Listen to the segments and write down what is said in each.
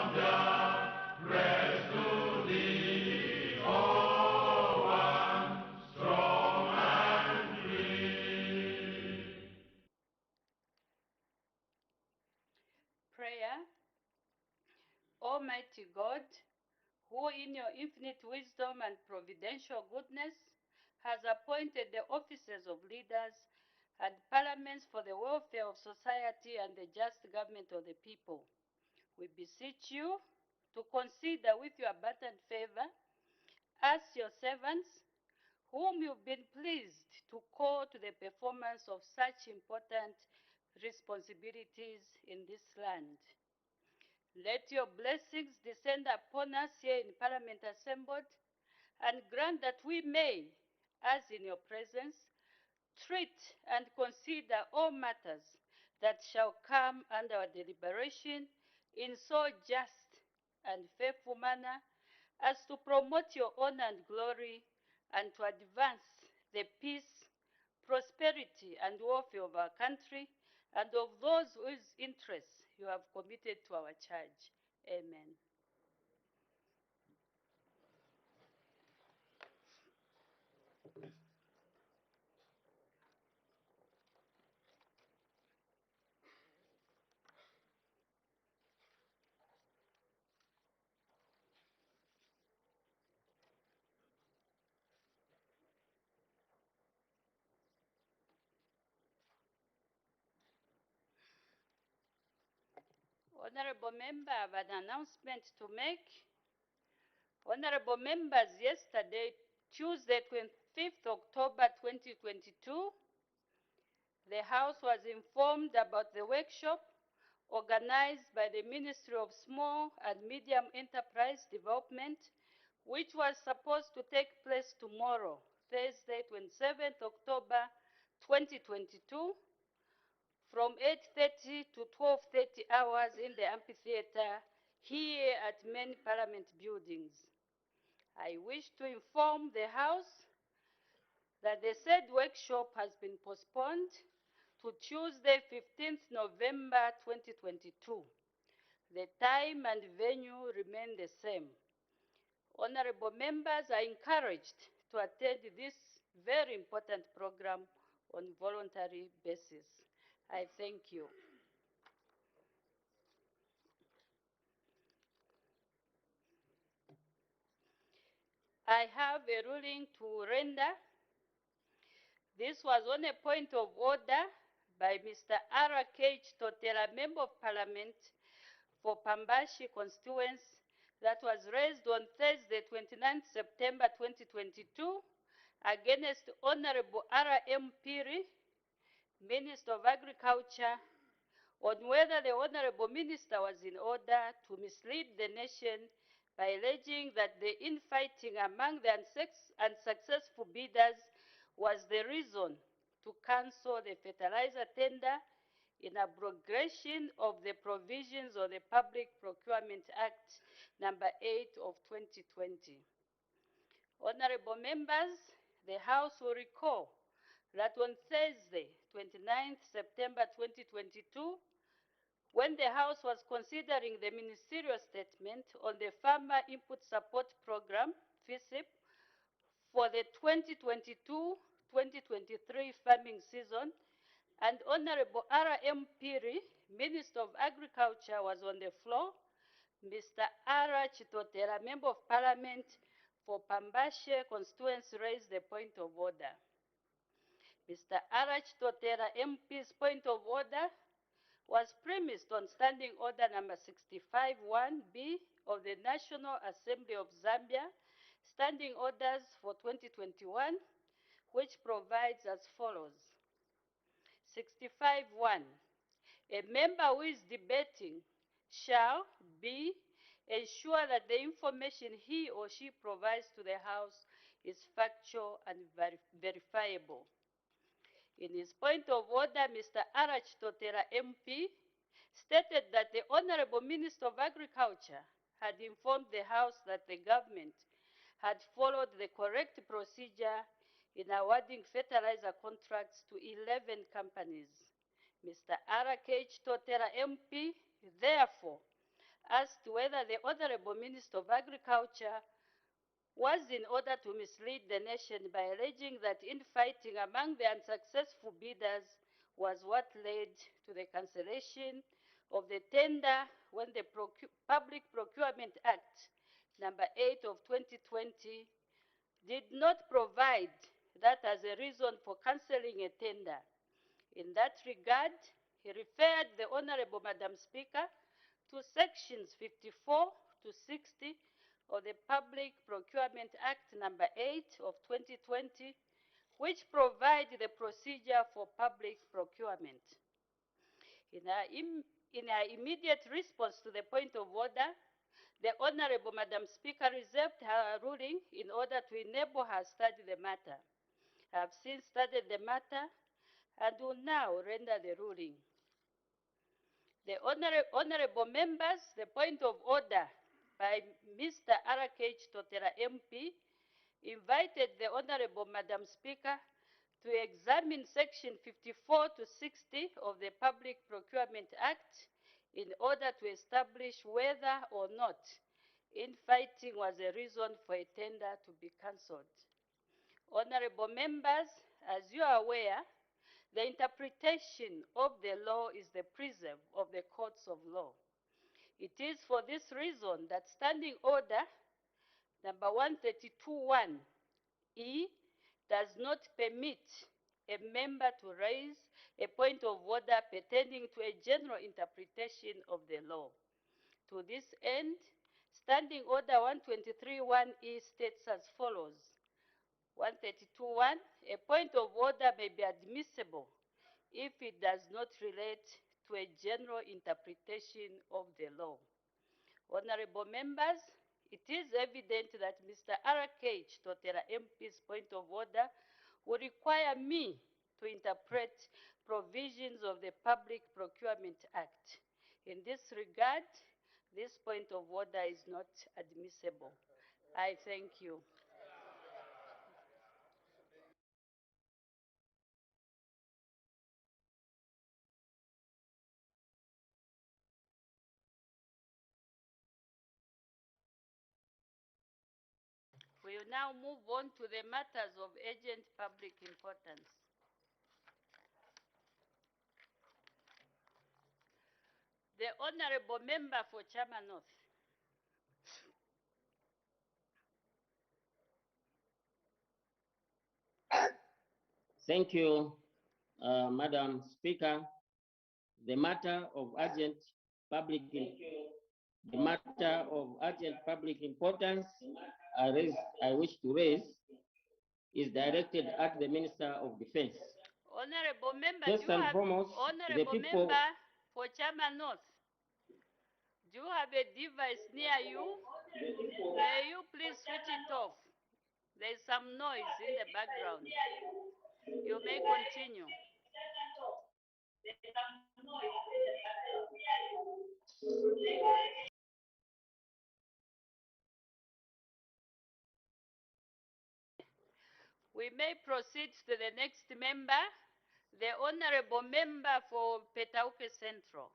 Zambia, praise to thee, O one, strong and free. Prayer. Almighty God, who in your infinite wisdom and providential goodness has appointed the offices of leaders and parliaments for the welfare of society and the just government of the people, we beseech you to consider with your abundant favor us, your servants, whom you've been pleased to call to the performance of such important responsibilities in this land. Let your blessings descend upon us here in Parliament assembled, and grant that we may, as in your presence, treat and consider all matters that shall come under our deliberation in so just and faithful manner as to promote your honor and glory and to advance the peace, prosperity, and welfare of our country and of those whose interests you have committed to our charge. Amen. Honorable member, I have an announcement to make. Honorable members, yesterday, Tuesday, 25th October 2022, the House was informed about the workshop organized by the Ministry of Small and Medium Enterprise Development, which was supposed to take place tomorrow, Thursday, 27th October 2022, from 8:30 to 12:30 hours in the amphitheater here at main Parliament buildings. I wish to inform the House that the said workshop has been postponed to Tuesday, 15th November 2022. The time and venue remain the same. Honorable members are encouraged to attend this very important program on voluntary basis. I thank you. I have a ruling to render. This was on a point of order by Mr. R.K. Totela, Member of Parliament for Pambashi constituency, that was raised on Thursday, 29 September 2022, against Honorable R.M. Piri, Minister of Agriculture, on whether the Honorable Minister was in order to mislead the nation by alleging that the infighting among the unsuccessful bidders was the reason to cancel the fertilizer tender in abrogation of the provisions of the Public Procurement Act number 8 of 2020. Honorable members, the House will recall that on Thursday, 29 September 2022, when the House was considering the ministerial statement on the Farmer Input Support Program, FISIP, for the 2022-2023 farming season, and Honorable R.M. Piri, Minister of Agriculture, was on the floor, Mr. R. Chitotera, Member of Parliament for Pambashe constituency, raised the point of order. Mr. R. Chitotera, MP's point of order was premised on Standing Order number 65-1B of the National Assembly of Zambia, Standing Orders for 2021, which provides as follows. 65-1, a member who is debating shall be ensure that the information he or she provides to the House is factual and verifiable. In his point of order, Mr. Arach Totera MP stated that the Honorable Minister of Agriculture had informed the House that the government had followed the correct procedure in awarding fertilizer contracts to 11 companies. Mr. R.K. Totera MP, therefore, asked whether the Honorable Minister of Agriculture was in order to mislead the nation by alleging that infighting among the unsuccessful bidders was what led to the cancellation of the tender when the Public Procurement Act number 8 of 2020 did not provide that as a reason for cancelling a tender. In that regard, he referred the Honorable Madam Speaker to sections 54 to 60 of the Public Procurement Act number 8 of 2020, which provide the procedure for public procurement. In her immediate response to the point of order, the Honorable Madam Speaker reserved her ruling in order to enable her study the matter. I have since studied the matter and will now render the ruling. The honorable members, the point of order by Mr. Arakech Totera MP invited the Honorable Madam Speaker to examine section 54 to 60 of the Public Procurement Act in order to establish whether or not infighting was a reason for a tender to be cancelled. Honorable members, as you are aware, the interpretation of the law is the preserve of the courts of law. It is for this reason that Standing Order number 132(1)(e) does not permit a member to raise a point of order pertaining to a general interpretation of the law. To this end, Standing Order 123(1)(e) states as follows. 132(1), a point of order may be admissible if it does not relate to a general interpretation of the law. Honorable members, it is evident that Mr. Arakech Totera MP's point of order will require me to interpret provisions of the Public Procurement Act. In this regard, this point of order is not admissible. I thank you. We will now move on to the matters of urgent public importance. The Honorable Member for Chama North. Thank you, Madam Speaker. The matter of urgent public importance I wish to raise is directed at the Minister of Defense. Honorable Member, First and foremost, Honorable Member for Chama North, do you have a device near you? May you please switch it off? There is some noise in the background. You may continue. We may proceed to the next member, the Honorable Member for Petauke Central.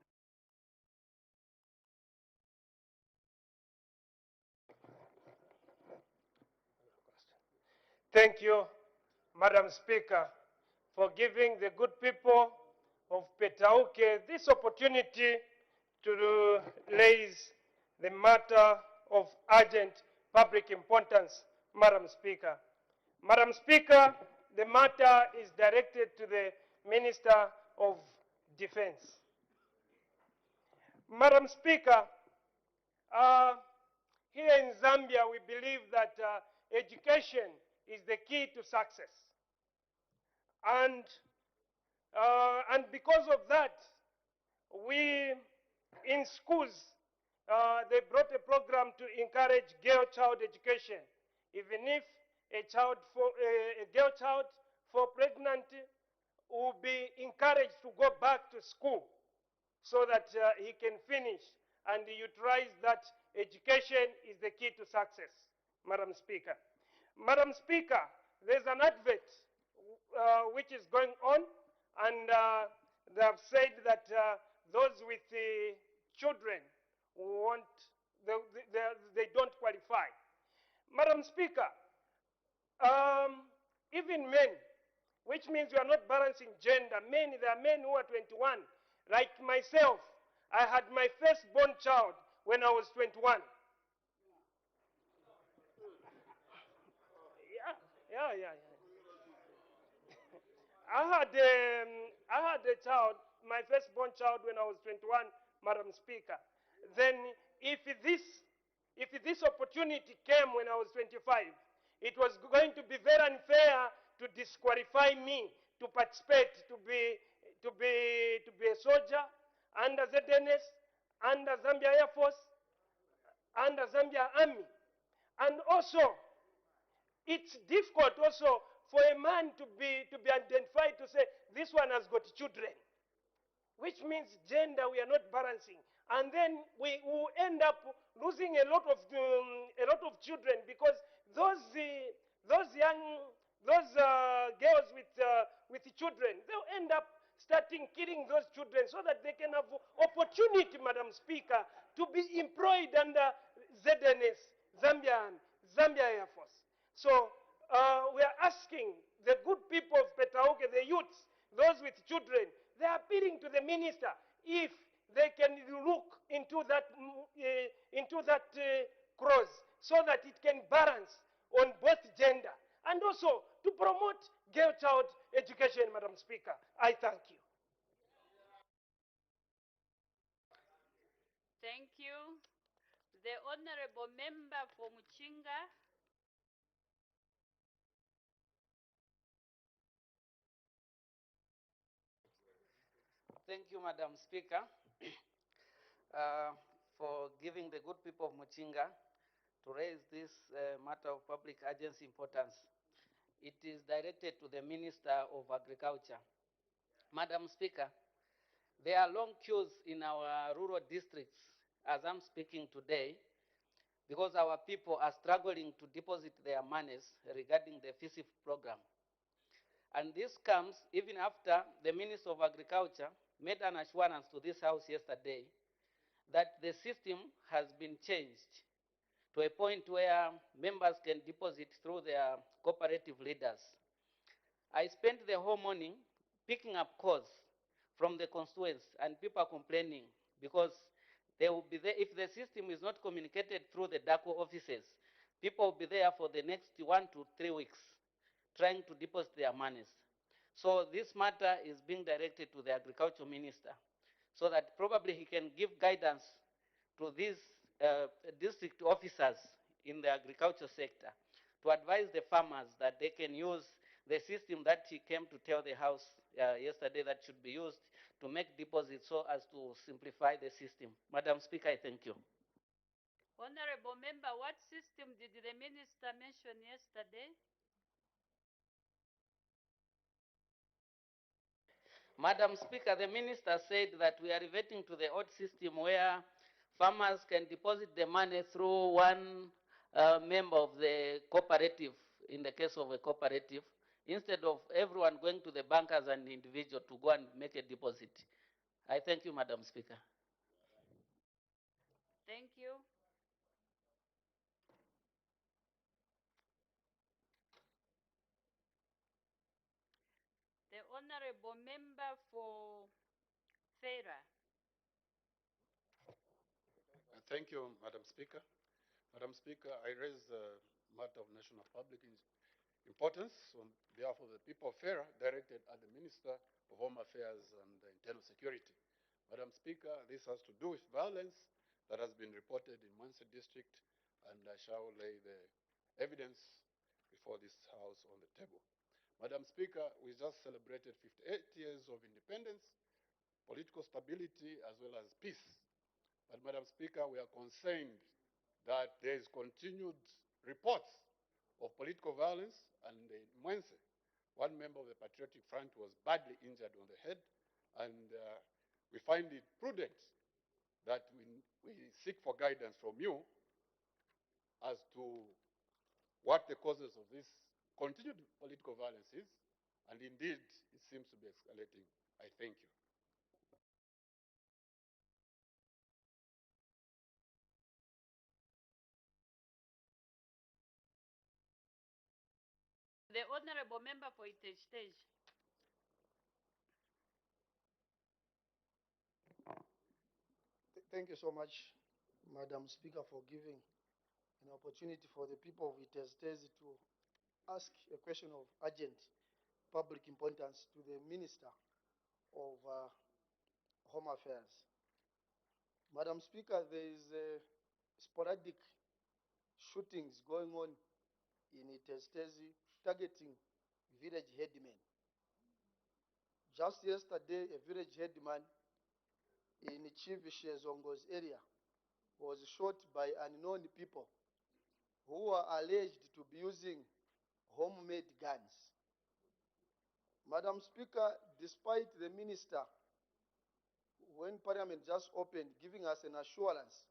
Thank you, Madam Speaker, for giving the good people of Petauke this opportunity to raise the matter of urgent public importance, Madam Speaker. Madam Speaker, the matter is directed to the Minister of Defense. Madam Speaker, here in Zambia, we believe that education is the key to success. And because of that, we, in schools, they brought a program to encourage girl child education. Even if a girl child for pregnant will be encouraged to go back to school so that he can finish and utilize that education is the key to success, Madam Speaker. Madam Speaker, there's an advert which is going on, and they have said that those with children won't, they don't qualify. Madam Speaker, even men, which means we are not balancing gender. Men, there are men who are 21. Like myself, I had my firstborn child when I was 21. Yeah. I had a child, my firstborn child, when I was 21, Madam Speaker. Then, if this opportunity came when I was 25, it was going to be very unfair to disqualify me to participate, to be a soldier under ZNS, under Zambia Air Force, under Zambia Army, and also it's difficult also for a man to be identified to say this one has got children, which means gender we are not balancing, and then we will end up losing a lot of children because those girls with children, they'll end up starting killing those children so that they can have opportunity, Madam Speaker, to be employed under ZNS, Zambia Air Force. So we are asking the good people of Petauke, the youths, those with children, they are appealing to the minister if they can look into that clause so that it can balance on both gender and also to promote girl child education, Madam Speaker. I thank you. Thank you. The Honorable Member for Muchinga. Thank you, Madam Speaker, for giving the good people of Muchinga to raise this matter of public urgency importance. It is directed to the Minister of Agriculture. Madam Speaker, there are long queues in our rural districts as I'm speaking today because our people are struggling to deposit their monies regarding the FISIF program. And this comes even after the Minister of Agriculture made an assurance to this House yesterday that the system has been changed to a point where members can deposit through their cooperative leaders. I spent the whole morning picking up calls from the constituents, and people are complaining because they will be there. If the system is not communicated through the DACO offices, people will be there for the next 1 to 3 weeks trying to deposit their monies. So this matter is being directed to the Agriculture Minister so that probably he can give guidance to these district officers in the agriculture sector to advise the farmers that they can use the system that he came to tell the House yesterday that should be used to make deposits so as to simplify the system. Madam Speaker, I thank you. Honorable Member, what system did the Minister mention yesterday? Madam Speaker, the Minister said that we are reverting to the old system where farmers can deposit the money through one member of the cooperative, in the case of a cooperative, instead of everyone going to the bank as an individual to go and make a deposit. I thank you, Madam Speaker. Thank you. The Honorable Member for Fera. Thank you, Madam Speaker. Madam Speaker, I raise the matter of national public importance on behalf of the people of FERA directed at the Minister of Home Affairs and Internal Security. Madam Speaker, this has to do with violence that has been reported in Mwanse district, and I shall lay the evidence before this House on the table. Madam Speaker, we just celebrated 58 years of independence, political stability, as well as peace. But Madam Speaker, we are concerned that there is continued reports of political violence, and in Mwense, one member of the Patriotic Front was badly injured on the head, and we find it prudent that we seek for guidance from you as to what the causes of this continued political violence is, and indeed it seems to be escalating. I thank you. The Honorable Member for Itej. Thank you so much, Madam Speaker, for giving an opportunity for the people of Iteztezi to ask a question of urgent public importance to the Minister of Home Affairs. Madam Speaker, there is sporadic shootings going on in Iteztezi targeting village headmen. Just yesterday, a village headman in Chief Shezongo's area was shot by unknown people who are alleged to be using homemade guns. Madam Speaker, despite the minister, when Parliament just opened, giving us an assurance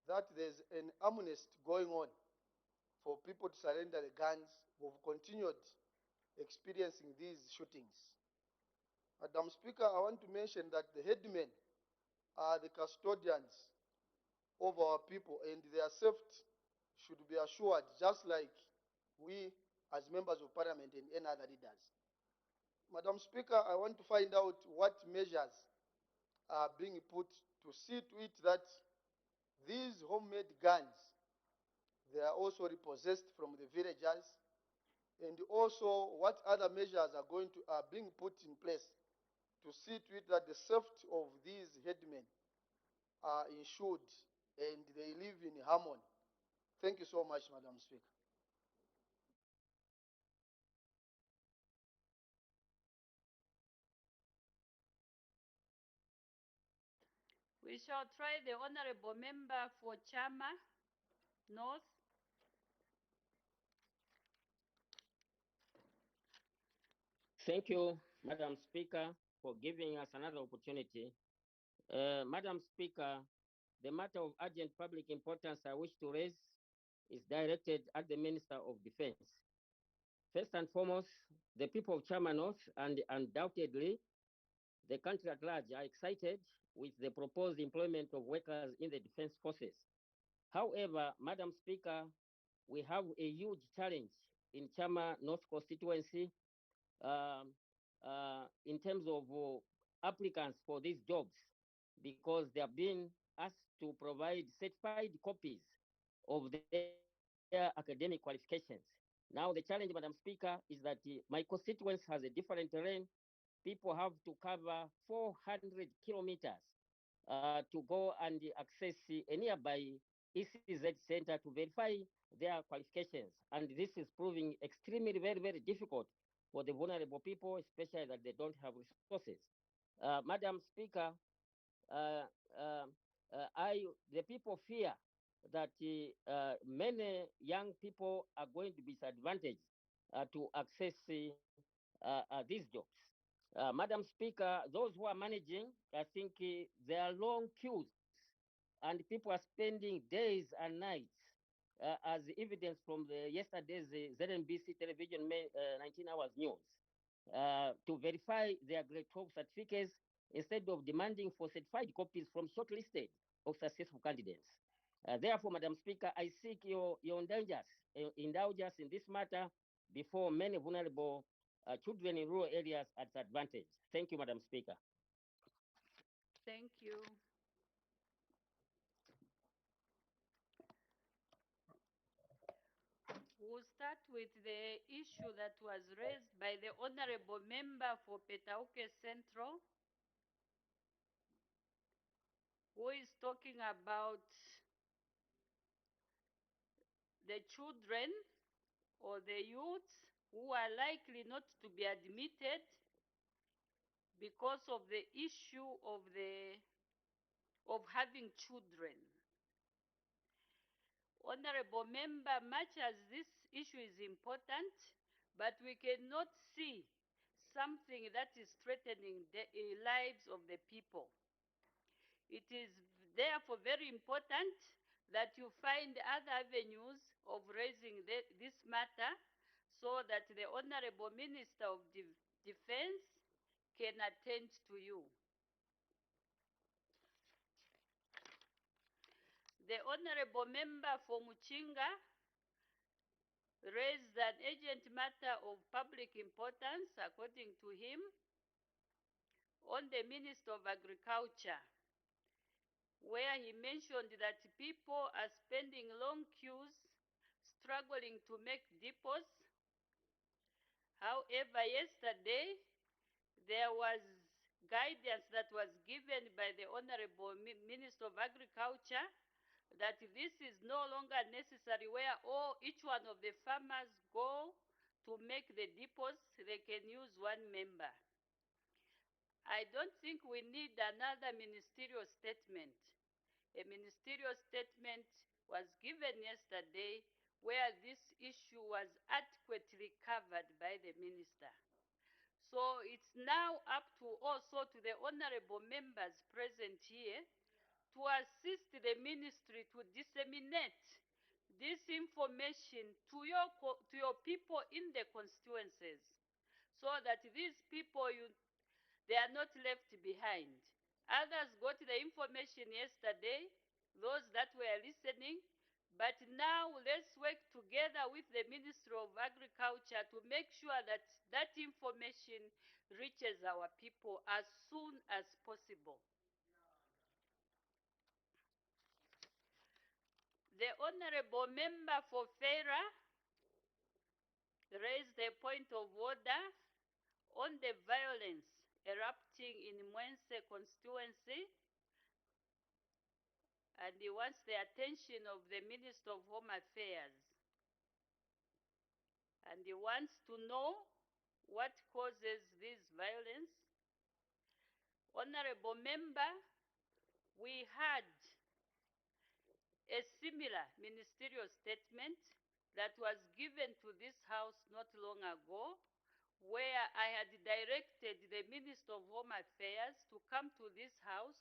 that there's an amnesty going on for people to surrender the guns, we've continued experiencing these shootings. Madam Speaker, I want to mention that the headmen are the custodians of our people, and their safety should be assured, just like we as members of Parliament and any other leaders. Madam Speaker, I want to find out what measures are being put to see to it that these homemade guns, they are also repossessed from the villagers, and also what other measures are being put in place to see to it that the safety of these headmen are ensured and they live in harmony. Thank you so much, Madam Speaker. We shall try the Honorable Member for Chama North. Thank you, Madam Speaker, for giving us another opportunity. Madam Speaker, the matter of urgent public importance I wish to raise is directed at the Minister of Defense. First and foremost, the people of Chama North and undoubtedly the country at large are excited with the proposed employment of workers in the defense forces. However, Madam Speaker, we have a huge challenge in Chama North constituency in terms of applicants for these jobs because they are being asked to provide certified copies of their academic qualifications. Now, the challenge, Madam Speaker, is that my constituency has a different terrain. People have to cover 400 kilometers to go and access a nearby ECZ center to verify their qualifications. And this is proving extremely very difficult for the vulnerable people, especially that they don't have resources. Madam Speaker, uh, um, the people fear that many young people are going to be disadvantaged to access these jobs. Madam Speaker, those who are managing, I think there are long queues and people are spending days and nights, as evidence from yesterday's ZNBC television 19 hours news, to verify their grade 12 certificates instead of demanding for certified copies from shortlisted of successful candidates. Therefore, Madam Speaker, I seek your indulgence in this matter before many vulnerable children in rural areas are disadvantaged. Thank you, Madam Speaker. Thank you. We'll start with the issue that was raised by the Honorable Member for Petauke Central, who is talking about the children or the youths who are likely not to be admitted because of the issue of having children. Honorable Member, much as this issue is important, but we cannot see something that is threatening the lives of the people. It is therefore very important that you find other avenues of raising this matter so that the Honorable Minister of Defense can attend to you. The Honorable Member for Muchinga raised an urgent matter of public importance, according to him, on the Minister of Agriculture, where he mentioned that people are spending long queues, struggling to make depots. However, yesterday, there was guidance that was given by the Honorable Minister of Agriculture that this is no longer necessary, where each one of the farmers go to make the depots, they can use one member. I don't think we need another ministerial statement. A ministerial statement was given yesterday where this issue was adequately covered by the minister. So it's now up to also to the honorable members present here to assist the ministry to disseminate this information to your people in the constituencies, so that these people, they are not left behind. Others got the information yesterday, those that were listening, but now let's work together with the Ministry of Agriculture to make sure that that information reaches our people as soon as possible. The Honorable Member for Fera raised a point of order on the violence erupting in Mwense constituency, and he wants the attention of the Minister of Home Affairs. And he wants to know what causes this violence. Honorable Member, we had a similar ministerial statement that was given to this House not long ago, where I had directed the Minister of Home Affairs to come to this House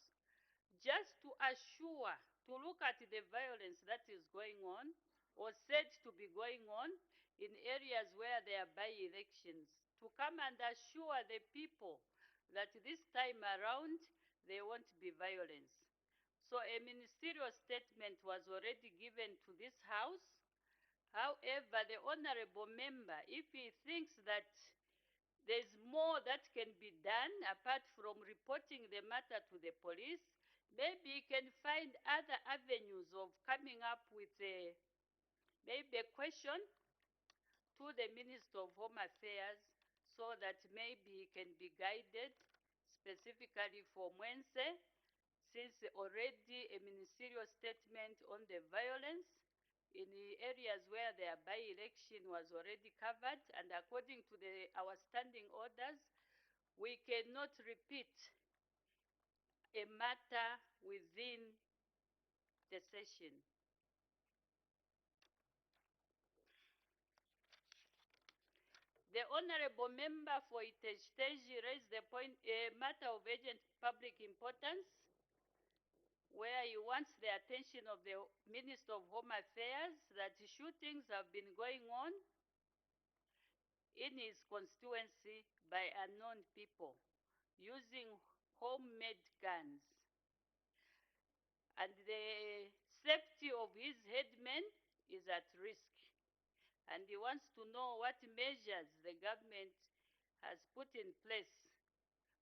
just to assure, to look at the violence that is going on or said to be going on in areas where there are by-elections, to come and assure the people that this time around there won't be violence. So a ministerial statement was already given to this House. However, the honorable member, if he thinks that there's more that can be done apart from reporting the matter to the police, maybe he can find other avenues of coming up with maybe a question to the Minister of Home Affairs, so that maybe he can be guided specifically for Mwense, since already a ministerial statement on the violence in the areas where the by-election was already covered, and according to our standing orders, we cannot repeat a matter within the session. The honorable member for Itej-Teji raised the point, a matter of urgent public importance, where he wants the attention of the Minister of Home Affairs that shootings have been going on in his constituency by unknown people using homemade guns. And the safety of his headmen is at risk. And he wants to know what measures the government has put in place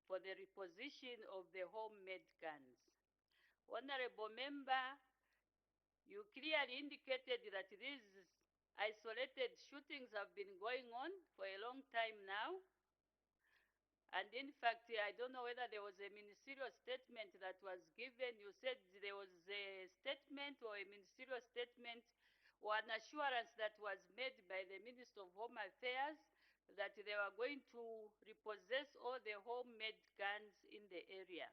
for the reposition of the homemade guns. Honorable Member, you clearly indicated that these isolated shootings have been going on for a long time now. And in fact, I don't know whether there was a ministerial statement that was given. You said there was a statement or a ministerial statement or an assurance that was made by the Minister of Home Affairs that they were going to repossess all the homemade guns in the area.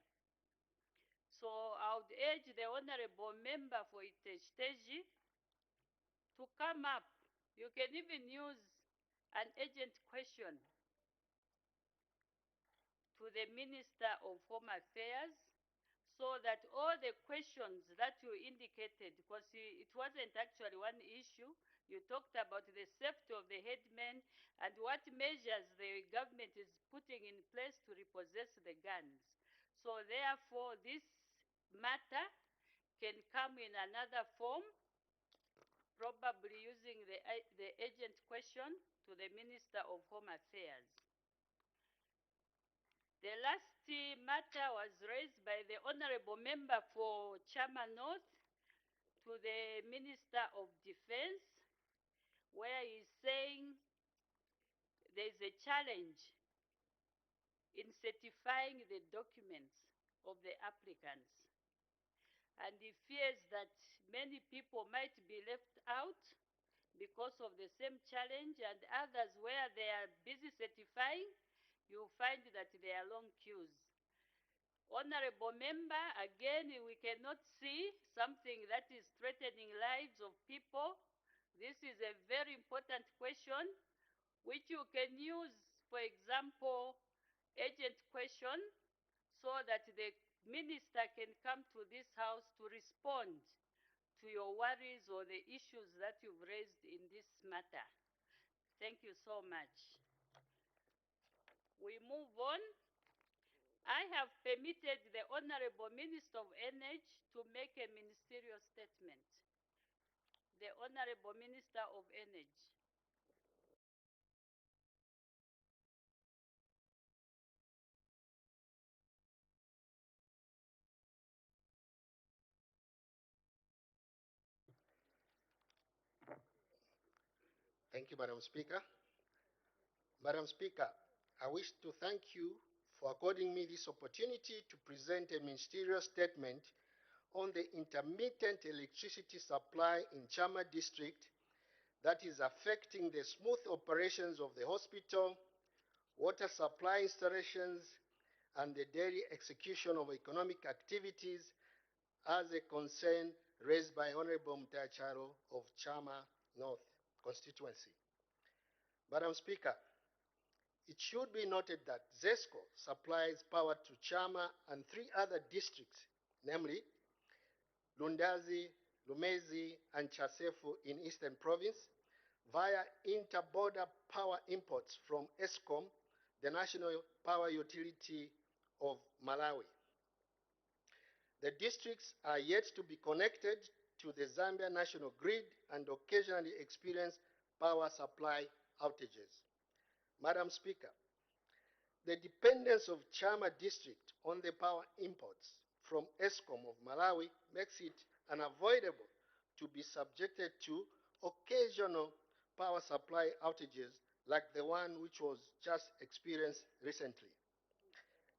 So I would urge the honorable member for Itej-Teji to come up. You can even use an urgent question to the Minister of Home Affairs, so that all the questions that you indicated, because it wasn't actually one issue, you talked about the safety of the headmen and what measures the government is putting in place to repossess the guns. So therefore, this matter can come in another form, probably using the agent question to the Minister of Home Affairs. The last matter was raised by the Honorable Member for Chama North to the Minister of Defense, where he's saying there's a challenge in certifying the documents of the applicants. And he fears that many people might be left out because of the same challenge, and others where they are busy certifying, you find that there are long queues. Honorable Member, again, we cannot see something that is threatening lives of people. This is a very important question, which you can use, for example, agent question, so that the minister can come to this house to respond to your worries or the issues that you've raised in this matter. Thank you so much. We move on. I have permitted the Honorable Minister of Energy to make a ministerial statement. The Honorable Minister of Energy. Thank you, Madam Speaker. Madam Speaker, I wish to thank you for according me this opportunity to present a ministerial statement on the intermittent electricity supply in Chama district that is affecting the smooth operations of the hospital, water supply installations, and the daily execution of economic activities as a concern raised by Honorable Mutacharo of Chama North constituency. Madam Speaker, it should be noted that ZESCO supplies power to Chama and 3 other districts, namely Lundazi, Lumezi, and Chasefu in Eastern Province, via inter-border power imports from ESCOM, the national power utility of Malawi. The districts are yet to be connected to the Zambia national grid and occasionally experience power supply outages. Madam Speaker, the dependence of Chama district on the power imports from ESCOM of Malawi makes it unavoidable to be subjected to occasional power supply outages like the one which was just experienced recently.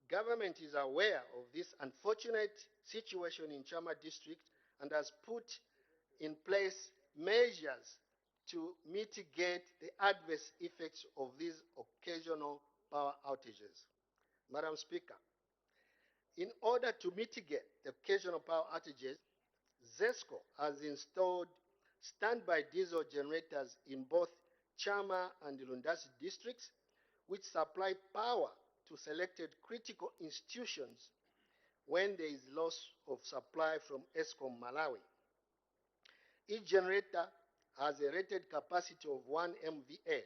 Government is aware of this unfortunate situation in Chama district and has put in place measures to mitigate the adverse effects of these occasional power outages. Madam Speaker, in order to mitigate the occasional power outages, ZESCO has installed standby diesel generators in both Chama and Lundasi districts, which supply power to selected critical institutions when there is loss of supply from ESCOM Malawi. Each generator has a rated capacity of 1 MVA.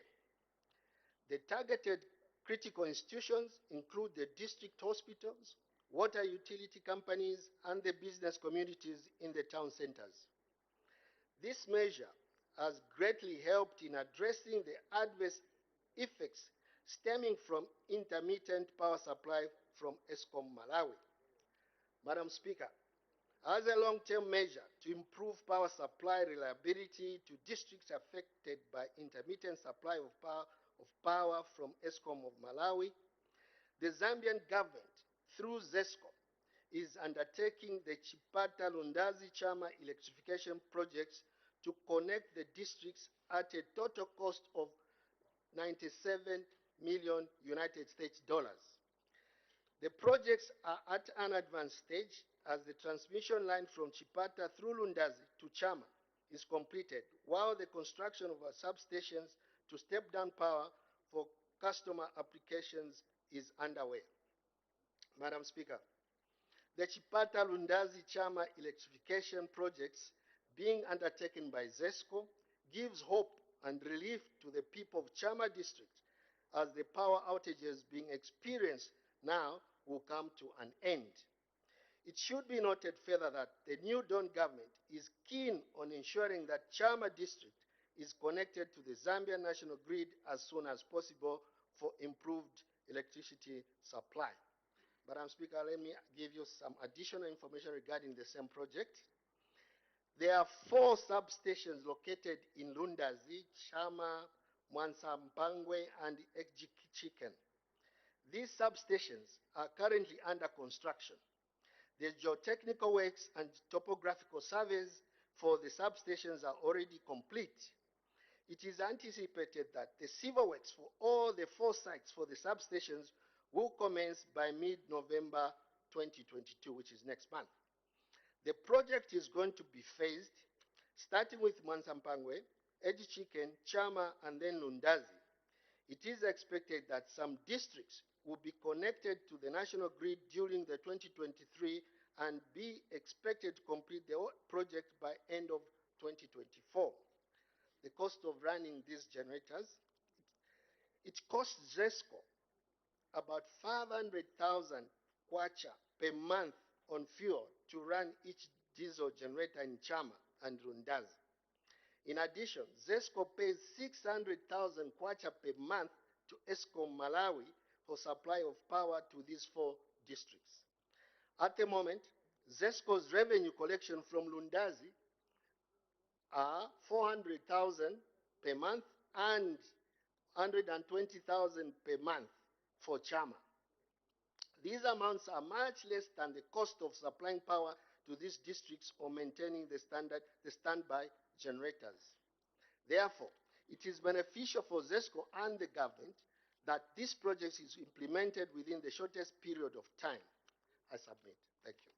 The targeted critical institutions include the district hospitals, water utility companies, and the business communities in the town centers. This measure has greatly helped in addressing the adverse effects stemming from intermittent power supply from ESCOM Malawi. Madam Speaker, as a long-term measure to improve power supply reliability to districts affected by intermittent supply of power from ESCOM of Malawi, the Zambian government, through ZESCO, is undertaking the Chipata Lundazi Chama electrification projects to connect the districts at a total cost of 97 million United States dollars. The projects are at an advanced stage as the transmission line from Chipata through Lundazi to Chama is completed, while the construction of our substations to step down power for customer applications is underway. Madam Speaker, the Chipata Lundazi Chama electrification projects being undertaken by ZESCO gives hope and relief to the people of Chama district as the power outages being experienced now will come to an end. It should be noted further that the new Dawn government is keen on ensuring that Chama district is connected to the Zambia national grid as soon as possible for improved electricity supply. Madam Speaker, let me give you some additional information regarding the same project. There are 4 substations located in Lundazi, Chama, Mwansampangwe, and Chicken. These substations are currently under construction. The geotechnical works and topographical surveys for the substations are already complete. It is anticipated that the civil works for all the 4 sites for the substations will commence by mid-November 2022, which is next month. The project is going to be phased, starting with Mwansampangwe, Chicken, Chama, and then Lundazi. It is expected that some districts will be connected to the national grid during the 2023 and be expected to complete the project by end of 2024. The cost of running these generators, it costs ZESCO about 500,000 kwacha per month on fuel to run each diesel generator in Chama and Lundazi. In addition, ZESCO pays 600,000 kwacha per month to Eskom Malawi for supply of power to these 4 districts. At the moment, ZESCO's revenue collection from Lundazi are 400,000 per month and 120,000 per month for Chama. These amounts are much less than the cost of supplying power to these districts or maintaining the standby generators. Therefore, it is beneficial for ZESCO and the government that this project is implemented within the shortest period of time. I submit. Thank you.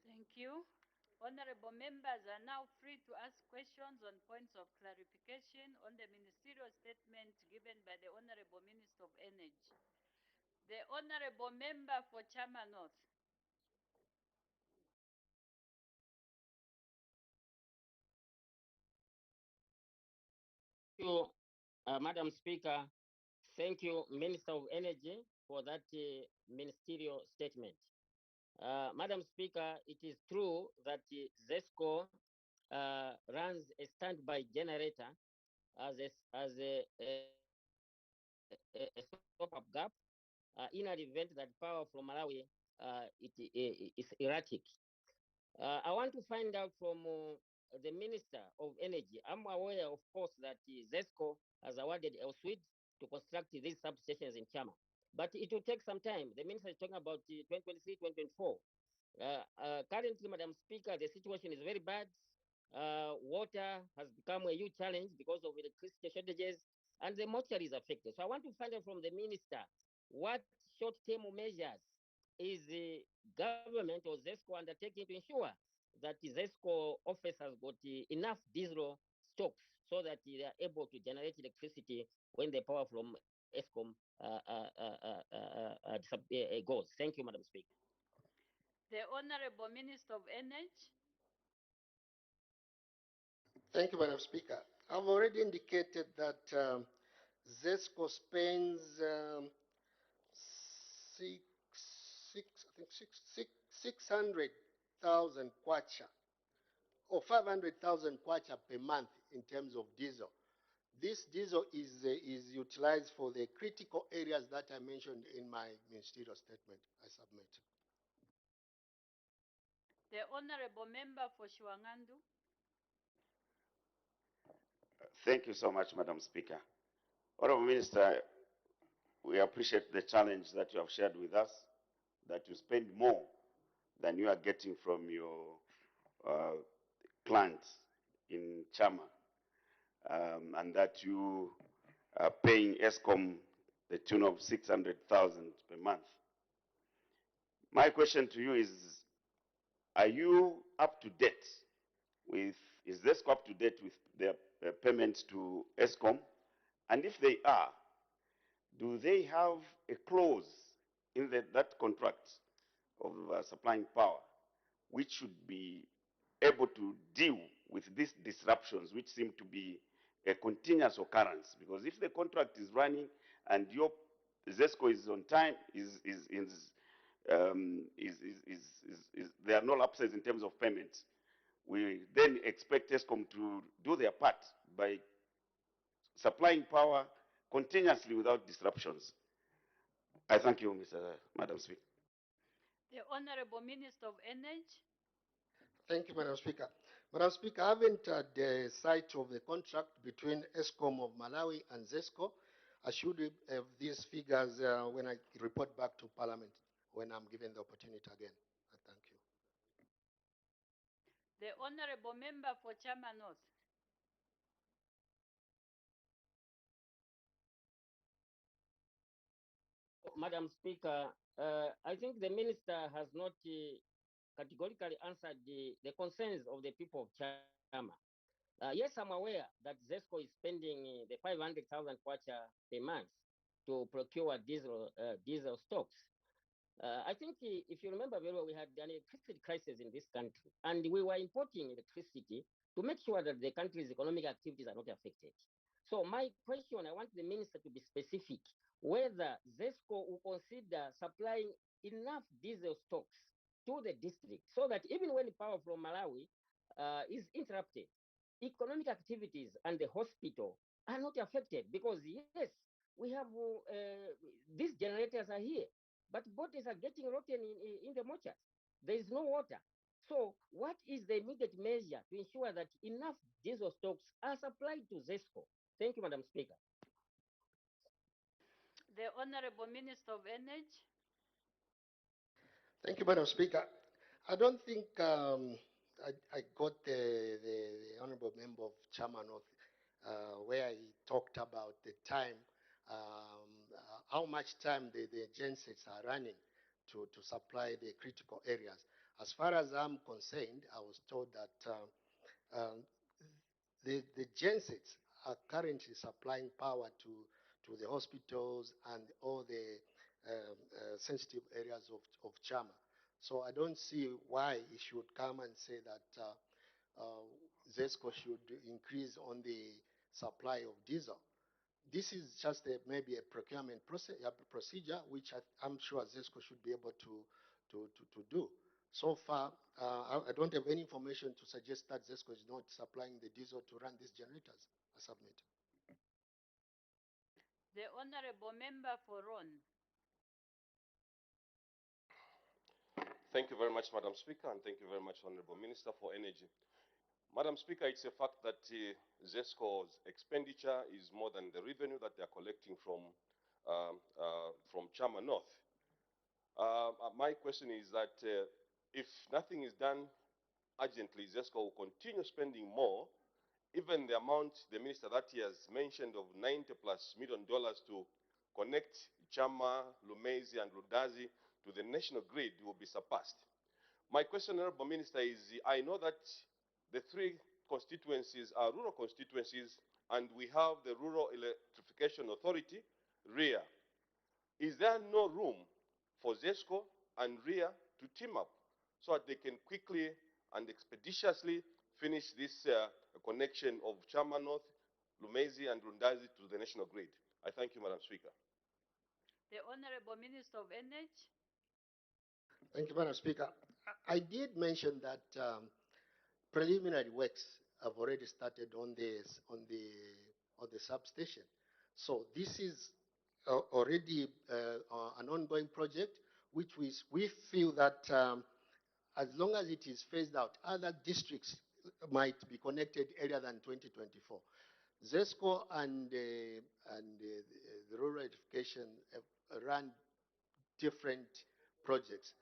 Thank you. Honorable members are now free to ask questions on points of clarification on the ministerial statement given by the Honorable Minister of Energy. The Honorable Member for Chama North. Thank you, Madam Speaker. Thank you, Minister of Energy, for that ministerial statement. Madam Speaker, it is true that ZESCO runs a standby generator as a stop-up gap in an event that power from Malawi is erratic. I want to find out from the Minister of Energy. I'm aware, of course, that ZESCO has awarded Elswid to construct these substations in Chama. But it will take some time. The Minister is talking about 2023, 2024. Currently, Madam Speaker, the situation is very bad. Water has become a huge challenge because of electricity shortages, and the mortuary is affected. So I want to find out from the Minister what short-term measures is the government or ZESCO undertaking to ensure that the ZESCO office has got enough diesel stocks so that they are able to generate electricity when the power from Eskom goes. Thank you, Madam Speaker. The Honorable Minister of Energy. Thank you, Madam Speaker. I've already indicated that ZESCO spends I think 600,000 kwacha or 500,000 kwacha per month in terms of diesel. This diesel is utilized for the critical areas that I mentioned in my ministerial statement. I submit. The Honorable Member for Shuangandu. Thank you so much, Madam Speaker. Honorable Minister, we appreciate the challenge that you have shared with us, that you spend more than you are getting from your plant in Chama, and that you are paying Eskom the tune of 600,000 per month. My question to you is, are you up to date with, is ZESCO up to date with their payments to Eskom? And if they are, do they have a clause in that contract of supplying power which should be able to deal with these disruptions, which seem to be a continuous occurrence? Because if the contract is running and your ZESCO is on time, is there are no lapses in terms of payments. We then expect ESCOM to do their part by supplying power continuously without disruptions. I thank you, Madam Speaker. The Honorable Minister of Energy. Thank you, Madam Speaker. Madam Speaker, I haven't had the sight of the contract between ESCOM of Malawi and ZESCO. I should have these figures when I report back to Parliament when I'm given the opportunity again. I thank you. The Honorable Member for Chama North. Madam Speaker, I think the minister has not categorically answered the concerns of the people of Chama. Yes, I'm aware that ZESCO is spending the 500,000 kwacha per month to procure diesel stocks. I think if you remember very well, we had an electricity crisis in this country, and we were importing electricity to make sure that the country's economic activities are not affected. So my question, I want the minister to be specific whether ZESCO will consider supplying enough diesel stocks to the district so that even when power from Malawi is interrupted, economic activities and the hospital are not affected because yes, we have these generators are here, but bodies are getting rotten in the mortuaries. There is no water. So what is the immediate measure to ensure that enough diesel stocks are supplied to ZESCO? Thank you, Madam Speaker. The Honorable Minister of Energy. Thank you, Madam Speaker. I don't think I got the honorable member of Chama North where he talked about the time, how much time the gensets are running to supply the critical areas. As far as I'm concerned, I was told that the gensets are currently supplying power to the hospitals and all the sensitive areas of Chama. So I don't see why he should come and say that ZESCO should increase on the supply of diesel. This is just maybe a procurement procedure, which I'm sure ZESCO should be able to do. So far, I don't have any information to suggest that ZESCO is not supplying the diesel to run these generators. I submit. The Honorable Member for Ron. Thank you very much, Madam Speaker, and thank you very much, Honorable Minister for Energy. Madam Speaker, it's a fact that ZESCO's expenditure is more than the revenue that they are collecting from Chama North. My question is that if nothing is done urgently, ZESCO will continue spending more, even the amount the minister that he has mentioned of $90+ million to connect Chama, Lumezi, and Ludazi to the national grid will be surpassed. My question, Honorable Minister, is I know that the three constituencies are rural constituencies, and we have the Rural Electrification Authority, REA. Is there no room for ZESCO and REA to team up so that they can quickly and expeditiously finish this connection of Chama North, Lumezi, and Lundazi to the national grid? I thank you, Madam Speaker. The Honorable Minister of Energy. Thank you, Madam Speaker. I did mention that preliminary works have already started on the substation. So this is already an ongoing project, which we feel that as long as it is phased out, other districts might be connected earlier than 2024. ZESCO and the rural education have run different projects.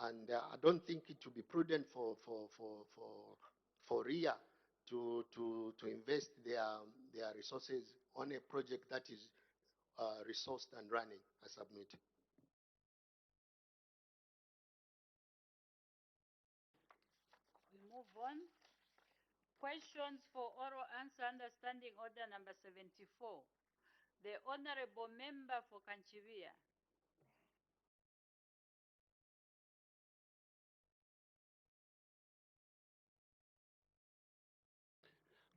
And I don't think it would be prudent for RIA to invest their resources on a project that is resourced and running. I submit. We move on. Questions for oral answer understanding order number 74. The Honorable Member for Kanchiria.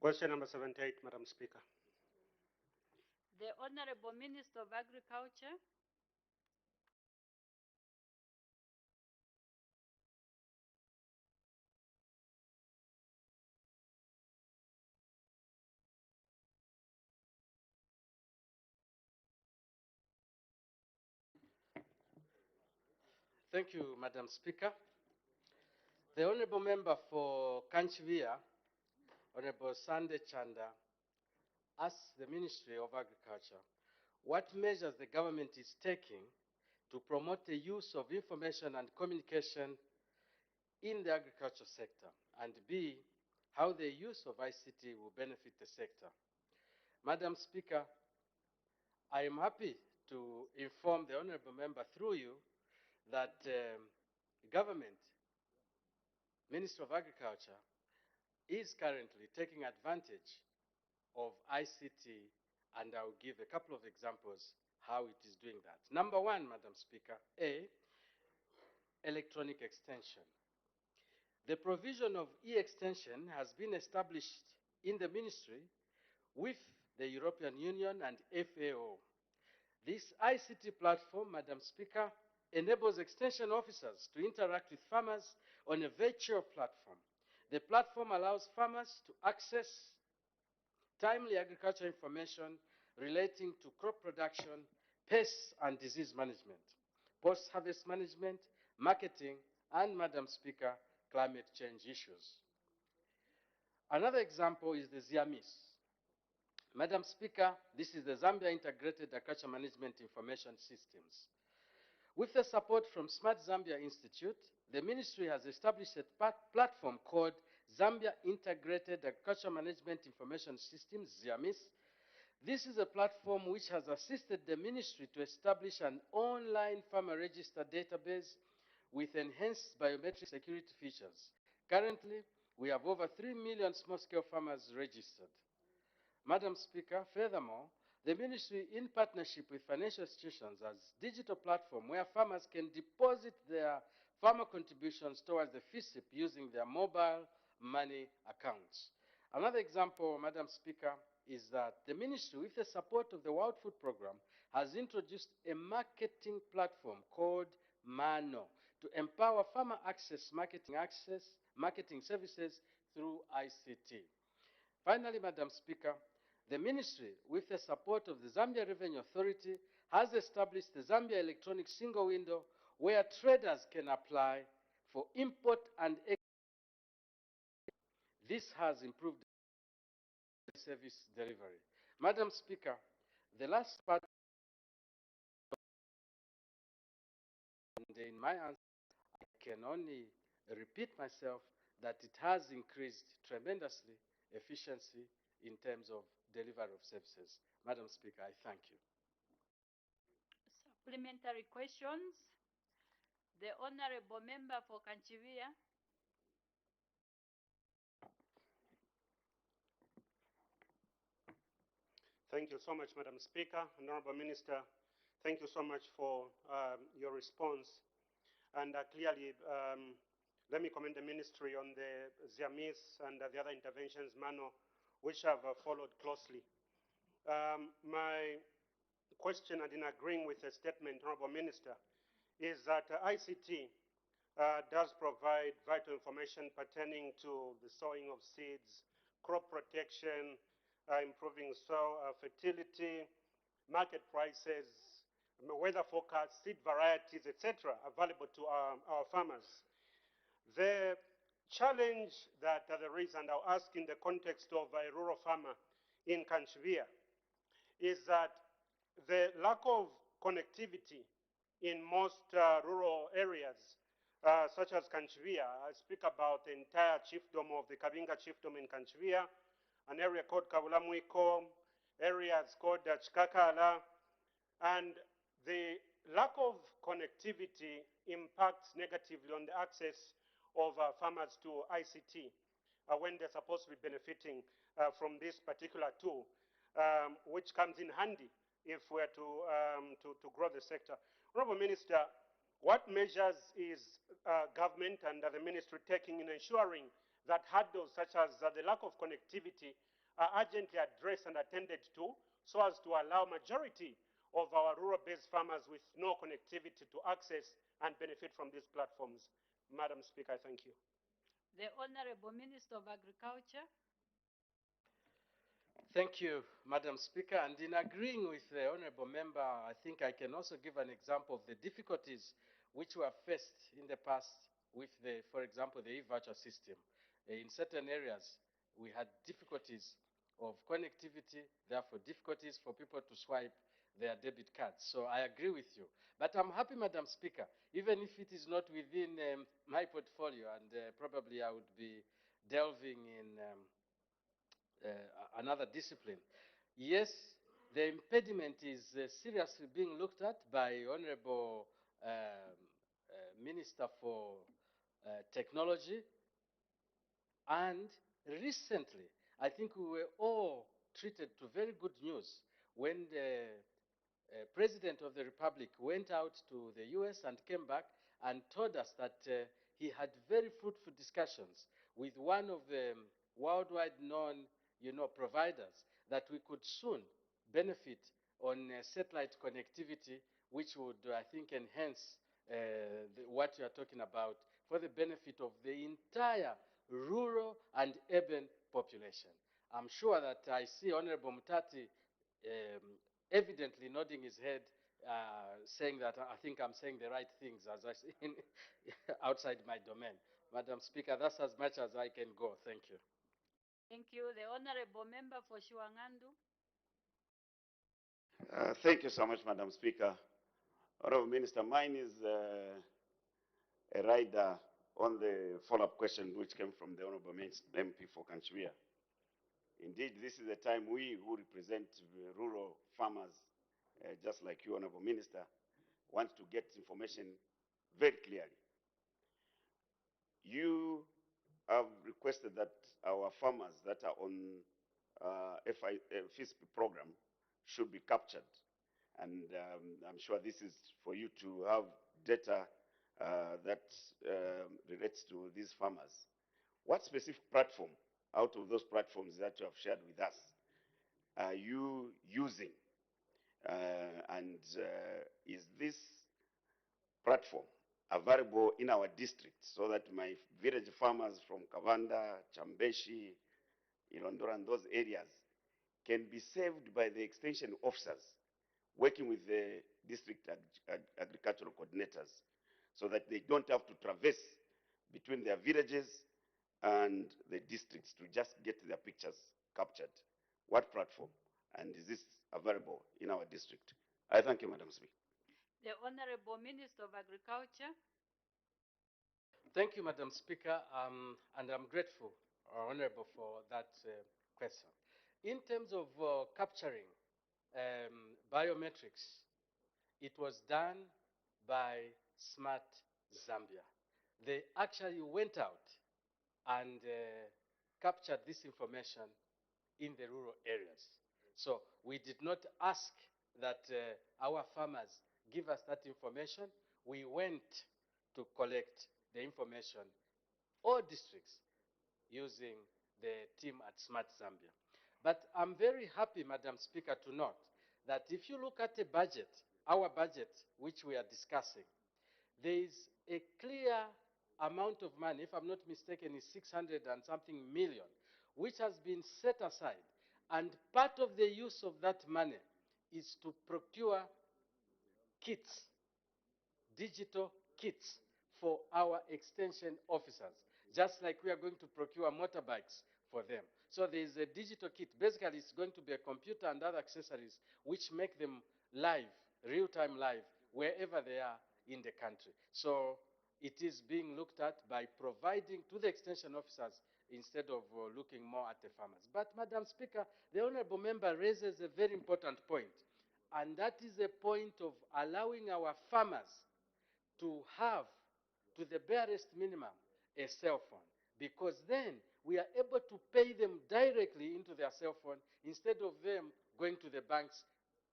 Question number 78, Madam Speaker. The Honorable Minister of Agriculture. Thank you, Madam Speaker. The Honourable Member for Kanchivia, Honourable Sande Chanda, asks the Ministry of Agriculture what measures the government is taking to promote the use of information and communication in the agriculture sector, and B, how the use of ICT will benefit the sector. Madam Speaker, I am happy to inform the Honourable Member through you that government, Ministry of Agriculture, is currently taking advantage of ICT, and I'll give a couple of examples how it is doing that. Number one, Madam Speaker, A, electronic extension. The provision of e-extension has been established in the ministry with the European Union and FAO. This ICT platform, Madam Speaker, enables extension officers to interact with farmers on a virtual platform. The platform allows farmers to access timely agricultural information relating to crop production, pests and disease management, post-harvest management, marketing, and, Madam Speaker, climate change issues. Another example is the ZIAMIS. Madam Speaker, this is the Zambia Integrated Agriculture Management Information Systems. With the support from Smart Zambia Institute, the ministry has established a platform called Zambia Integrated Agriculture Management Information Systems, ZIAMIS. This is a platform which has assisted the ministry to establish an online farmer register database with enhanced biometric security features. Currently, we have over 3 million small-scale farmers registered. Madam Speaker, furthermore, the ministry, in partnership with financial institutions, has a digital platform where farmers can deposit their farmer contributions towards the FISIP using their mobile money accounts. Another example, Madam Speaker, is that the ministry, with the support of the World Food Programme, has introduced a marketing platform called Mano to empower farmer marketing services through ICT. Finally, Madam Speaker, the ministry, with the support of the Zambia Revenue Authority, has established the Zambia Electronic Single Window where traders can apply for import and export. This has improved service delivery. Madam Speaker, the last part, and in my answer, I can only repeat myself that it has increased tremendously efficiency in terms of delivery of services. Madam Speaker, I thank you. Supplementary questions. The Honourable Member for Kanchivia. Thank you so much, Madam Speaker. Honorable Minister, thank you so much for your response. And clearly, let me commend the ministry on the ZIAMIS and the other interventions, Mano, which have followed closely. My question, and in agreeing with the statement, Honorable Minister, is that ICT does provide vital information pertaining to the sowing of seeds, crop protection, improving soil fertility, market prices, weather forecasts, seed varieties, etc., available to our farmers. The challenge that there is, and I'll ask in the context of a rural farmer in Kanchivia, is that the lack of connectivity in most rural areas, such as Kanchivia. I speak about the entire chiefdom of the Kabinga chiefdom in Kanchivia, an area called Kabulamuiko, areas called Chikakala, and the lack of connectivity impacts negatively on the access of farmers to ICT when they're supposed to be benefiting from this particular tool, which comes in handy if we're to grow the sector. Honorable Minister, what measures is government and the ministry taking in ensuring that hurdles such as the lack of connectivity are urgently addressed and attended to so as to allow majority of our rural-based farmers with no connectivity to access and benefit from these platforms? Madam Speaker, I thank you. The Honourable Minister of Agriculture. Thank you, Madam Speaker. And in agreeing with the Honourable Member, I think I can also give an example of the difficulties which were faced in the past with the, for example, the e-voucher system. In certain areas, we had difficulties of connectivity, therefore difficulties for people to swipe their debit cards. So I agree with you. But I'm happy, Madam Speaker, even if it is not within my portfolio, and probably I would be delving in another discipline. Yes, the impediment is seriously being looked at by Honorable Minister for Technology, and recently, I think we were all treated to very good news when the President of the Republic went out to the US and came back and told us that he had very fruitful discussions with one of the worldwide known, providers, that we could soon benefit on satellite connectivity, which would, I think, enhance what you are talking about for the benefit of the entire rural and urban population. I'm sure that I see Honorable Mutati evidently nodding his head, saying that I think I'm saying the right things as I say outside my domain. Madam Speaker, that's as much as I can go. Thank you. Thank you. The Honorable Member for Shuangandu. Thank you so much, Madam Speaker. Honorable Minister, mine is a rider on the follow-up question which came from the Honorable MP for Kanchwia. Indeed, this is the time we who represent rural farmers, just like you, Honorable Minister, want to get information very clearly. You have requested that our farmers that are on FISP program should be captured. And I'm sure this is for you to have data that relates to these farmers. What specific platform out of those platforms that you have shared with us are you using? Is this platform available in our district so that my village farmers from Kavanda, Chambeshi, Ilondora, and those areas can be served by the extension officers working with the district agricultural coordinators so that they don't have to traverse between their villages and the districts to just get their pictures captured? What platform? And is this available in our district? I thank you, Madam Speaker. The Honorable Minister of Agriculture. Thank you, Madam Speaker, and I'm grateful, Honorable, for that question. In terms of capturing biometrics, it was done by Smart Zambia. They actually went out and captured this information in the rural areas. So we did not ask that our farmers give us that information. We went to collect the information, all districts, using the team at Smart Zambia. But I'm very happy, Madam Speaker, to note that if you look at the budget, our budget, which we are discussing, there is a clear amount of money, if I'm not mistaken, is 600 and something million, which has been set aside. And part of the use of that money is to procure kits, digital kits for our extension officers, just like we are going to procure motorbikes for them. So there is a digital kit. Basically, it's going to be a computer and other accessories which make them live, real-time live, wherever they are in the country. So it is being looked at by providing to the extension officers instead of looking more at the farmers. But, Madam Speaker, the Honorable Member raises a very important point, and that is a point of allowing our farmers to have, to the barest minimum, a cell phone, because then we are able to pay them directly into their cell phone instead of them going to the banks,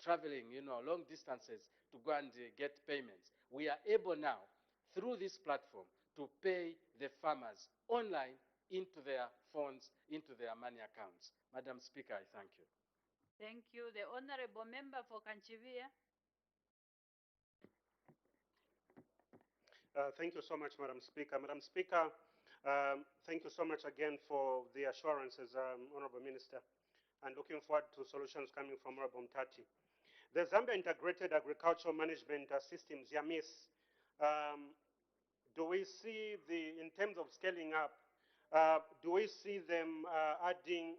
traveling, long distances to go and get payments. We are able now, through this platform, to pay the farmers online into their phones, into their money accounts. Madam Speaker, I thank you. Thank you. The Honorable Member for Kanchivia. Thank you so much, Madam Speaker. Madam Speaker, thank you so much again for the assurances, Honorable Minister, and looking forward to solutions coming from Honorable Mtati. The Zambia Integrated Agricultural Management System, ZAMIS, Um, do we see in terms of scaling up, do we see them adding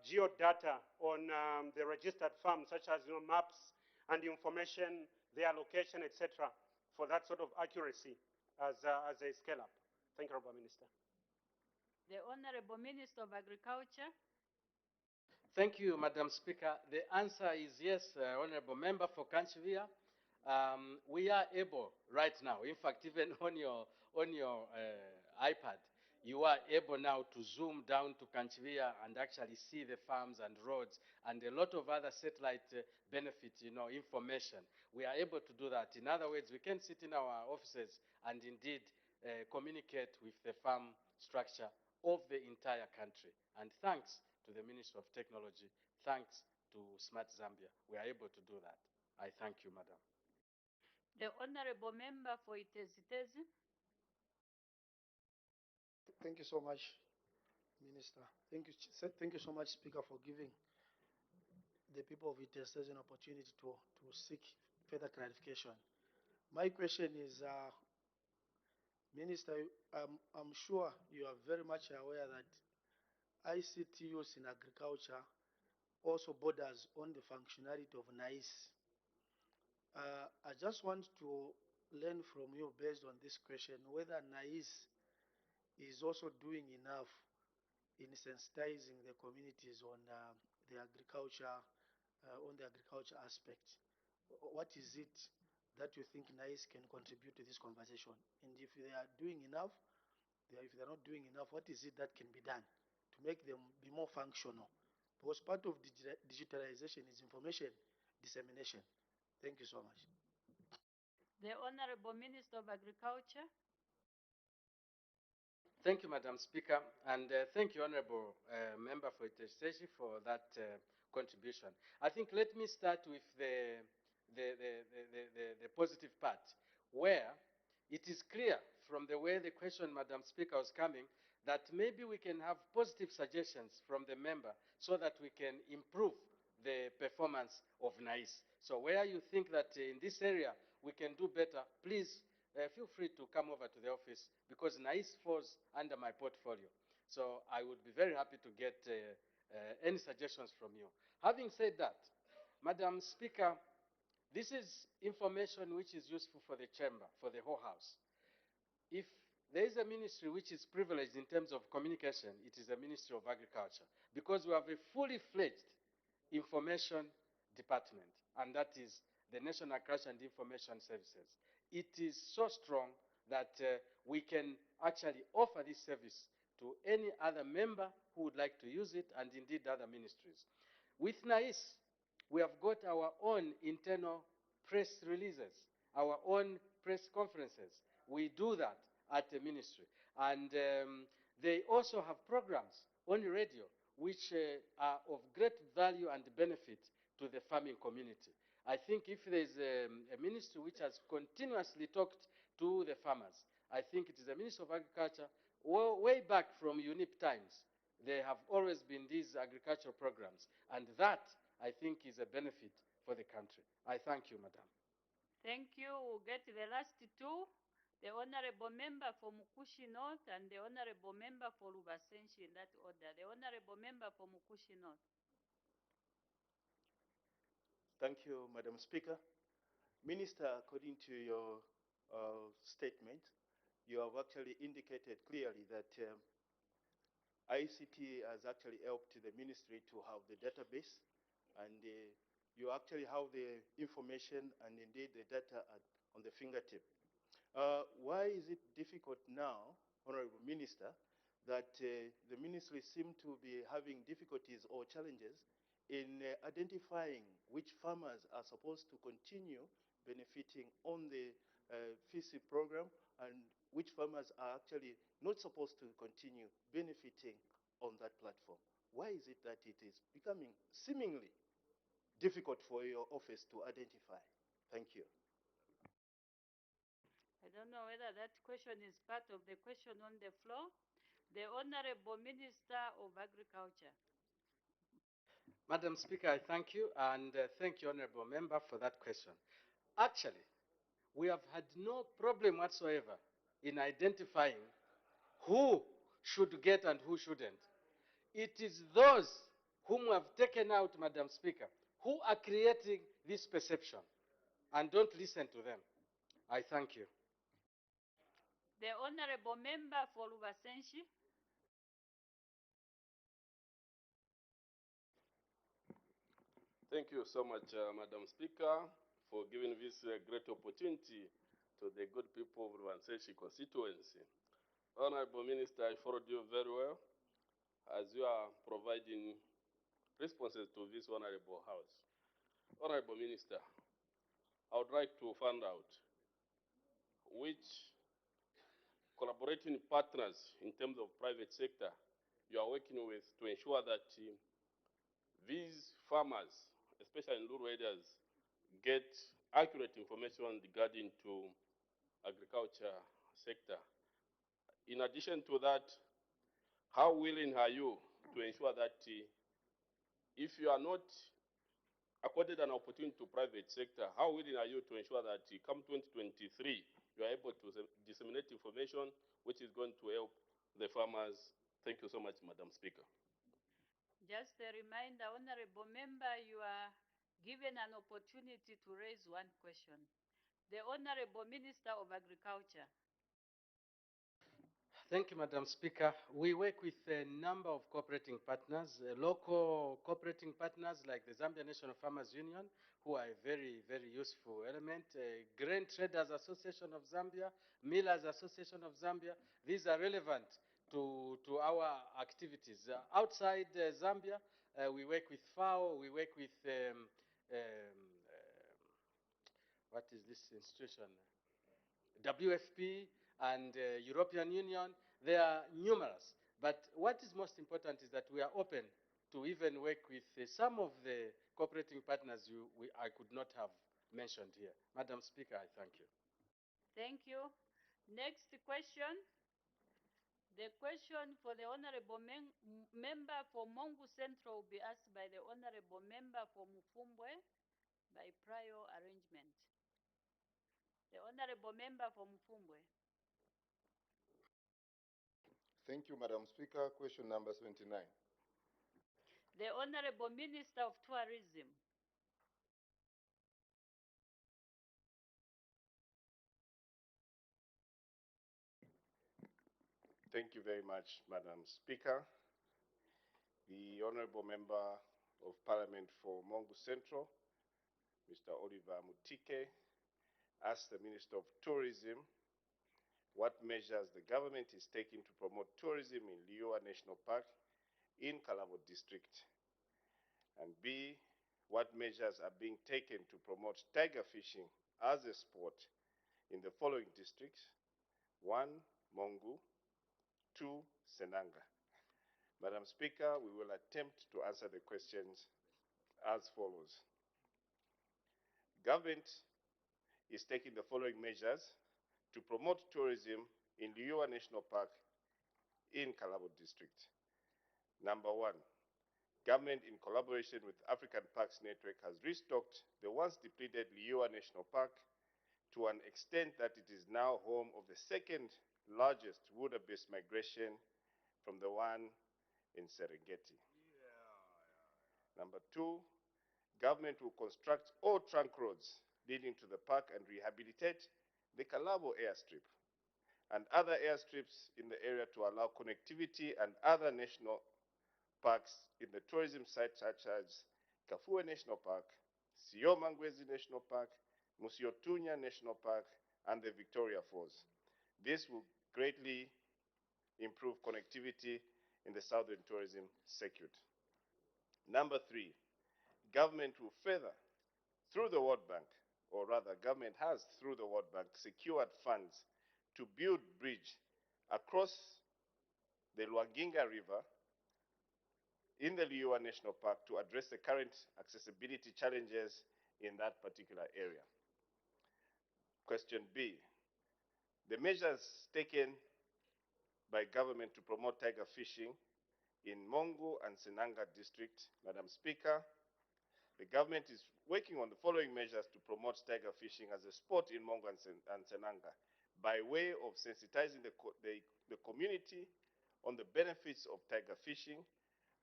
geodata on the registered farms, such as maps and information, their location, etc., for that sort of accuracy as a scale up? Thank you, Honorable Minister. The Honorable Minister of Agriculture. Thank you, Madam Speaker. The answer is yes, Honorable Member for Kanchivia. We are able right now, in fact, even on your iPad, you are able now to zoom down to Kanchivia and actually see the farms and roads and a lot of other satellite benefit, information. We are able to do that. In other words, we can sit in our offices and indeed communicate with the farm structure of the entire country. And thanks to the Ministry of Technology, thanks to Smart Zambia, we are able to do that. I thank you, Madam. The Honorable Member for Itezitezi. Thank you so much, Minister. Thank you so much, Speaker, for giving the people of Itezitezi an opportunity to seek further clarification. My question is, Minister, I'm sure you are very much aware that ICT use in agriculture also borders on the functionality of NICE. I just want to learn from you, based on this question, whether NICE is also doing enough in sensitizing the communities on the agriculture, on the agriculture aspect. What is it that you think NICE can contribute to this conversation? And if they are doing enough, if they're not doing enough, what is it that can be done to make them be more functional? Because part of digitalization is information dissemination. Thank you so much. The Honorable Minister of Agriculture. Thank you, Madam Speaker, and thank you, Honorable Member for Itezitezi, for that contribution. I think let me start with the positive part, where it is clear from the way the question, Madam Speaker, was coming, that maybe we can have positive suggestions from the member so that we can improve the performance of NICE. So where you think that in this area we can do better, please feel free to come over to the office, because NICE falls under my portfolio. So I would be very happy to get any suggestions from you. Having said that, Madam Speaker, this is information which is useful for the chamber, for the whole house. If there is a ministry which is privileged in terms of communication, it is the Ministry of Agriculture, because we have a fully fledged information department, and that is the National Agriculture and Information Services. It is so strong that we can actually offer this service to any other member who would like to use it, and indeed other ministries. With NICE, we have got our own internal press releases, our own press conferences. We do that at the ministry. And they also have programs on radio which are of great value and benefit to the farming community. I think if there is a ministry which has continuously talked to the farmers, I think it is the Ministry of Agriculture. Way back from UNIP times, there have always been these agricultural programs, and that, I think, is a benefit for the country. I thank you, Madam. Thank you. We'll get the last two. The Honorable Member for Mukushi North and the Honorable Member for Lubasenshi, in that order. The Honorable Member for Mukushi North. Thank you, Madam Speaker. Minister, according to your statement, you have actually indicated clearly that ICT has actually helped the ministry to have the database, and you actually have the information and indeed the data on the fingertip. Why is it difficult now, Honorable Minister, that the ministry seem to be having difficulties or challenges in identifying which farmers are supposed to continue benefiting on the FISI program and which farmers are actually not supposed to continue benefiting on that platform? Why is it that it is becoming seemingly difficult for your office to identify? Thank you. I don't know whether that question is part of the question on the floor. The Honorable Minister of Agriculture. Madam Speaker, I thank you, and thank you, Honorable Member, for that question. Actually, we have had no problem whatsoever in identifying who should get and who shouldn't. It is those whom we have taken out, Madam Speaker, who are creating this perception, and don't listen to them. I thank you. The Honorable Member for Luwasenshi. Thank you so much, Madam Speaker, for giving this great opportunity to the good people of Luancha constituency. Honorable Minister, I followed you very well as you are providing responses to this Honorable House. Honorable Minister, I would like to find out which collaborating partners in terms of private sector you are working with to ensure that these farmers, especially in rural areas, get accurate information regarding to agriculture sector. In addition to that, how willing are you to ensure that if you are not accorded an opportunity to private sector, how willing are you to ensure that come 2023, you are able to disseminate information which is going to help the farmers? Thank you so much, Madam Speaker. Just a reminder, Honorable Member, you are given an opportunity to raise one question. The Honorable Minister of Agriculture. Thank you, Madam Speaker. We work with a number of cooperating partners, local cooperating partners like the Zambia National Farmers Union, who are a very, very useful element, Grain Traders Association of Zambia, Millers Association of Zambia. These are relevant to our activities. Outside Zambia, we work with FAO, we work with, what is this institution? WFP and European Union. They are numerous. But what is most important is that we are open to even work with some of the cooperating partners I could not have mentioned here. Madam Speaker, I thank you. Thank you. Next question. The question for the Honorable Member for Mongu Central will be asked by the Honorable Member for Mufumbwe by prior arrangement. The Honorable Member for Mufumbwe. Thank you, Madam Speaker. Question number 79. The Honorable Minister of Tourism. Thank you very much, Madam Speaker. The Honorable Member of Parliament for Mongu Central, Mr. Oliver Mutike, asked the Minister of Tourism what measures the government is taking to promote tourism in Liuwa National Park in Kalabo District, and B, what measures are being taken to promote tiger fishing as a sport in the following districts: 1, Mongu; 2, Senanga. Madam Speaker, we will attempt to answer the questions as follows. Government is taking the following measures to promote tourism in Liuwa National Park in Kalabo District. Number 1, government in collaboration with African Parks Network has restocked the once depleted Liuwa National Park to an extent that it is now home of the second largest wildebeest migration from the one in Serengeti. Number 2, government will construct all trunk roads leading to the park and rehabilitate the Kalabo airstrip and other airstrips in the area to allow connectivity and other national parks in the tourism sites such as Kafue National Park, Siomangwezi National Park, Musiotunya National Park, and the Victoria Falls. This will greatly improve connectivity in the southern tourism circuit. Number 3, government will further, through the World Bank, or rather government has, through the World Bank, secured funds to build bridge across the Luanginga River in the Liuwa National Park to address the current accessibility challenges in that particular area. Question B, the measures taken by government to promote tiger fishing in Mongu and Senanga district, Madam Speaker, The government is working on the following measures to promote tiger fishing as a sport in Mongo and Senanga by way of sensitizing the community on the benefits of tiger fishing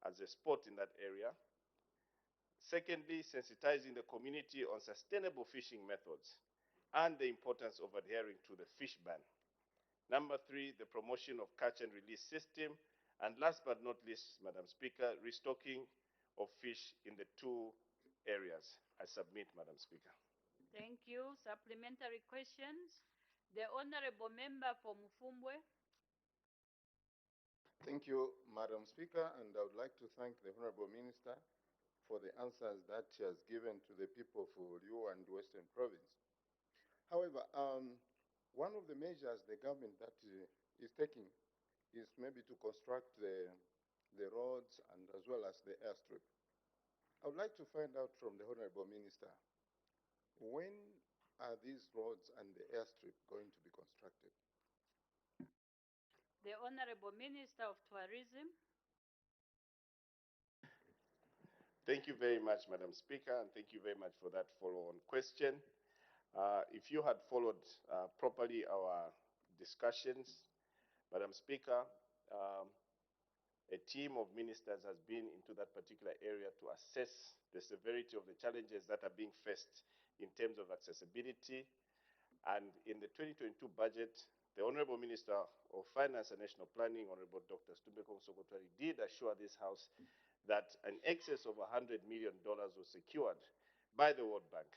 as a sport in that area. Secondly, sensitizing the community on sustainable fishing methods and the importance of adhering to the fish ban. Number three, the promotion of catch and release system. And last but not least, Madam Speaker, restocking of fish in the two areas. I submit, Madam Speaker. Thank you. Supplementary questions. The Honorable Member for Mufumbwe. Thank you, Madam Speaker, and I would like to thank the Honorable Minister for the answers that she has given to the people of Liu and Western Province. However, one of the measures the government that is taking is maybe to construct the roads and as well as the airstrip. I would like to find out from the Honorable Minister, when are these roads and the airstrip going to be constructed? The Honorable Minister of Tourism. Thank you very much, Madam Speaker, and thank you very much for that follow-on question. If you had followed properly our discussions, Madam Speaker, a team of ministers has been into that particular area to assess the severity of the challenges that are being faced in terms of accessibility. And in the 2022 budget, the Honorable Minister of Finance and National Planning, Honorable Dr. Stumbeko Sokotwari, did assure this House that an excess of $100 million was secured by the World Bank.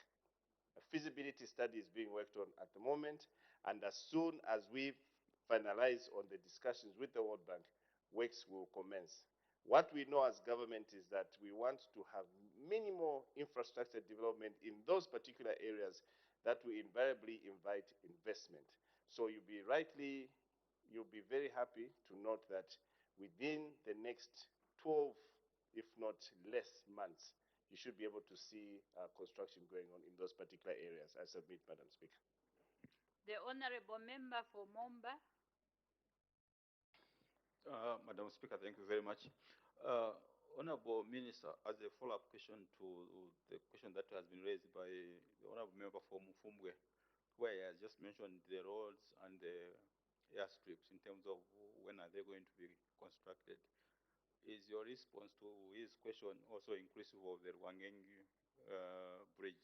A feasibility study is being worked on at the moment, and as soon as we finalize on the discussions with the World Bank, works will commence. What we know as government is that we want to have minimal infrastructure development in those particular areas that will invariably invite investment. So you'll be very happy to note that within the next 12, if not less months, you should be able to see construction going on in those particular areas. I submit, Madam Speaker. The Honorable Member for Momba. Madam Speaker, thank you very much. Honorable Minister, as a follow-up question to the question that has been raised by the Honorable Member for Mufumbwe, where he has just mentioned the roads and the airstrips in terms of when are they going to be constructed. Is your response to his question also inclusive of the Rwangengi bridge?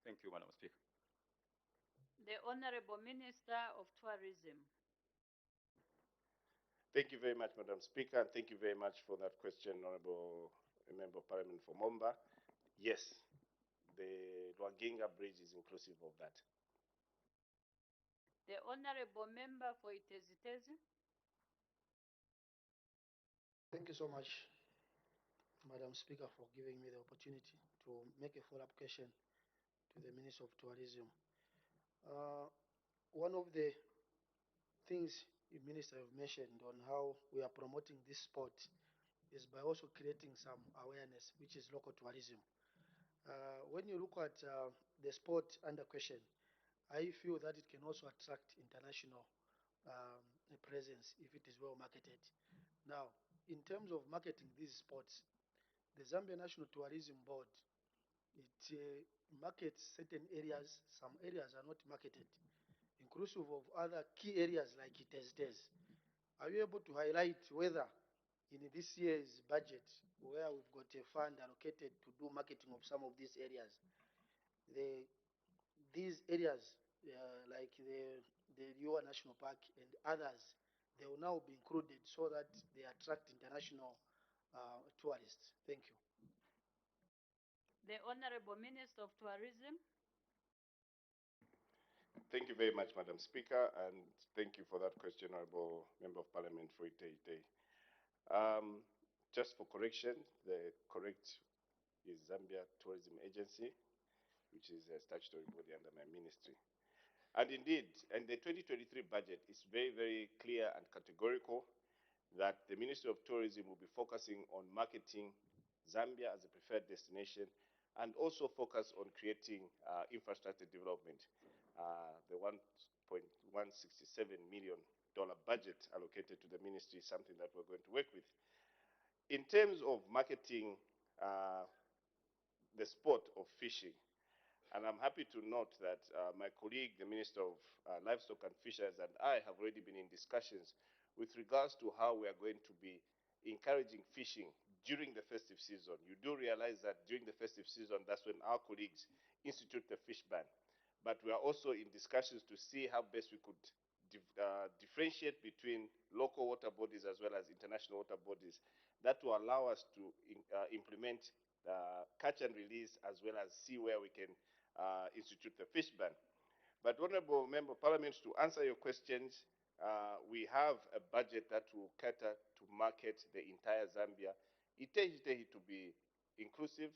Thank you, Madam Speaker. The Honorable Minister of Tourism. Thank you very much, Madam Speaker, and thank you very much for that question, Honorable Member of Parliament for Momba. Yes, the Rwangenga Bridge is inclusive of that. The Honorable Member for Itezitezi. Thank you so much, Madam Speaker, for giving me the opportunity to make a follow-up question to the Minister of Tourism. One of the things the Minister have mentioned on how we are promoting this sport is by also creating some awareness, which is local tourism. When you look at the sport under question, I feel that it can also attract international presence if it is well marketed. Now, in terms of marketing these sports, the Zambia National Tourism Board, it markets certain areas. Some areas are not marketed, inclusive of other key areas like Itezdes. Are you able to highlight whether in this year's budget, where we've got a fund allocated to do marketing of some of these areas, these areas like the Liwa National Park and others, they will now be included so that they attract international tourists? Thank you. The Honorable Minister of Tourism. Thank you very much, Madam Speaker, and thank you for that question, Honorable Member of Parliament for Ite. Just for correction, the correct is Zambia Tourism Agency, which is a statutory body under my ministry. And indeed, in the 2023 budget, it's very, very clear and categorical that the Ministry of Tourism will be focusing on marketing Zambia as a preferred destination and also focus on creating infrastructure development. The $1.167 million budget allocated to the ministry is something that we're going to work with. In terms of marketing the sport of fishing. And I'm happy to note that my colleague, the Minister of Livestock and Fisheries, and I have already been in discussions with regards to how we are going to be encouraging fishing during the festive season. You do realize that during the festive season, that's when our colleagues institute the fish ban. But we are also in discussions to see how best we could differentiate between local water bodies as well as international water bodies. That will allow us to implement catch and release as well as see where we can institute the fish ban. But Honorable Member of Parliament, to answer your questions, we have a budget that will cater to market the entire Zambia. Itehi to be inclusive,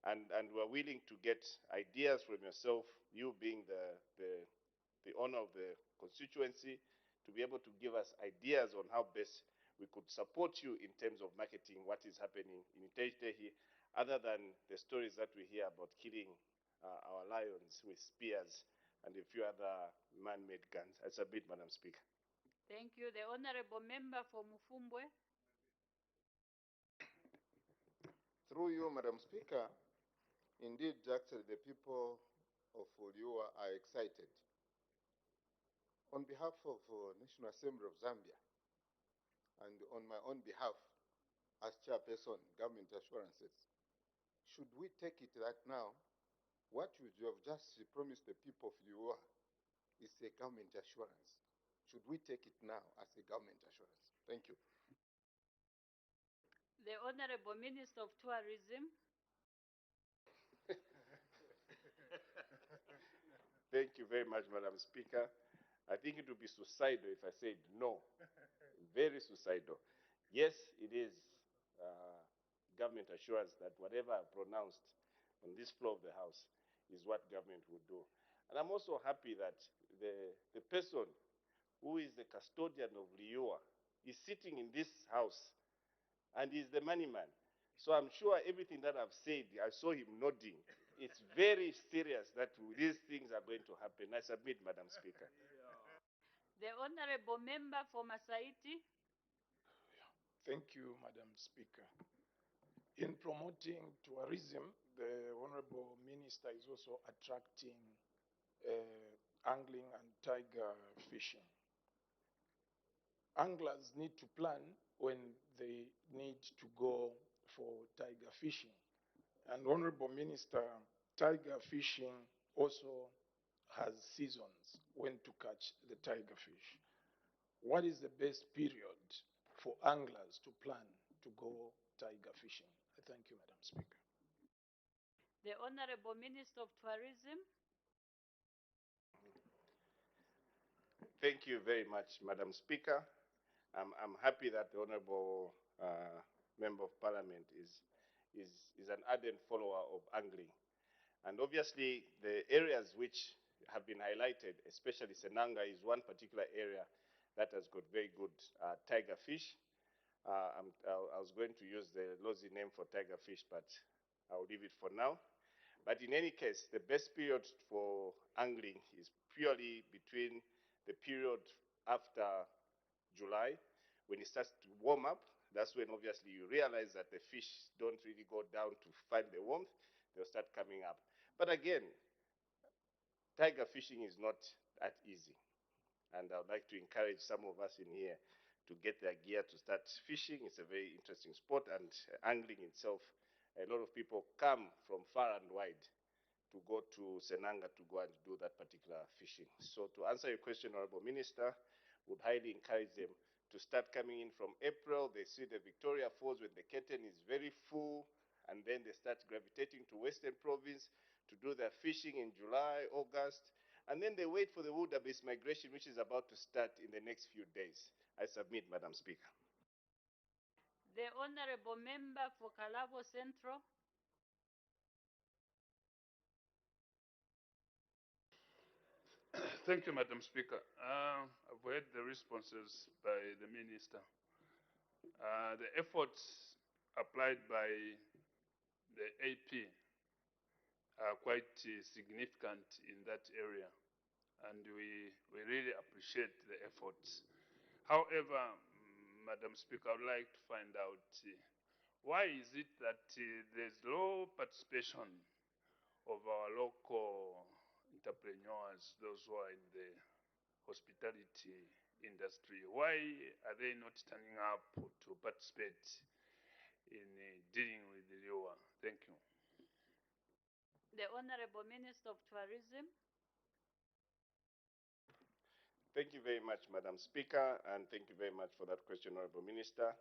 and we're willing to get ideas from yourself, you being the owner of the constituency, to be able to give us ideas on how best we could support you in terms of marketing what is happening in Itehi, other than the stories that we hear about killing our lions with spears and a few other man-made guns. I submit, Madam Speaker. Thank you. The Honorable Member for Mufumbwe. Through you, Madam Speaker, indeed, actually, the people of Liua are excited. On behalf of National Assembly of Zambia, and on my own behalf, as chairperson, government assurances, should we take it that now, what you have just promised the people of Liua is a government assurance? Should we take it now as a government assurance? Thank you. The Honorable Minister of Tourism. Thank you very much, Madam Speaker. I think it would be suicidal if I said no. Very suicidal. Yes, it is government assurance that whatever I've pronounced on this floor of the House is what government will do. And I'm also happy that the person who is the custodian of Liua is sitting in this House and is the money man. So I'm sure everything that I've said, I saw him nodding. It's very serious that these things are going to happen. I submit, Madam Speaker. The Honorable Member for Masaiti. Thank you, Madam Speaker. In promoting tourism, the Honorable Minister is also attracting angling and tiger fishing. Anglers need to plan when they need to go for tiger fishing. And Honorable Minister, tiger fishing also has seasons when to catch the tiger fish. What is the best period for anglers to plan to go tiger fishing? I thank you, Madam Speaker. The Honorable Minister of Tourism. Thank you very much, Madam Speaker. I'm happy that the Honorable Member of Parliament is an ardent follower of angling. And obviously, the areas which have been highlighted, especially Senanga, is one particular area that has got very good tiger fish. I was going to use the lousy name for tiger fish, but I'll leave it for now. But in any case, the best period for angling is purely between the period after July, when it starts to warm up. That's when obviously you realize that the fish don't really go down to find the warmth. They'll start coming up. But again, tiger fishing is not that easy. And I would like to encourage some of us in here to get their gear to start fishing. It's a very interesting sport, and angling itself, a lot of people come from far and wide to go to Senanga to go and do that particular fishing. So to answer your question, Honorable Minister, would highly encourage them to start coming in from April. They see the Victoria Falls when the curtain is very full, and then they start gravitating to Western Province to do their fishing in July, August, and then they wait for the wildebeest migration, which is about to start in the next few days. I submit, Madam Speaker. The Honorable Member for Kalabo Central. Thank you, Madam Speaker. I've heard the responses by the Minister. The efforts applied by the AP are quite significant in that area, and we really appreciate the efforts. However, Madam Speaker, I would like to find out Why is it that there's low participation of our local entrepreneurs, those who are in the hospitality industry? Why are they not turning up to participate in dealing with the lure? Thank you. The Honorable Minister of Tourism. Thank you very much, Madam Speaker, and thank you very much for that question, Honorable Minister.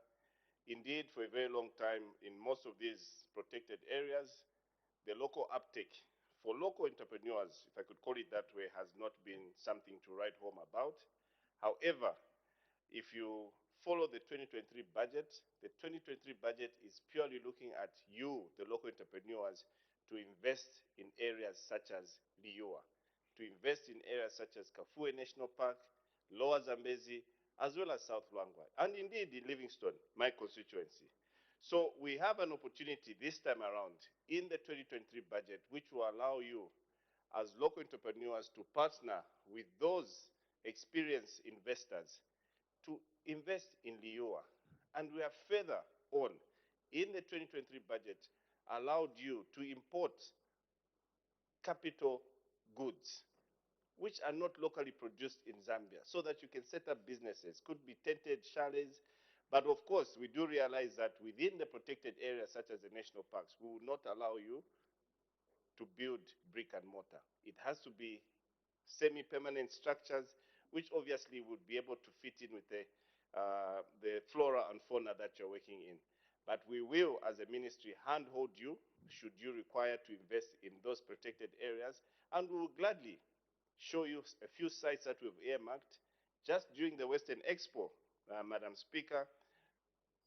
Indeed, for a very long time, in most of these protected areas, the local uptake for local entrepreneurs, if I could call it that way, has not been something to write home about. However, if you follow the 2023 budget, the 2023 budget is purely looking at you, the local entrepreneurs, to invest in areas such as Liua, to invest in areas such as Kafue National Park, Lower Zambezi, as well as South Luangwa, and indeed in Livingstone, my constituency. So we have an opportunity this time around in the 2023 budget, which will allow you as local entrepreneurs to partner with those experienced investors to invest in Liua. And we have further on, in the 2023 budget, allowed you to import capital goods which are not locally produced in Zambia so that you can set up businesses. Could be tented chalets, but of course we do realize that within the protected areas such as the national parks, we will not allow you to build brick and mortar. It has to be semi-permanent structures, which obviously would be able to fit in with the flora and fauna that you're working in. But we will, as a ministry, handhold you should you require to invest in those protected areas, and we will gladly show you a few sites that we've earmarked. Just during the Western Expo, Madam Speaker,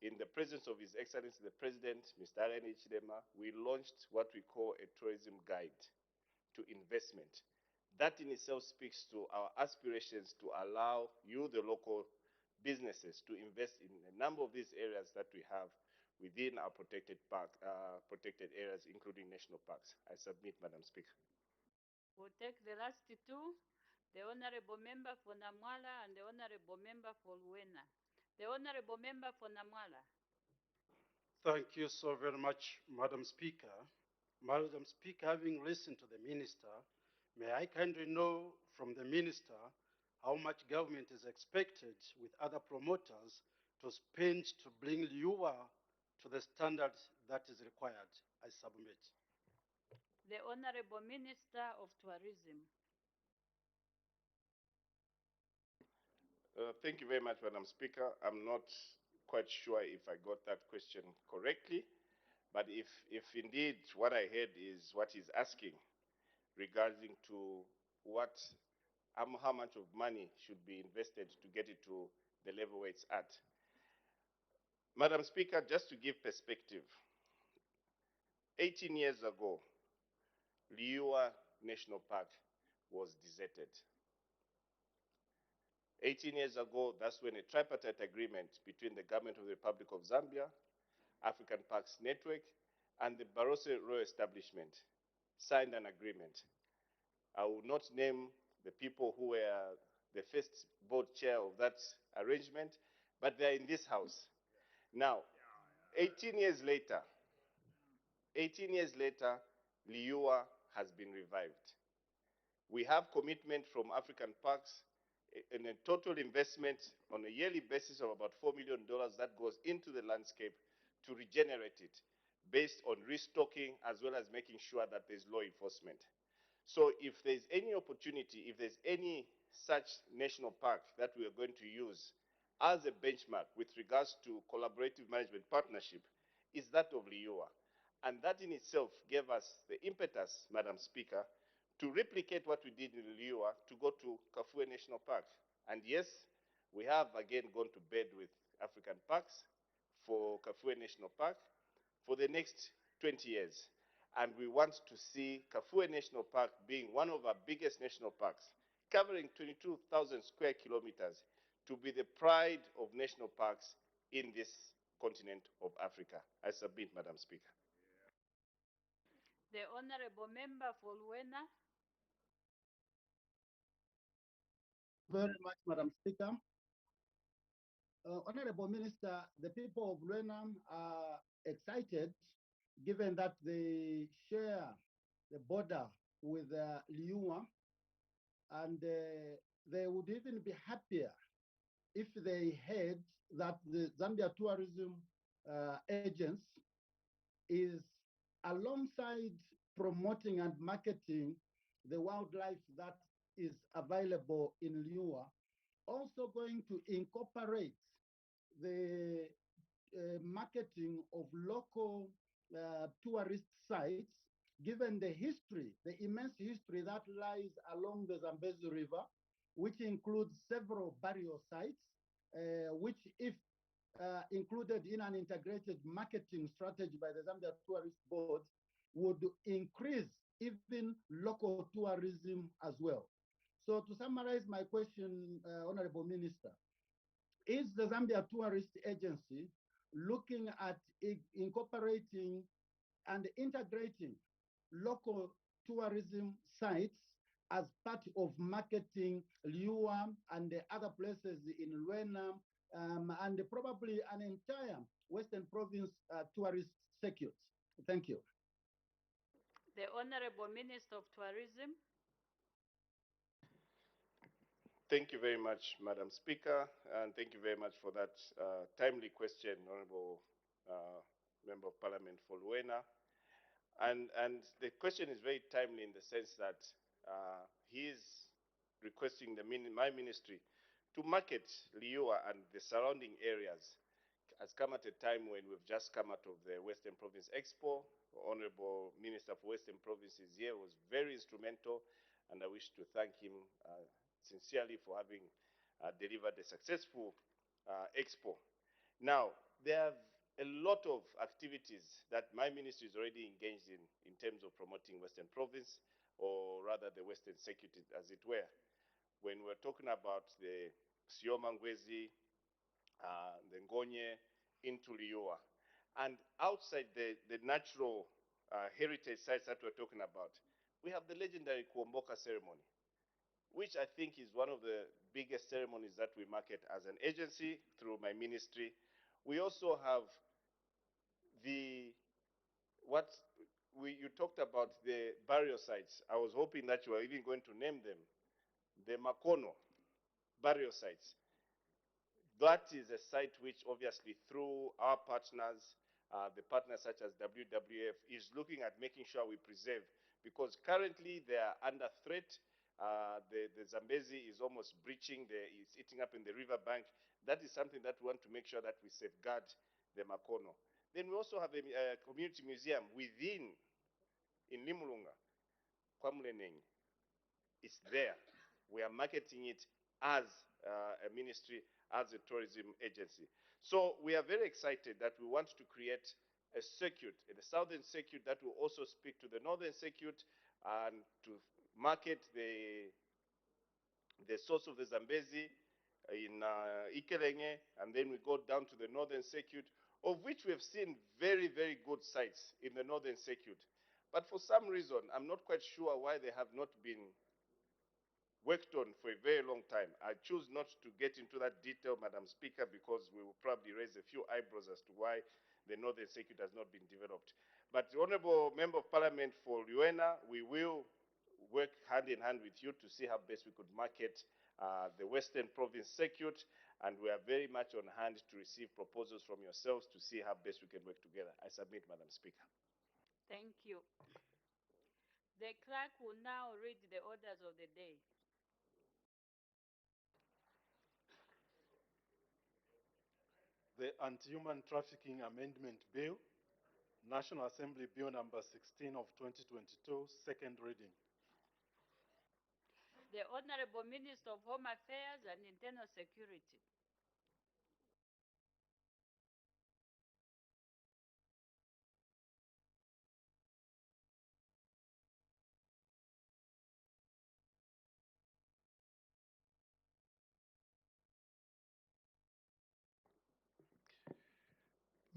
in the presence of His Excellency the President, Mr. Arene Chidema, we launched what we call a tourism guide to investment. That in itself speaks to our aspirations to allow you, the local businesses, to invest in a number of these areas that we have within our protected areas, including national parks. I submit, Madam Speaker. We'll take the last two, the Honorable Member for Namwala and the Honorable Member for Luena. The Honorable Member for Namwala. Thank you so very much, Madam Speaker. Madam Speaker, having listened to the Minister, may I kindly know from the Minister how much government is expected with other promoters to spend to bring Liua to the standards that is required? I submit. The Honorable Minister of Tourism. Thank you very much, Madam Speaker. I'm not quite sure if I got that question correctly, but if indeed what I heard is what he's asking regarding to how much of money should be invested to get it to the level where it's at. Madam Speaker, just to give perspective, 18 years ago, Liua National Park was deserted. 18 years ago, that's when a tripartite agreement between the government of the Republic of Zambia, African Parks Network, and the Barroso Royal Establishment signed an agreement. I will not name the people who were the first board chair of that arrangement, but they're in this house. Now, 18 years later, Liua has been revived. We have commitment from African Parks in a total investment on a yearly basis of about $4 million that goes into the landscape to regenerate it based on restocking as well as making sure that there's law enforcement. So if there's any opportunity, if there's any such national park that we are going to use as a benchmark with regards to collaborative management partnership, is that of Liua. And that in itself gave us the impetus, Madam Speaker, to replicate what we did in Liua to go to Kafue National Park. And yes, we have again gone to bed with African Parks for Kafue National Park for the next 20 years. And we want to see Kafue National Park being one of our biggest national parks, covering 22,000 square kilometers, to be the pride of national parks in this continent of Africa. I submit, Madam Speaker. The Honorable Member for Luena. Very much, Madam Speaker. Honorable Minister, the people of Luena are excited given that they share the border with Liua, and they would even be happier if they heard that the Zambia Tourism Agents is alongside promoting and marketing the wildlife that is available in Liua, also going to incorporate the marketing of local tourist sites, given the history, the immense history that lies along the Zambezi River, which includes several burial sites, which, if included in an integrated marketing strategy by the Zambia Tourist Board, would increase even local tourism as well. So to summarize my question, Honorable Minister, is the Zambia Tourist Agency looking at incorporating and integrating local tourism sites as part of marketing Liua and the other places in Luena, and probably an entire Western Province tourist circuit? Thank you. The Honorable Minister of Tourism. Thank you very much, Madam Speaker, and thank you very much for that timely question, Honorable Member of Parliament for Luena. And the question is very timely in the sense that he is requesting my ministry to market Liua and the surrounding areas. Has come at a time when we've just come out of the Western Province Expo. Honorable Minister for Western Province is here, was very instrumental, and I wish to thank him sincerely for having delivered a successful expo. Now, there are a lot of activities that my ministry is already engaged in terms of promoting Western Province, or rather the Western Circuit, as it were. When we're talking about the Siomangwezi, the Ngonye, into Liua, and outside the natural heritage sites that we're talking about, we have the legendary Kuomboka ceremony, which I think is one of the biggest ceremonies that we market as an agency through my ministry. We also have you talked about the burial sites. I was hoping that you were even going to name them. The Makono burial sites. That is a site which obviously through our partners, the partners such as WWF, is looking at making sure we preserve, because currently they are under threat. The Zambezi is almost breaching, it's eating up in the riverbank. That is something that we want to make sure that we safeguard the Makono. Then we also have a community museum within, in Limulunga, Kwamleneng. It's there. We are marketing it as a ministry, as a tourism agency. So we are very excited that we want to create a circuit, the southern circuit, that will also speak to the northern circuit and to market the source of the Zambezi in Ikelenge, and then we go down to the northern circuit, of which we have seen very, very good sites in the northern circuit. But for some reason, I'm not quite sure why they have not been worked on for a very long time. I choose not to get into that detail, Madam Speaker, because we will probably raise a few eyebrows as to why the northern circuit has not been developed. But the Honorable Member of Parliament for Luena, we will work hand in hand with you to see how best we could market the Western Province circuit, and we are very much on hand to receive proposals from yourselves to see how best we can work together. I submit, Madam Speaker. Thank you. The clerk will now read the orders of the day. The Anti-Human Trafficking Amendment Bill, National Assembly Bill number 16 of 2022, second reading. The Honorable Minister of Home Affairs and Internal Security.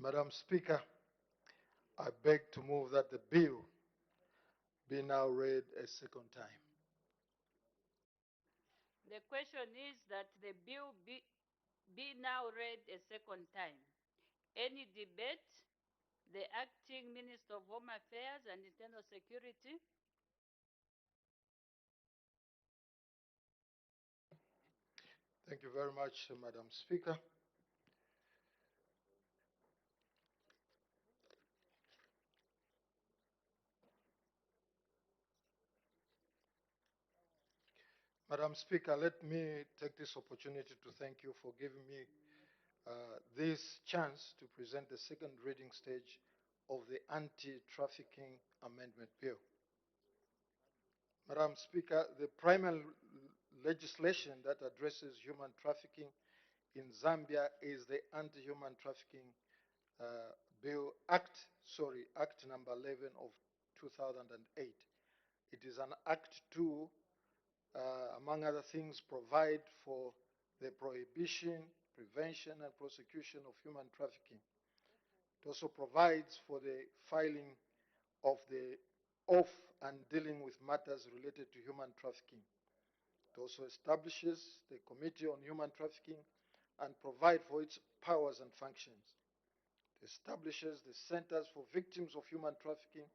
Madam Speaker, I beg to move that the bill be now read a second time. The question is that the bill be now read a second time. Any debate? the Acting Minister of Home Affairs and Internal Security. Thank you very much, Madam Speaker. Madam Speaker, let me take this opportunity to thank you for giving me this chance to present the second reading stage of the Anti-Trafficking Amendment Bill. Madam Speaker, the primary legislation that addresses human trafficking in Zambia is the Anti-Human Trafficking Act number 11 of 2008. It is an act to, among other things, provide for the prohibition, prevention, and prosecution of human trafficking. It also provides for the filing of and dealing with matters related to human trafficking. It also establishes the Committee on Human Trafficking and provide for its powers and functions. It establishes the Centers for Victims of Human Trafficking,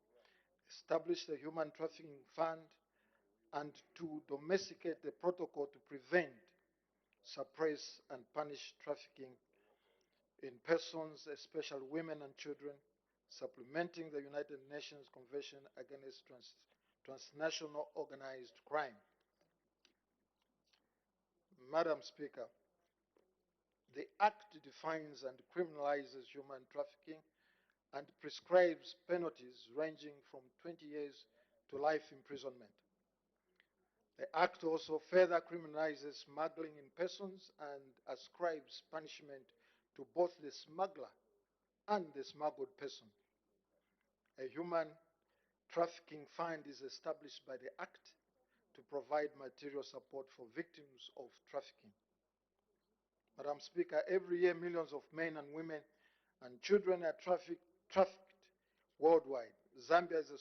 establish the Human Trafficking Fund, and to domesticate the protocol to prevent, suppress, and punish trafficking in persons, especially women and children, supplementing the United Nations Convention Against Transnational Organized Crime. Madam Speaker, the Act defines and criminalizes human trafficking and prescribes penalties ranging from 20 years to life imprisonment. The Act also further criminalizes smuggling in persons and ascribes punishment to both the smuggler and the smuggled person. A human trafficking fund is established by the Act to provide material support for victims of trafficking. Madam Speaker, every year millions of men and women and children are trafficked worldwide. Zambia is a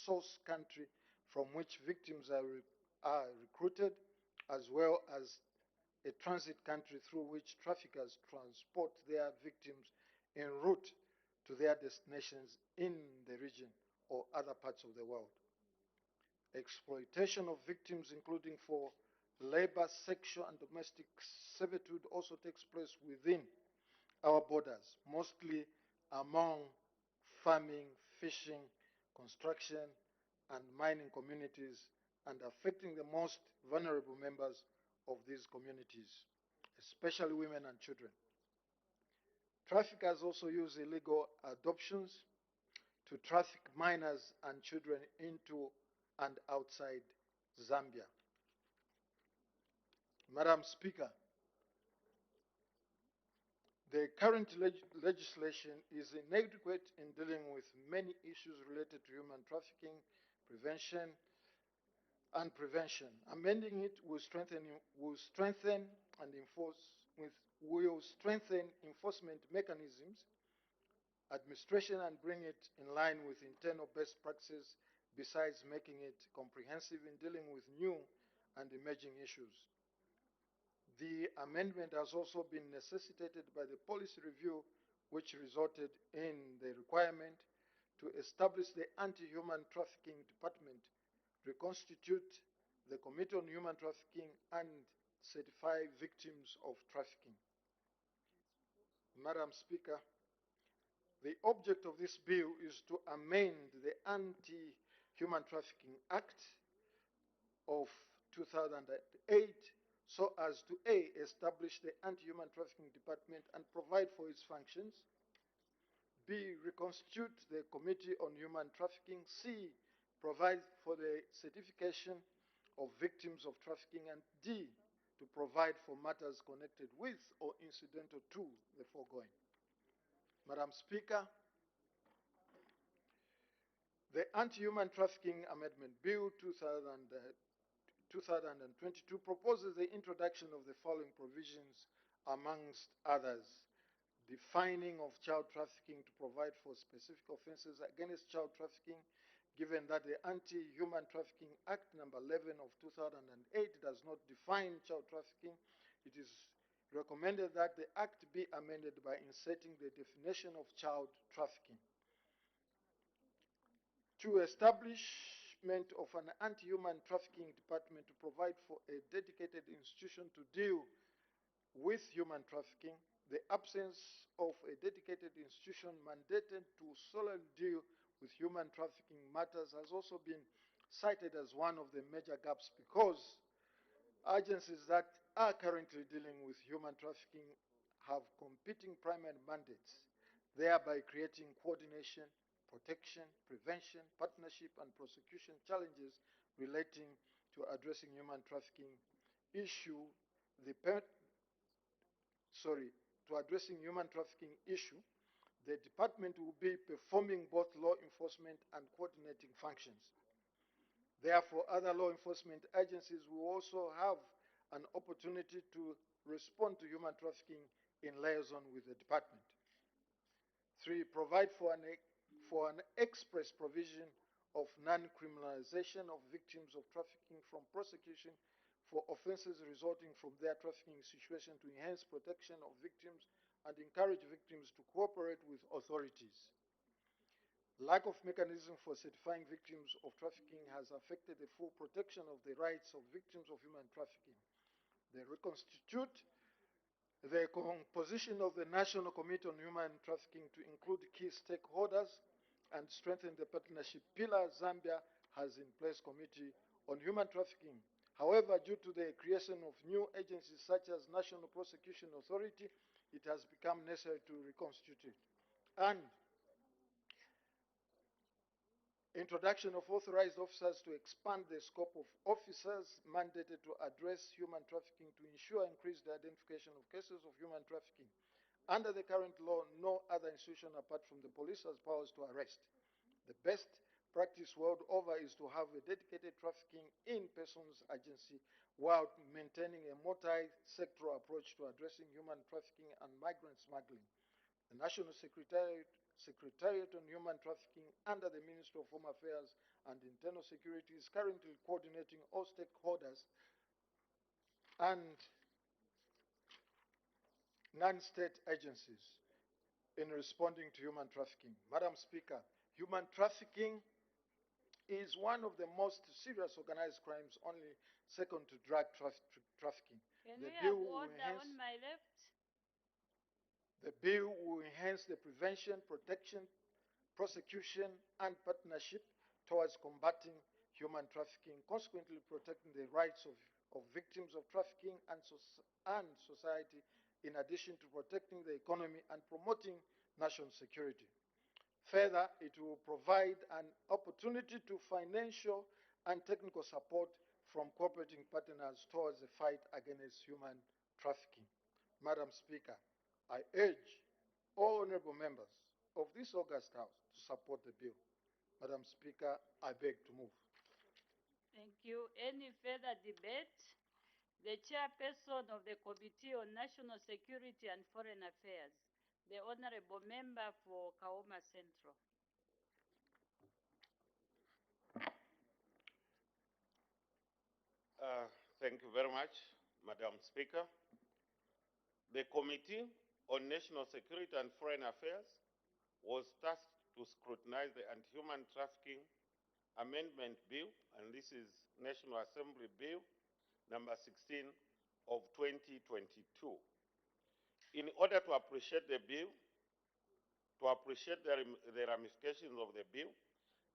source country from which victims are recruited, as well as a transit country through which traffickers transport their victims en route to their destinations in the region or other parts of the world. Exploitation of victims, including for labor, sexual, and domestic servitude, also takes place within our borders, mostly among farming, fishing, construction, and mining communities, and affecting the most vulnerable members of these communities, especially women and children. Traffickers also use illegal adoptions to traffic minors and children into and outside Zambia. Madam Speaker, the current legislation is inadequate in dealing with many issues related to human trafficking, prevention, and prevention. Amending it will strengthen enforcement mechanisms, administration, and bring it in line with internal best practices, besides making it comprehensive in dealing with new and emerging issues. The amendment has also been necessitated by the policy review, which resulted in the requirement to establish the Anti-Human Trafficking Department, reconstitute the Committee on Human Trafficking, and certify victims of trafficking. Madam Speaker, the object of this bill is to amend the Anti-Human Trafficking Act of 2008 so as to A, establish the Anti-Human Trafficking Department and provide for its functions, B, reconstitute the Committee on Human Trafficking, C, provide for the certification of victims of trafficking, and D, to provide for matters connected with or incidental to the foregoing. Madam Speaker, the Anti-Human Trafficking Amendment Bill 2022 proposes the introduction of the following provisions, amongst others: defining of child trafficking to provide for specific offenses against child trafficking, given that the Anti-Human Trafficking Act number 11 of 2008 does not define child trafficking. It is recommended that the Act be amended by inserting the definition of child trafficking. To establishment of an anti-human trafficking department to provide for a dedicated institution to deal with human trafficking. The absence of a dedicated institution mandated to solely deal with human trafficking matters has also been cited as one of the major gaps, because agencies that are currently dealing with human trafficking have competing primary mandates, thereby creating coordination, protection, prevention, partnership, and prosecution challenges relating to addressing human trafficking issue. To addressing human trafficking issue, the department will be performing both law enforcement and coordinating functions. Therefore, other law enforcement agencies will also have an opportunity to respond to human trafficking in liaison with the department. 3, provide for an express provision of non-criminalization of victims of trafficking from prosecution for offenses resulting from their trafficking situation, to enhance protection of victims and encourage victims to cooperate with authorities. Lack of mechanism for certifying victims of trafficking has affected the full protection of the rights of victims of human trafficking. They reconstitute the composition of the National Committee on Human Trafficking to include key stakeholders and strengthen the partnership pillar. Zambia has in place Committee on Human Trafficking. However, due to the creation of new agencies such as National Prosecution Authority, it has become necessary to reconstitute it. And introduction of authorized officers to expand the scope of officers mandated to address human trafficking to ensure increased identification of cases of human trafficking. Under the current law, no other institution apart from the police has powers to arrest. The best practice world over is to have a dedicated trafficking in persons agency while maintaining a multi-sectoral approach to addressing human trafficking and migrant smuggling. The National Secretariat on Human Trafficking under the Ministry of Home Affairs and Internal Security is currently coordinating all stakeholders and non-state agencies in responding to human trafficking. Madam Speaker, human trafficking is one of the most serious organized crimes, only second to drug trafficking. Can we have order on my left? The bill will enhance the prevention, protection, prosecution, and partnership towards combating human trafficking, consequently protecting the rights of victims of trafficking and society, in addition to protecting the economy and promoting national security. Further, it will provide an opportunity to financial and technical support from cooperating partners towards the fight against human trafficking. Madam Speaker, I urge all honorable members of this August House to support the bill. Madam Speaker, I beg to move. Thank you. Any further debate? The chairperson of the Committee on National Security and Foreign Affairs, the honorable member for Kaoma Central. Thank you very much, Madam Speaker. The Committee on National Security and Foreign Affairs was tasked to scrutinize the Anti-Human Trafficking Amendment Bill, and this is National Assembly Bill number 16 of 2022. In order to appreciate the bill, to appreciate the ramifications of the bill,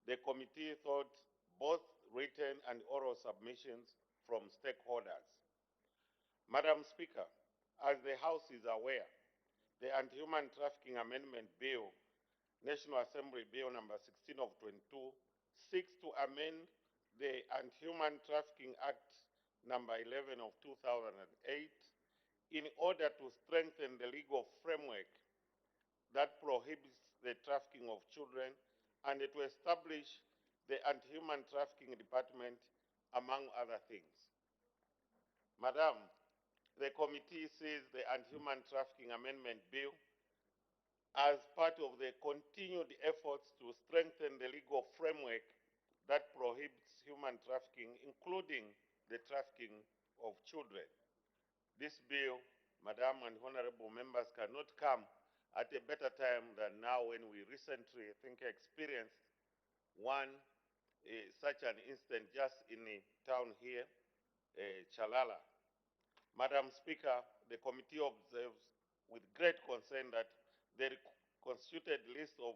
the committee thought both written and oral submissions from stakeholders. Madam Speaker, as the House is aware, the Anti-Human Trafficking Amendment Bill, National Assembly Bill number 16 of 22, seeks to amend the Anti-Human Trafficking Act number 11 of 2008 in order to strengthen the legal framework that prohibits the trafficking of children and to establish the Anti-Human Trafficking Department, among other things. Madam, the committee sees the Anti-Human Trafficking Amendment Bill as part of the continued efforts to strengthen the legal framework that prohibits human trafficking, including the trafficking of children. This bill Madam and honorable members, cannot come at a better time than now when we recently, I think, experienced one such an incident just in a town here, Chalala. Madam Speaker, the committee observes with great concern that the constituted list of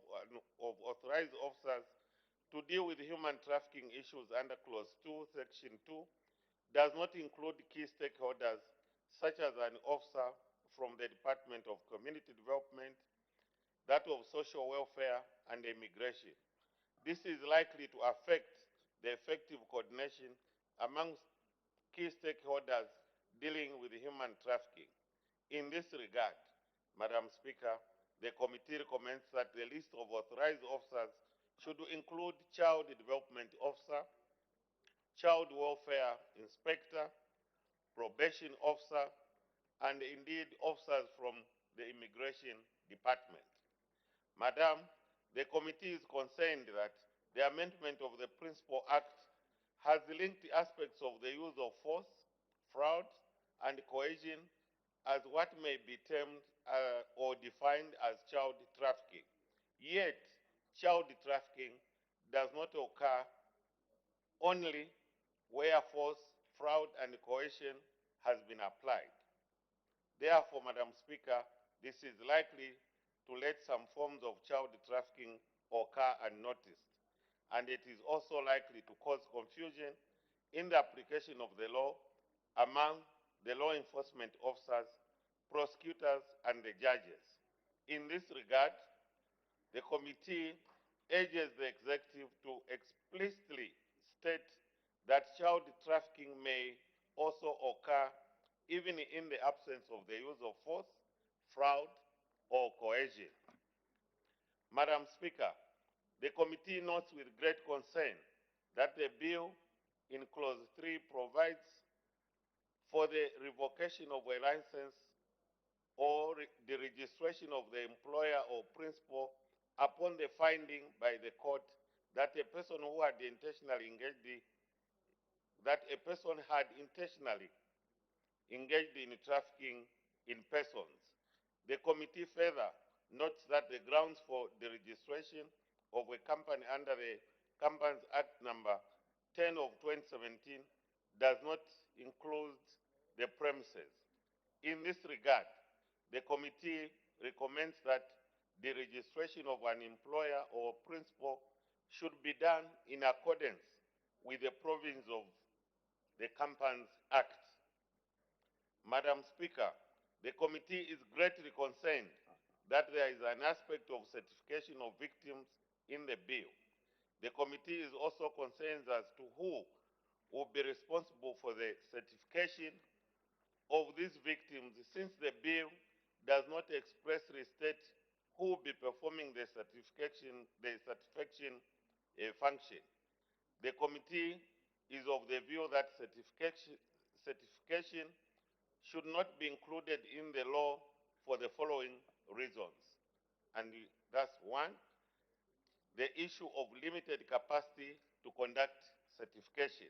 authorized officers to deal with human trafficking issues under Clause 2, Section 2, does not include key stakeholders such as an officer from the Department of Community Development, that of Social Welfare, and Immigration. This is likely to affect the effective coordination amongst key stakeholders dealing with human trafficking. In this regard, Madam Speaker, the committee recommends that the list of authorized officers should include child development officer, child welfare inspector, probation officer, and indeed officers from the immigration department. Madam, the committee is concerned that the amendment of the Principal Act has linked aspects of the use of force, fraud, and coercion as what may be termed or defined as child trafficking. Yet, child trafficking does not occur only where force, fraud, and coercion has been applied. Therefore, Madam Speaker, this is likely to let some forms of child trafficking occur unnoticed, and it is also likely to cause confusion in the application of the law among the law enforcement officers, prosecutors, and the judges. In this regard, the committee urges the executive to explicitly state that child trafficking may also occur even in the absence of the use of force, fraud, or coercion. Madam Speaker, the committee notes with great concern that the bill in Clause 3 provides for the revocation of a license or the registration of the employer or principal upon the finding by the court that a person who had intentionally engaged in trafficking in persons. The committee further notes that the grounds for the registration of a company under the Companies Act number 10 of 2017 does not include the premises. In this regard, the committee recommends that the registration of an employer or principal should be done in accordance with the provisions of the Companies Act. Madam Speaker, the committee is greatly concerned that there is an aspect of certification of victims in the bill. The committee is also concerned as to who will be responsible for the certification of these victims, since the bill does not expressly state who will be performing the certification function. The committee is of the view that certification should not be included in the law for the following reasons. And that's one, the issue of limited capacity to conduct certification.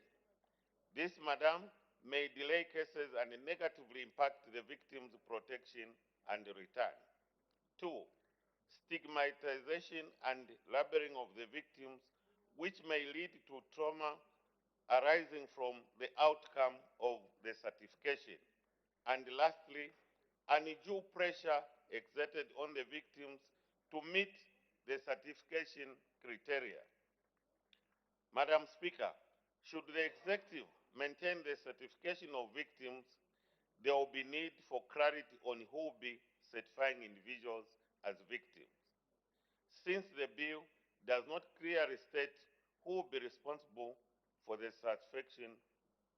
This, madam, may delay cases and negatively impact the victim's protection and return. Two, stigmatization and labeling of the victims, which may lead to trauma arising from the outcome of the certification. And lastly, undue pressure exerted on the victims to meet the certification criteria. Madam Speaker, should the executive maintain the certification of victims, there will be need for clarity on who will be certifying individuals as victims. Since the bill does not clearly state who will be responsible for the certification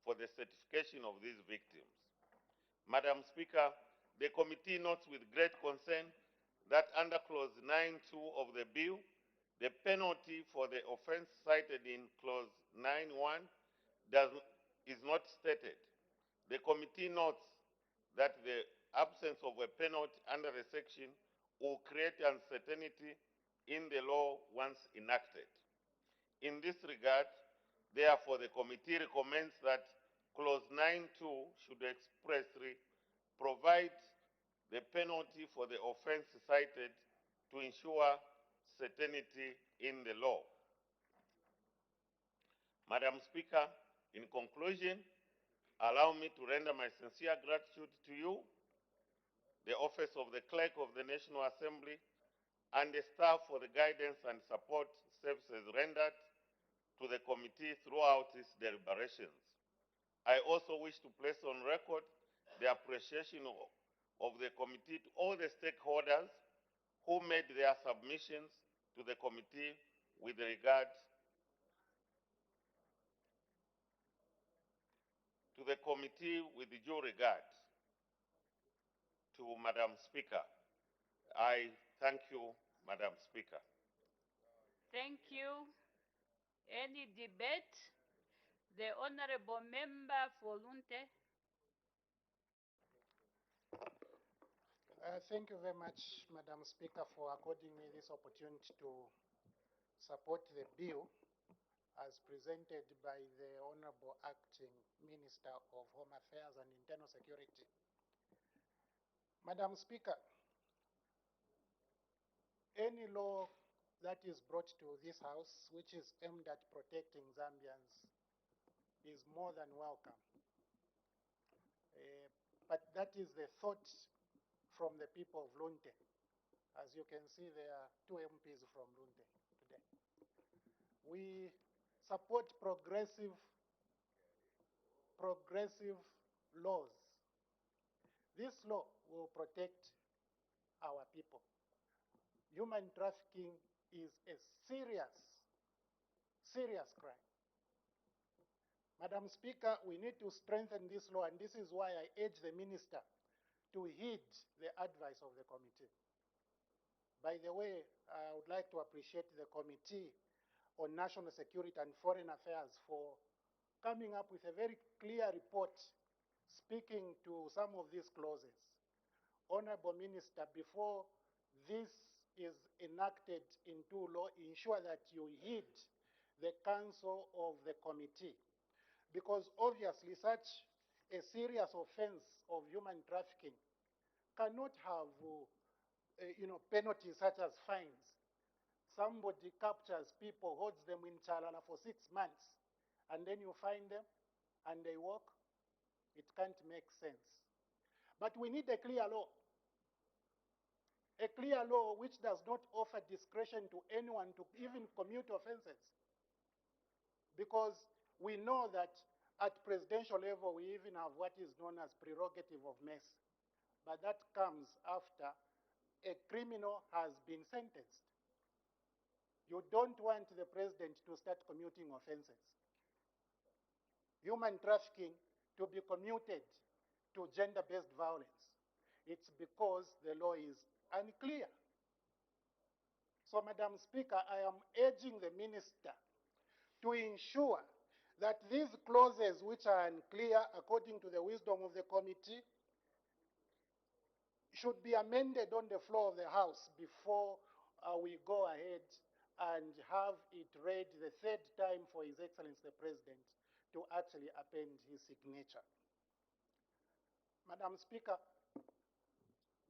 of these victims. Madam Speaker, the committee notes with great concern that under Clause 9.2 of the bill, the penalty for the offense cited in Clause 9.1 is not stated. The committee notes that the absence of a penalty under the section will create uncertainty in the law once enacted. In this regard, therefore, the committee recommends that Clause 9.2 should expressly provide the penalty for the offense cited to ensure certainty in the law. Madam Speaker, in conclusion, allow me to render my sincere gratitude to you, the Office of the Clerk of the National Assembly, and the staff for the guidance and support services rendered to the committee throughout its deliberations. I also wish to place on record the appreciation of the committee to all the stakeholders who made their submissions to the committee with regard to the committee with due regard. To Madam Speaker, I thank you, Madam Speaker. Thank you. Any debate? The Honorable Member for Lunte. Thank you very much, Madam Speaker, for according me this opportunity to support the bill as presented by the Honorable Acting Minister of Home Affairs and Internal Security. Madam Speaker, any law that is brought to this House which is aimed at protecting Zambians is more than welcome. But that is the thought from the people of Lunte. As you can see, there are 2 MPs from Lunte today. We support progressive laws. This law will protect our people. Human trafficking is a serious crime. Madam Speaker, we need to strengthen this law, and this is why I urge the minister to heed the advice of the committee. By the way, I would like to appreciate the Committee on National Security and Foreign Affairs for coming up with a very clear report speaking to some of these clauses. Honorable Minister, before this is enacted into law, ensure that you heed the counsel of the committee, because obviously such a serious offense of human trafficking cannot have penalties such as fines. Somebody captures people, holds them in Chalana for 6 months, and then you find them and they walk. It can't make sense. But we need a clear law which does not offer discretion to anyone to even commute offenses. Because we know that at presidential level, we even have what is known as prerogative of mercy. But that comes after a criminal has been sentenced. You don't want the president to start commuting offenses. Human trafficking to be commuted to gender-based violence. It's because the law is unclear. So, Madam Speaker, I am urging the minister to ensure that these clauses which are unclear according to the wisdom of the committee should be amended on the floor of the House before we go ahead and have it read the 3rd time for His Excellency the President to actually append his signature. Madam Speaker,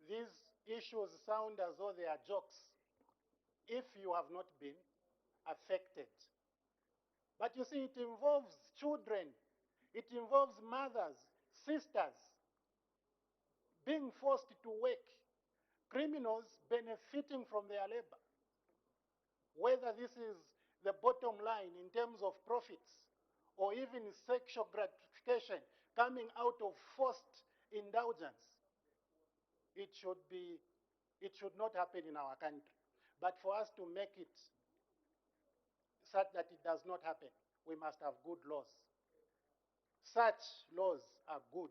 these issues sound as though they are jokes if you have not been affected. But you see, it involves children, it involves mothers, sisters being forced to work, criminals benefiting from their labor. Whether this is the bottom line in terms of profits or even sexual gratification coming out of forced indulgence, it should not happen in our country. But for us to make it such that it does not happen, we must have good laws. Such laws are good.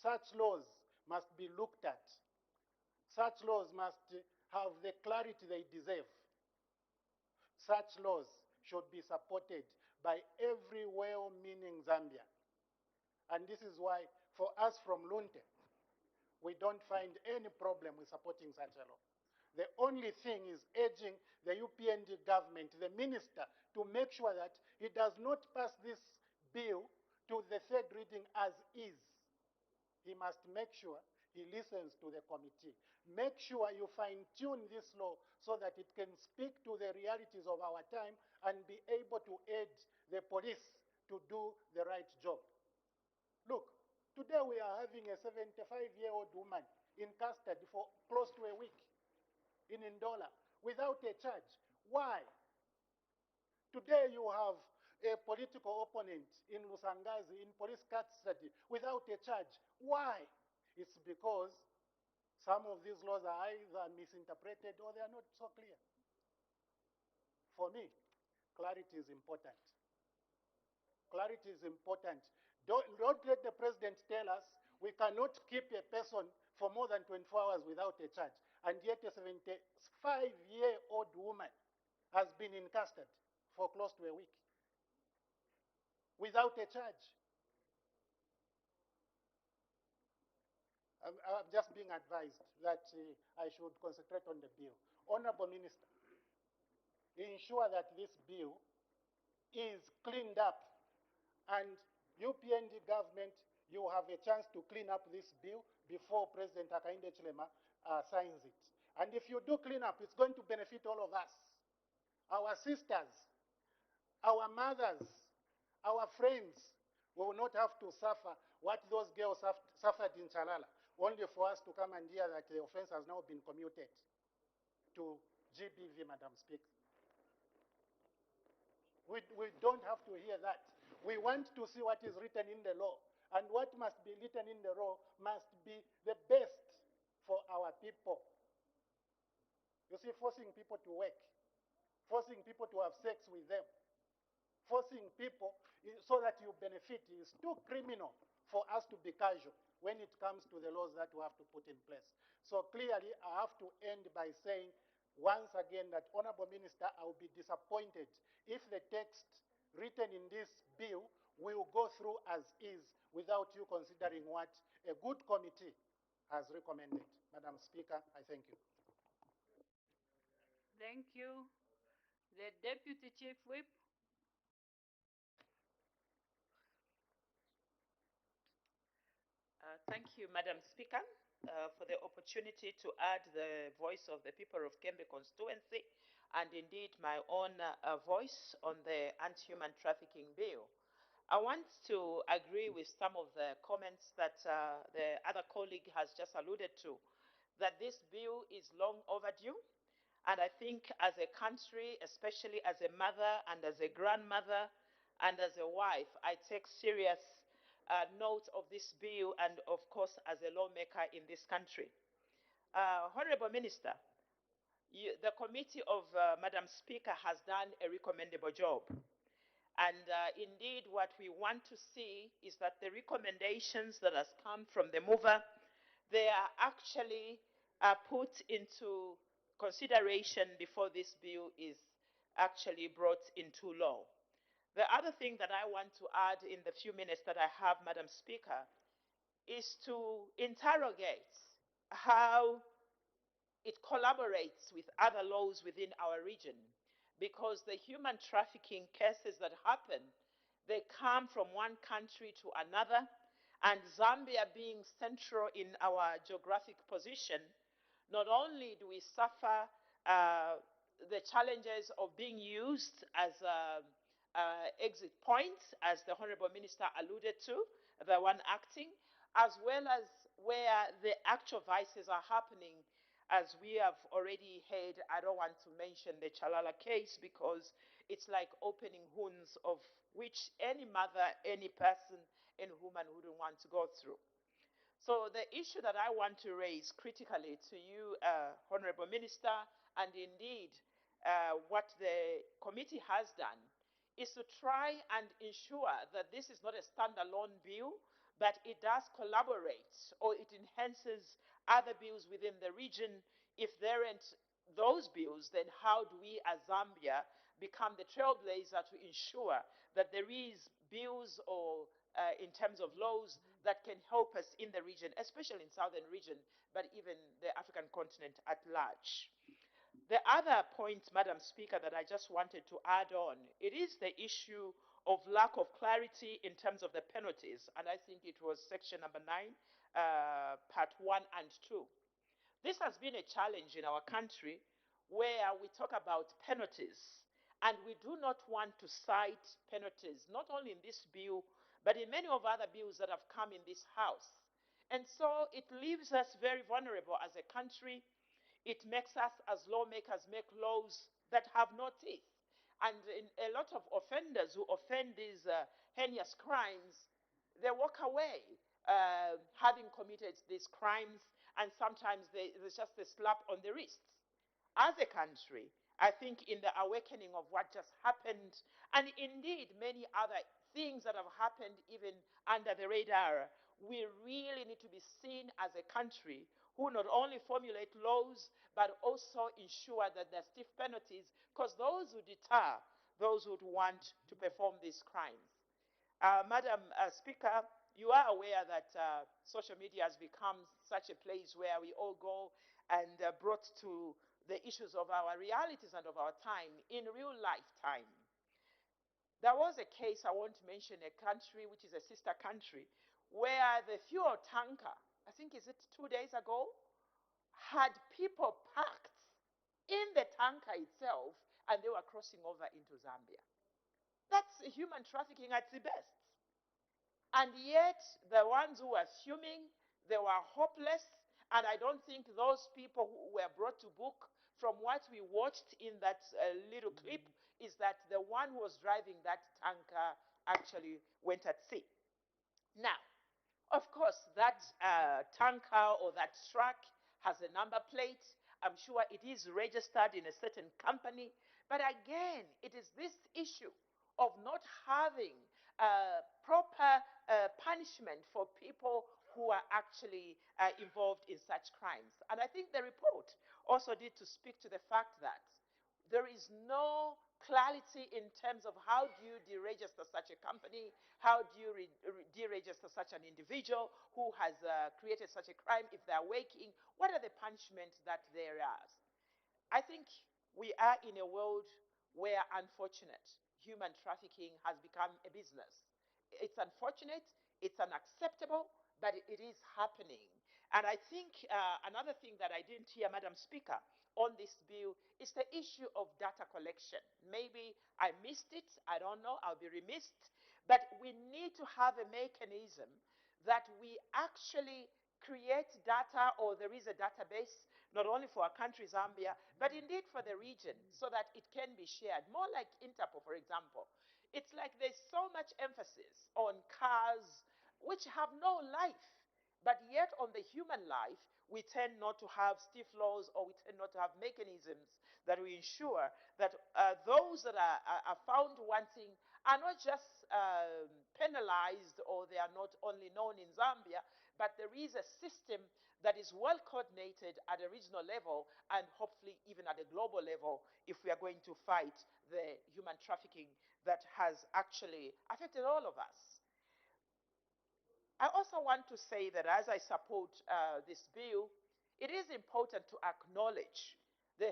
Such laws must be looked at. Such laws must have the clarity they deserve. Such laws should be supported by every well-meaning Zambian. And this is why, for us from Lunte, we don't find any problem with supporting such a law. The only thing is urging the UPND government, the minister, to make sure that he does not pass this bill to the 3rd reading as is. he must make sure he listens to the committee. Make sure you fine-tune this law so that it can speak to the realities of our time and be able to aid the police to do the right job. Look, today we are having a 75-year-old woman in custody for close to a week in Ndola without a charge. Why? Today you have a political opponent in Lusangazi in police custody without a charge. Why? It's because some of these laws are either misinterpreted or they are not so clear. For me, clarity is important. Clarity is important. Don't let the president tell us we cannot keep a person for more than 24 hours without a charge, and yet a 75-year-old woman has been in custody for close to a week without a charge. I'm just being advised that I should concentrate on the bill. Honorable Minister, ensure that this bill is cleaned up, and UPND government, you have a chance to clean up this bill before President Hakainde Hichilema signs it. And if you do clean up, it's going to benefit all of us, our sisters, our mothers, our friends. We will not have to suffer what those girls suffered in Chalala, only for us to come and hear that the offense has now been commuted to GBV, Madam Speaker. We don't have to hear that. We want to see what is written in the law. And what must be written in the law must be the best for our people. You see, forcing people to work, forcing people to have sex with them, forcing people so that you benefit is too criminal for us to be casual when it comes to the laws that we have to put in place. So clearly, I have to end by saying once again that, Honorable Minister, I will be disappointed if the text written in this bill will go through as is without you considering what a good committee has recommended. Madam Speaker, I thank you. Thank you. The Deputy Chief Whip. Thank you, Madam Speaker, for the opportunity to add the voice of the people of Kembe constituency and indeed my own voice on the anti-human trafficking bill. I want to agree with some of the comments that the other colleague has just alluded to, that this bill is long overdue. And I think as a country, especially as a mother and as a grandmother and as a wife, I take serious note of this bill and, of course, as a lawmaker in this country. Honorable Minister, the committee of Madam Speaker has done a recommendable job. And indeed, what we want to see is that the recommendations that has come from the mover, they are actually put into consideration before this bill is actually brought into law. The other thing that I want to add in the few minutes that I have, Madam Speaker, is to interrogate how it collaborates with other laws within our region, because the human trafficking cases that happen, they come from one country to another, and Zambia being central in our geographic position, not only do we suffer the challenges of being used as exit points, as the Honorable Minister alluded to, the one acting, as well as where the actual vices are happening. As we have already heard, I don't want to mention the Chalala case because it's like opening wounds of which any mother, any person, any woman wouldn't want to go through. So the issue that I want to raise critically to you, Honorable Minister, and indeed what the committee has done, is to try and ensure that this is not a standalone bill, but it does collaborate or it enhances other bills within the region. If there aren't those bills, then how do we as Zambia become the trailblazer to ensure that there is bills or in terms of laws that can help us in the region, especially in southern region, but even the African continent at large. The other point, Madam Speaker, that I just wanted to add on, it is the issue of lack of clarity in terms of the penalties, and I think it was section number 9 Part 1 and 2. This has been a challenge in our country where we talk about penalties, and we do not want to cite penalties, not only in this bill, but in many of other bills that have come in this House. And so it leaves us very vulnerable as a country. It makes us, as lawmakers, make laws that have no teeth. And a lot of offenders who offend these heinous crimes, they walk away having committed these crimes, and sometimes there's just a slap on the wrist. As a country, I think in the awakening of what just happened, and indeed many other things that have happened even under the radar, we really need to be seen as a country who not only formulate laws, but also ensure that there are stiff penalties, because those who deter those who want to perform these crimes. Madam Speaker, you are aware that social media has become such a place where we all go and brought to the issues of our realities and of our time in real lifetime. There was a case, I want to mention a country which is a sister country, where the fuel tanker, I think is it 2 days ago, had people packed in the tanker itself, and they were crossing over into Zambia. That's human trafficking at the best. And yet, the ones who were fuming, they were hopeless. And I don't think those people who were brought to book, from what we watched in that little clip, is that the one who was driving that tanker actually went at sea. Now, of course, that tanker or that truck has a number plate. I'm sure it is registered in a certain company. But again, it is this issue of not having proper punishment for people who are actually involved in such crimes. And I think the report also did to speak to the fact that there is no clarity in terms of how do you deregister such a company, how do you deregister such an individual who has created such a crime if they are waking, what are the punishments that there are. I think we are in a world where, unfortunate, human trafficking has become a business. It's unfortunate, it's unacceptable, but it is happening. And I think another thing that I didn't hear, Madam Speaker, on this bill is the issue of data collection. Maybe I missed it, I don't know, I'll be remiss, but we need to have a mechanism that we actually create data, or there is a database, not only for our country, Zambia, but indeed for the region, so that it can be shared. More like Interpol, for example. It's like there's so much emphasis on cars which have no life, but yet on the human life, we tend not to have stiff laws, or we tend not to have mechanisms that we ensure that those that are found wanting are not just penalized, or they are not only known in Zambia, but there is a system that is well coordinated at a regional level, and hopefully even at a global level, if we are going to fight the human trafficking that has actually affected all of us. I also want to say that as I support this bill, it is important to acknowledge the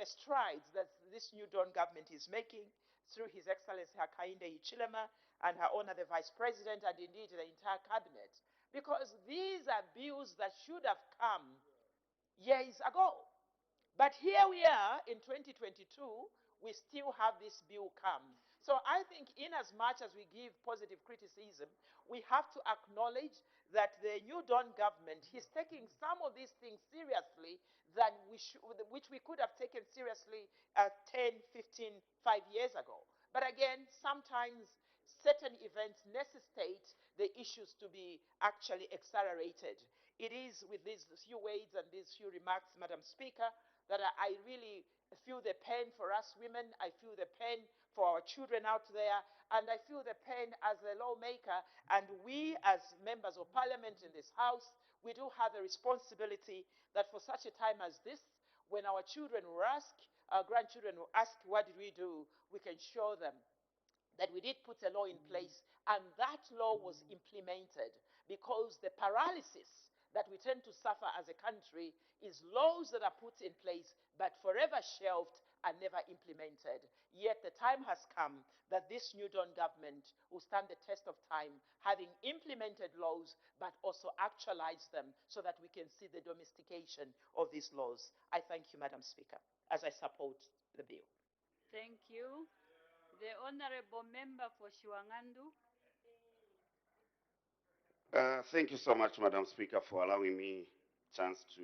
strides that this new Dawn government is making through His Excellency Hakainde Hichilema and Her Honor the Vice President, and indeed the entire cabinet, because these are bills that should have come years ago. But here we are in 2022, we still have this bill come. So I think in as much as we give positive criticism, we have to acknowledge that the new Dawn government is taking some of these things seriously than which we could have taken seriously 10, 15, 5 years ago. But again, sometimes certain events necessitate the issues to be actually accelerated. It is with these few words and these few remarks, Madam Speaker, that I really feel the pain for us women. I feel the pain for our children out there, and I feel the pain as a lawmaker. And we, as members of parliament in this house, we do have a responsibility that for such a time as this, when our children will ask, our grandchildren will ask, what did we do? We can show them that we did put a law in place, and that law was implemented, because the paralysis that we tend to suffer as a country is laws that are put in place but forever shelved are never implemented. Yet the time has come that this New Dawn government will stand the test of time, having implemented laws, but also actualize them so that we can see the domestication of these laws. I thank you, Madam Speaker, as I support the bill. Thank you. The Honorable Member for Shiwangandu. Thank you so much, Madam Speaker, for allowing me a chance to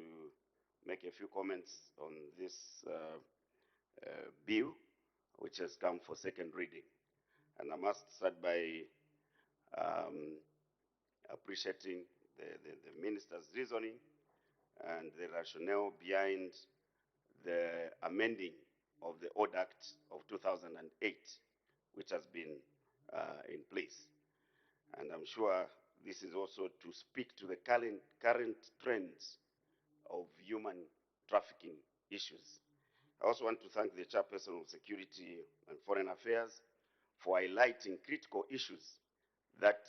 make a few comments on this bill, which has come for second reading. And I must start by appreciating the Minister's reasoning and the rationale behind the amending of the Old Act of 2008, which has been in place. And I'm sure this is also to speak to the current trends of human trafficking issues. I also want to thank the Chairperson of Security and Foreign Affairs for highlighting critical issues that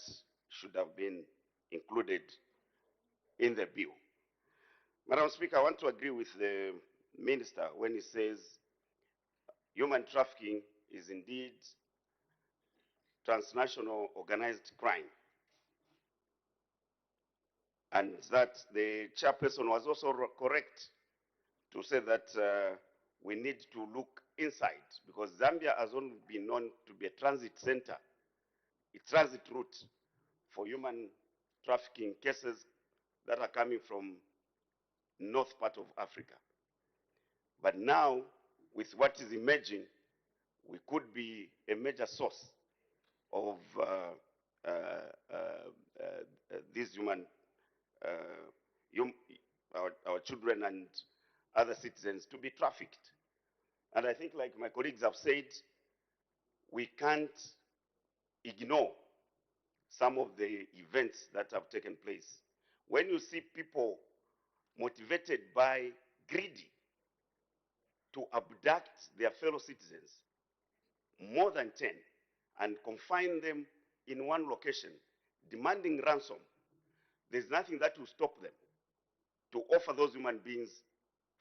should have been included in the bill. Madam Speaker, I want to agree with the Minister when he says human trafficking is indeed transnational organized crime. And that the Chairperson was also correct to say that we need to look inside, because Zambia has only been known to be a transit center, a transit route for human trafficking cases that are coming from north part of Africa. But now, with what is emerging, we could be a major source of these human, our children and other citizens to be trafficked. And I think, like my colleagues have said, we can't ignore some of the events that have taken place. When you see people motivated by greedy to abduct their fellow citizens, more than 10, and confine them in one location, demanding ransom, there's nothing that will stop them to offer those human beings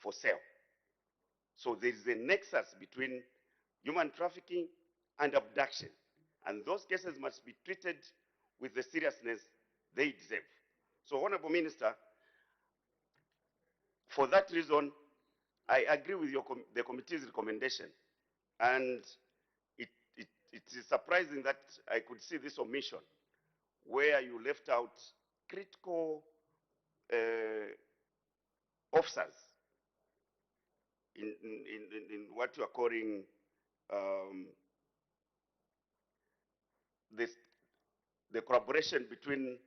for sale. So there is a nexus between human trafficking and abduction. And those cases must be treated with the seriousness they deserve. So, Honorable Minister, for that reason, I agree with the committee's recommendation. And it is surprising that I could see this omission where you left out critical officers in what you are calling the collaboration between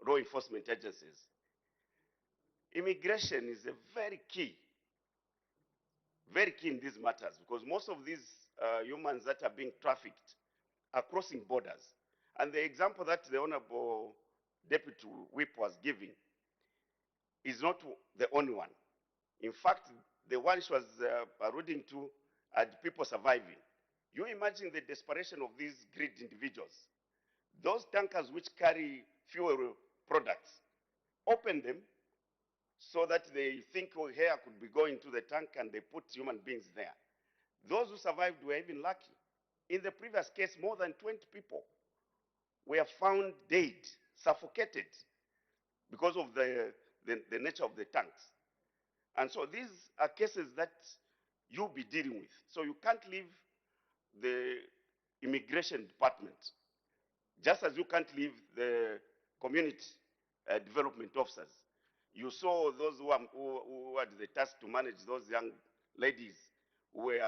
law enforcement agencies. Immigration is a very key in these matters, because most of these humans that are being trafficked are crossing borders. And the example that the Honorable Deputy Whip was giving is not the only one. In fact, the one she was alluding to are the people surviving. You imagine the desperation of these greedy individuals. Those tankers which carry fuel products, open them so that they think air could be going to the tank, and they put human beings there. Those who survived were even lucky. In the previous case, more than 20 people were found dead, suffocated, because of the nature of the tanks. And so these are cases that you'll be dealing with. So you can't leave the immigration department, just as you can't leave the community development officers. You saw those who had the task to manage those young ladies who were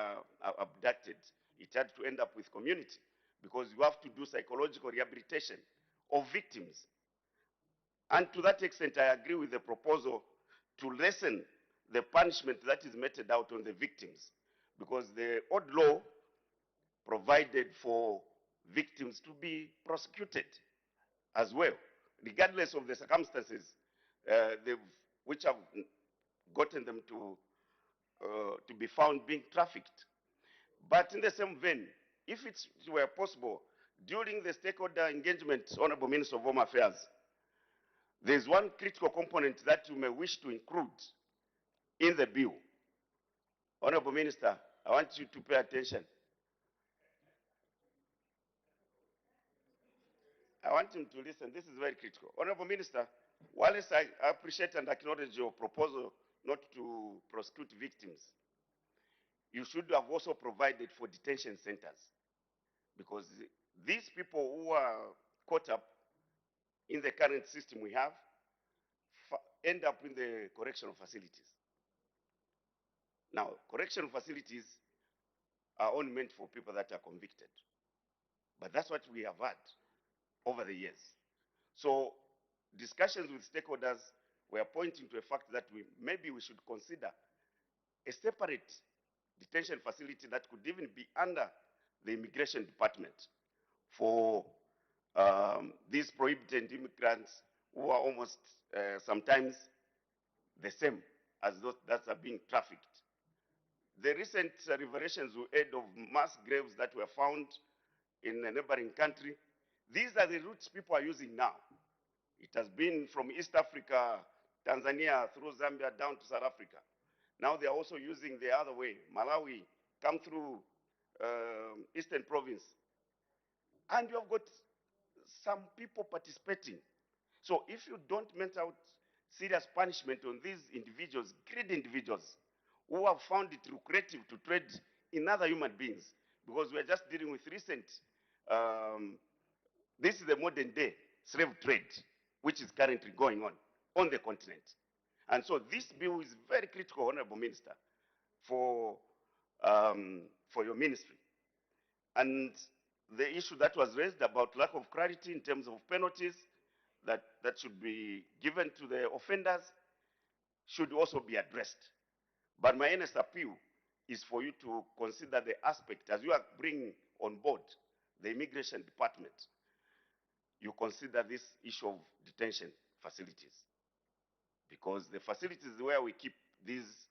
abducted. It had to end up with community, because you have to do psychological rehabilitation of victims. And to that extent, I agree with the proposal to lessen the punishment that is meted out on the victims, because the old law provided for victims to be prosecuted as well, regardless of the circumstances which have gotten them to be found being trafficked. But in the same vein, if it were possible, during the stakeholder engagement, Honorable Minister of Home Affairs, there's one critical component that you may wish to include in the bill, Honorable Minister, I want you to pay attention. I want him to listen. This is very critical. Honorable Minister, whilst I appreciate and acknowledge your proposal not to prosecute victims, you should have also provided for detention centers, because these people who are caught up in the current system we have end up in the correctional facilities. Now, correctional facilities are only meant for people that are convicted. But that's what we have had over the years. So discussions with stakeholders were pointing to a fact that maybe we should consider a separate detention facility that could even be under the immigration department for these prohibited immigrants who are almost sometimes the same as those that are being trafficked. The recent revelations we heard of mass graves that were found in a neighboring country, these are the routes people are using now. It has been from East Africa, Tanzania, through Zambia, down to South Africa. Now they are also using the other way. Malawi, come through Eastern Province. And you have got some people participating. So if you don't mete out serious punishment on these individuals, greedy individuals, who have found it lucrative to trade in other human beings, because we are just dealing with recent, this is the modern day slave trade, which is currently going on the continent. And so this bill is very critical, Honorable Minister, for your ministry. And the issue that was raised about lack of clarity in terms of penalties that should be given to the offenders should also be addressed. But my earnest appeal is for you to consider the aspect, as you are bringing on board the immigration department, you consider this issue of detention facilities. Because the facilities where we keep these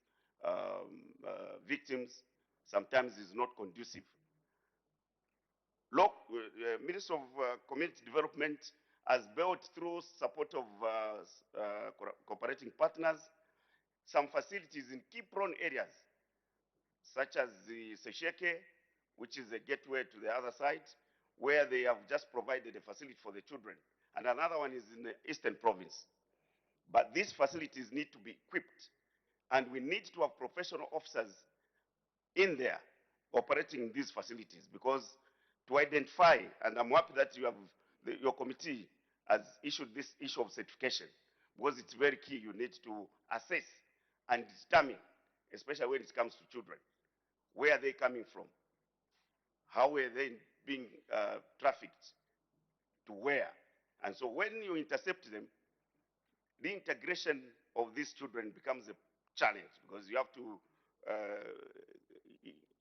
victims sometimes is not conducive. Minister of Community Development has built, through support of cooperating partners, some facilities in key prone areas, such as the Sesheke, which is a gateway to the other side, where they have just provided a facility for the children. And another one is in the Eastern Province. But these facilities need to be equipped, and we need to have professional officers in there operating in these facilities, because to identify, and I'm happy that you have your committee has issued this issue of certification, because it's very key. You need to assess and determine, especially when it comes to children, where are they coming from, how are they being trafficked, to where. And so when you intercept them, the integration of these children becomes a challenge, because you have to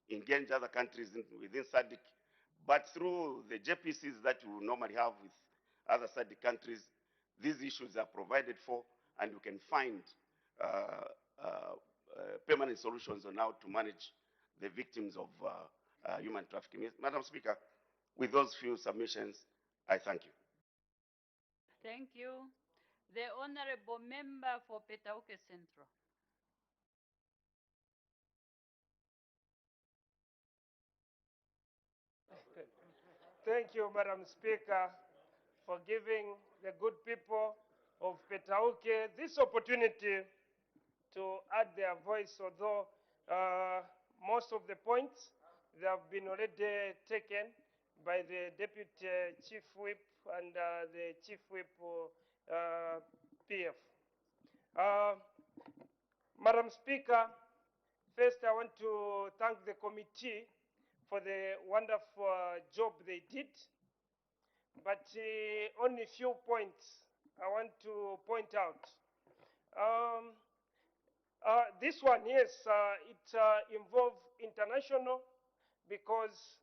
engage other countries within SADC. But through the JPCs that you normally have with other SADC countries, these issues are provided for, and you can find permanent solutions on how to manage the victims of human trafficking. Madam Speaker, with those few submissions, I thank you. Thank you. The Honorable Member for Petauke Central. Thank you, Madam Speaker, for giving the good people of Petauke this opportunity to add their voice, although most of the points they have been already taken by the Deputy Chief Whip and the Chief Whip PF. Madam Speaker, first I want to thank the committee for the wonderful job they did, but only a few points I want to point out. This one, yes, it involves international, because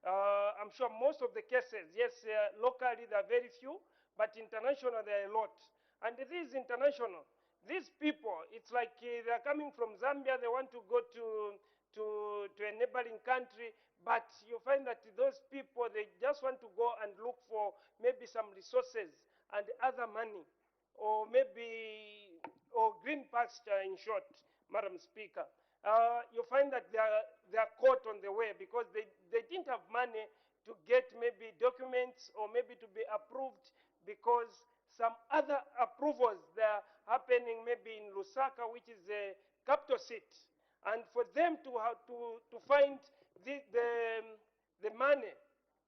I'm sure most of the cases, yes, locally there are very few, but international there are a lot. And these international, these people, it's like they're coming from Zambia, they want to go to a neighboring country, but you find that those people, they just want to go and look for maybe some resources and other money, or maybe, or green pasture in short, Madam Speaker. you find that they are caught on the way because they didn't have money to get maybe documents or maybe to be approved because some other approvals that are happening maybe in Lusaka, which is the capital city. And for them to have to find the money,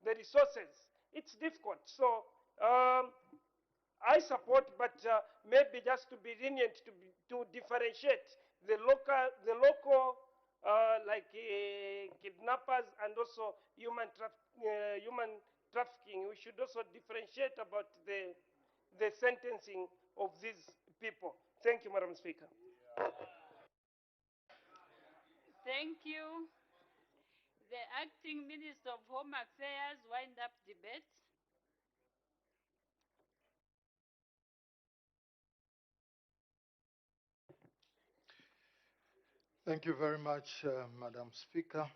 the resources, it's difficult. So I support, but maybe just to be lenient, to differentiate the local like kidnappers and also human trafficking. We should also differentiate about the sentencing of these people. Thank you, Madam Speaker. Thank you. The Acting Minister of Home Affairs wind up debate. Thank you very much, Madam Speaker,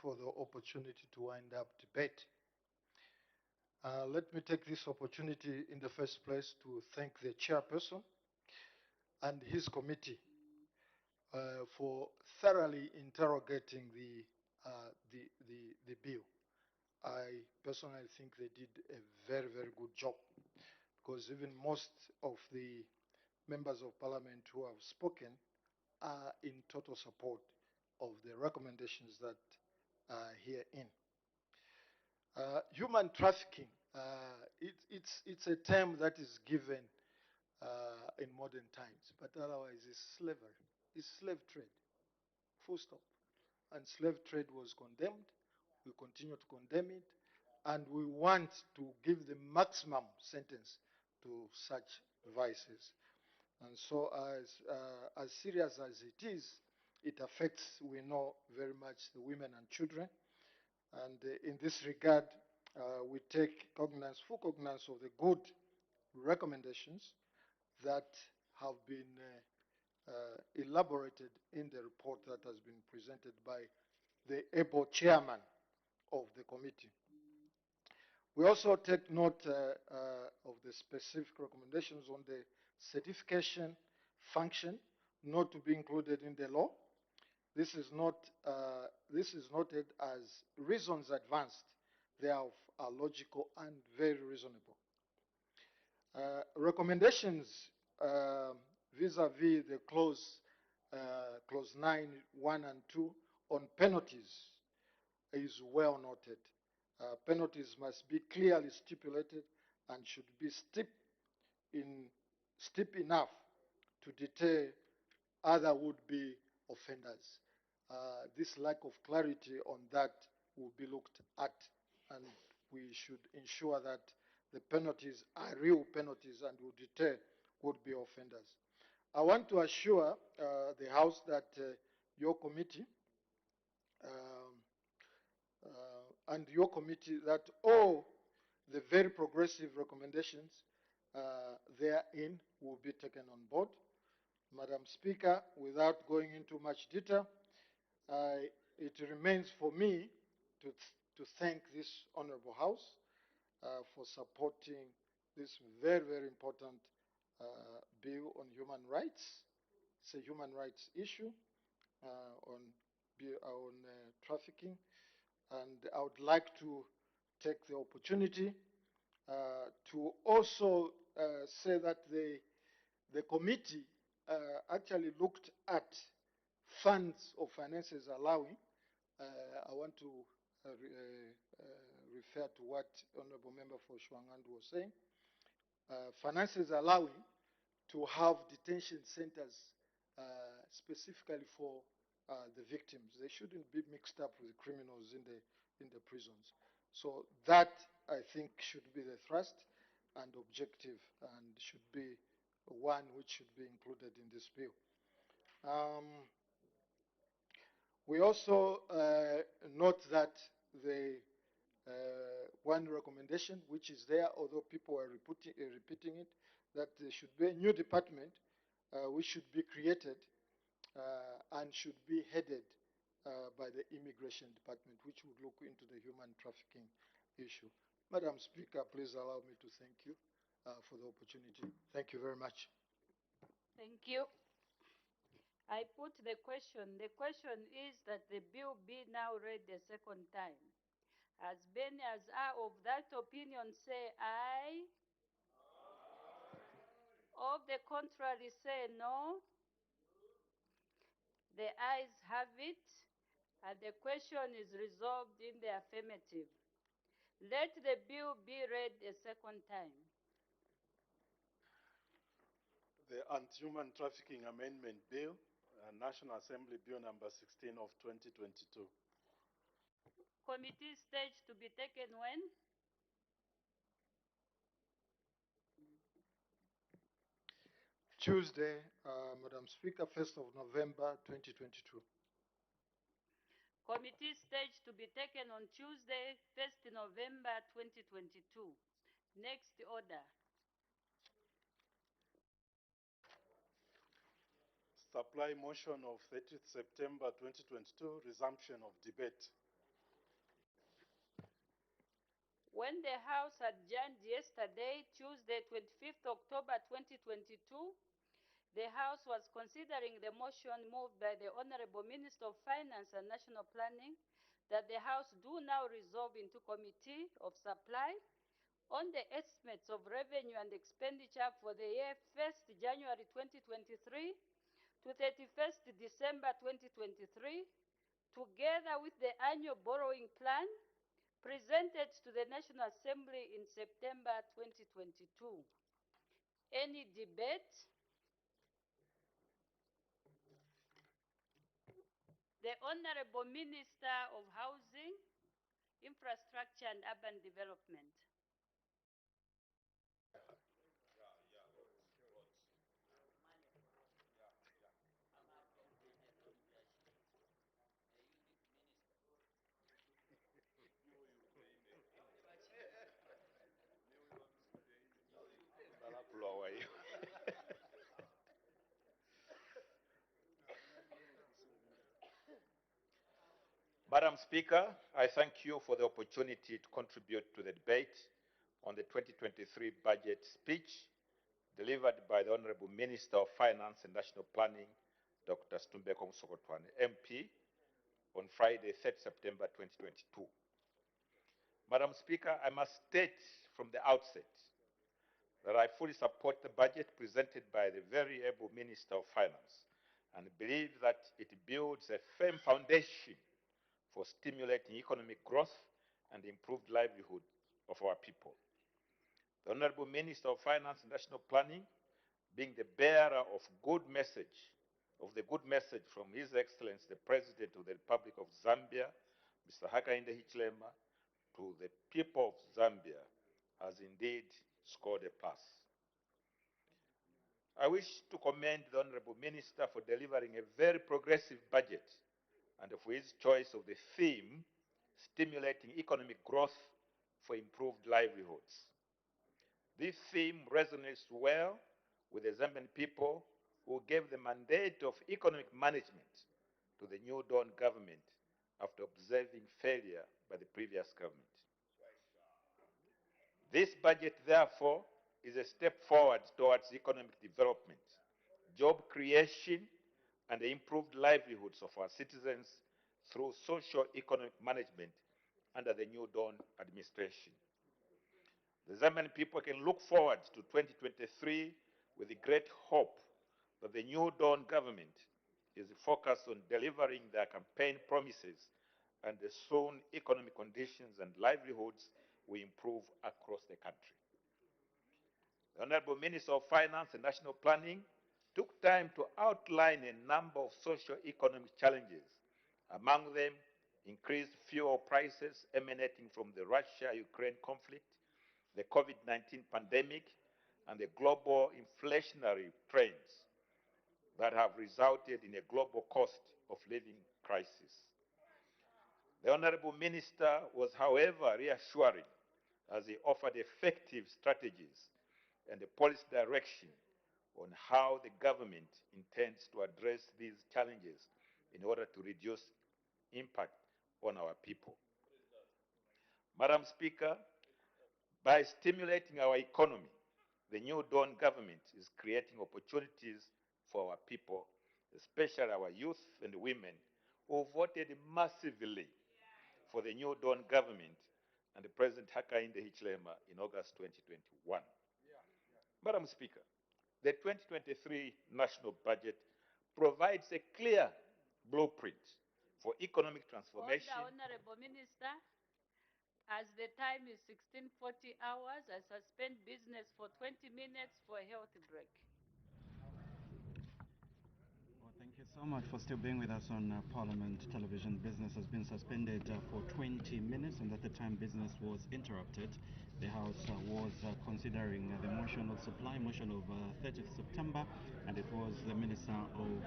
for the opportunity to wind up debate. Let me take this opportunity in the first place to thank the chairperson and his committee for thoroughly interrogating the bill. I personally think they did a very, very good job because even most of the members of parliament who have spoken are in total support of the recommendations that are herein. Human trafficking, it's a term that is given in modern times, but otherwise it's slavery, it's slave trade, full stop. And slave trade was condemned, we continue to condemn it, and we want to give the maximum sentence to such vices. And so as serious as it is, it affects, we know, very much the women and children. And in this regard, we take full cognizance of the good recommendations that have been elaborated in the report that has been presented by the able chairman of the committee. We also take note of the specific recommendations on the certification function not to be included in the law. This is noted as reasons advanced. They are logical and very reasonable. Recommendations vis-a-vis the clause 9, 1 and 2 on penalties is well noted. Penalties must be clearly stipulated and should be steep enough to deter other would-be offenders. This lack of clarity on that will be looked at, and we should ensure that the penalties are real penalties and will deter would-be offenders. I want to assure the House that your committee and your committee that all the very progressive recommendations therein will be taken on board. Madam Speaker, without going into much detail, it remains for me to thank this Honorable House for supporting this very, very important bill on human rights. It's a human rights issue on trafficking. And I would like to take the opportunity to also say that the committee actually looked at funds or finances allowing. I want to refer to what Honorable Member for Shuangand was saying. Finances allowing to have detention centers specifically for the victims. They shouldn't be mixed up with criminals in the prisons. So that, I think, should be the thrust and objective and should be one which should be included in this bill. We also note that the one recommendation which is there, although people are repeating it, that there should be a new department which should be created and should be headed by the Immigration Department, which would look into the human trafficking issue. Madam Speaker, please allow me to thank you for the opportunity. Thank you very much. Thank you. I put the question. The question is that the bill be now read the second time. As many as are of that opinion say aye. Of the contrary say no. The ayes have it, and the question is resolved in the affirmative. Let the bill be read a second time. The Anti-Human Trafficking Amendment Bill, National Assembly Bill number 16 of 2022. Committee stage to be taken when? Tuesday, Madam Speaker, 1st of November 2022. Committee stage to be taken on Tuesday, 1st November 2022. Next order. Supply motion of 30th September 2022, resumption of debate. When the House adjourned yesterday, Tuesday, 25th October 2022, the House was considering the motion moved by the Honorable Minister of Finance and National Planning that the House do now resolve into Committee of Supply on the estimates of revenue and expenditure for the year 1st January 2023 to 31st December 2023, together with the annual borrowing plan presented to the National Assembly in September 2022. Any debate? The Honorable Minister of Housing, Infrastructure and Urban Development. Madam Speaker, I thank you for the opportunity to contribute to the debate on the 2023 budget speech delivered by the Honorable Minister of Finance and National Planning, Dr. Stumbeko Musokotwane, MP, on Friday, 3rd September 2022. Madam Speaker, I must state from the outset that I fully support the budget presented by the very able Minister of Finance and believe that it builds a firm foundation for stimulating economic growth and improved livelihood of our people. The Honorable Minister of Finance and National Planning, being the bearer of the good message from His Excellency the President of the Republic of Zambia, Mr. Hakainde Hichilema, to the people of Zambia, has indeed scored a pass. I wish to commend the Honorable Minister for delivering a very progressive budget and for his choice of the theme, stimulating economic growth for improved livelihoods. This theme resonates well with the Zambian people who gave the mandate of economic management to the new Dawn government after observing failure by the previous government. This budget, therefore, is a step forward towards economic development, job creation, and the improved livelihoods of our citizens through socio-economic management under the New Dawn administration. The Zambian people can look forward to 2023 with the great hope that the New Dawn government is focused on delivering their campaign promises and the soon economic conditions and livelihoods will improve across the country. The Honorable Minister of Finance and National Planning took time to outline a number of socio-economic challenges, among them increased fuel prices emanating from the Russia-Ukraine conflict, the COVID-19 pandemic, and the global inflationary trends that have resulted in a global cost of living crisis. The Honorable Minister was, however, reassuring as he offered effective strategies and a policy direction on how the government intends to address these challenges in order to reduce impact on our people. Madam Speaker, by stimulating our economy, the New Dawn government is creating opportunities for our people especially our youth and women who voted massively for the New Dawn government and President Hakainde Hichilema in August 2021. Madam Speaker, the 2023 national budget provides a clear blueprint for economic transformation. Order, Honorable Minister. As the time is 16:40 hours, I suspend business for 20 minutes for a health break. Well, thank you so much for still being with us on Parliament Television. Business has been suspended for 20 minutes, and at the time business was interrupted, the House was considering the motion of supply, motion of 30th September, and it was the Minister of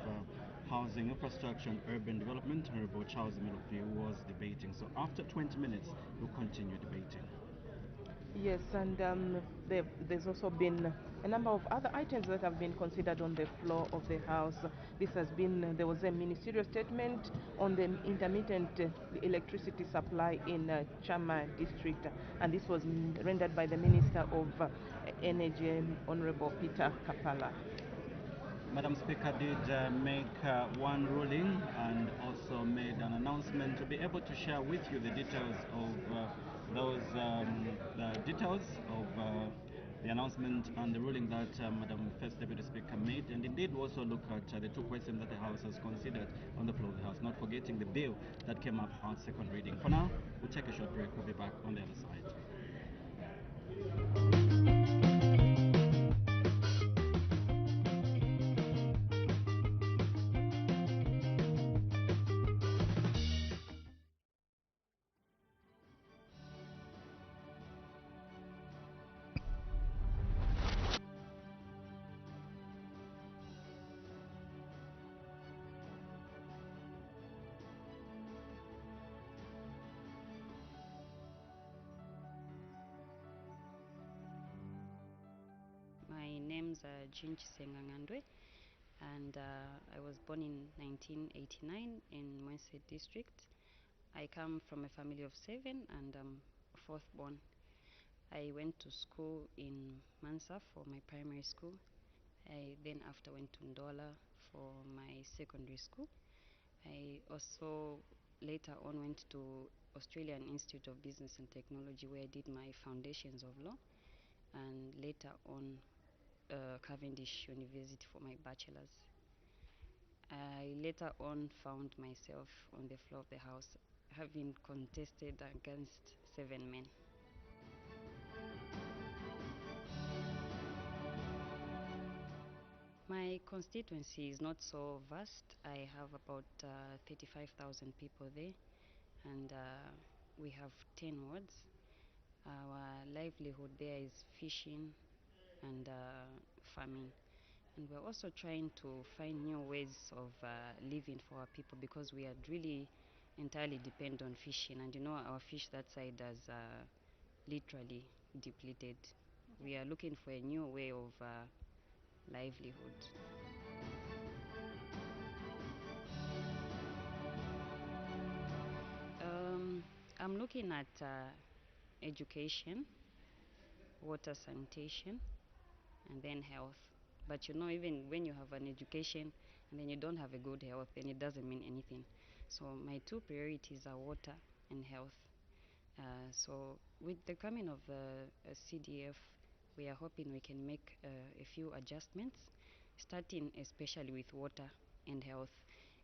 Housing, Infrastructure and Urban Development, Honorable Charles Milopi, who was debating. So after 20 minutes, we'll continue debating. Yes, and there's also been a number of other items that have been considered on the floor of the House. There was a ministerial statement on the intermittent electricity supply in Chama district, and this was rendered by the Minister of Energy, Honorable Peter Kapala. Madam Speaker did make one ruling and also made an announcement to be able to share with you the details of the announcement and the ruling that Madam First Deputy Speaker made, and indeed we'll also look at the two questions that the House has considered on the floor of the House, not forgetting the bill that came up on second reading. For now, we'll take a short break. We'll be back on the other side. My name's Jinchi Sengangandwe, and I was born in 1989 in Mwense district. I come from a family of 7 and I'm fourth born. I went to school in Mansa for my primary school. I then after went to Ndola for my secondary school. I also later on went to Australian Institute of Business and Technology, where I did my foundations of law, and later on Cavendish University for my bachelor's. I later on found myself on the floor of the House, having contested against 7 men. My constituency is not so vast. I have about 35,000 people there, and we have 10 wards. Our livelihood there is fishing and farming, and we're also trying to find new ways of living for our people, because we are really entirely depend on fishing, and you know our fish that side has literally depleted. We are looking for a new way of livelihood. I'm looking at education, water sanitation, and then health. But you know, even when you have an education and then you don't have a good health, then it doesn't mean anything. So my two priorities are water and health. So with the coming of the CDF, we are hoping we can make a few adjustments, starting especially with water and health.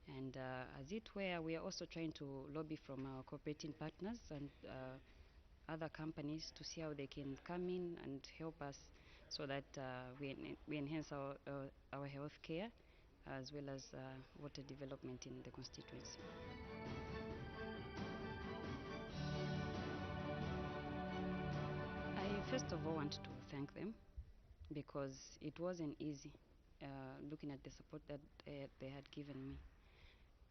And as it were, we are also trying to lobby from our cooperating partners and other companies to see how they can come in and help us, so that we enhance our health care as well as water development in the constituency. I first of all want to thank them, because it wasn't easy looking at the support that they had given me,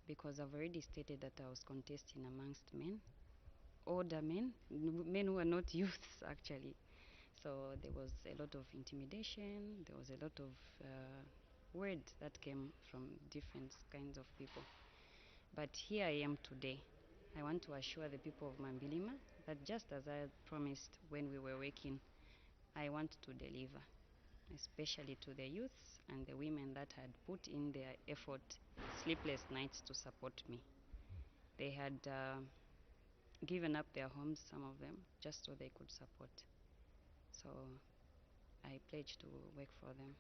because I've already stated that I was contesting amongst men, older men who are not youths actually. So there was a lot of intimidation, there was a lot of words that came from different kinds of people. But here I am today. I want to assure the people of Mambilima that just as I had promised when we were working, I want to deliver. especially to the youths and the women that had put in their effort, sleepless nights to support me. They had given up their homes, some of them, just so they could support. So I pledged to work for them.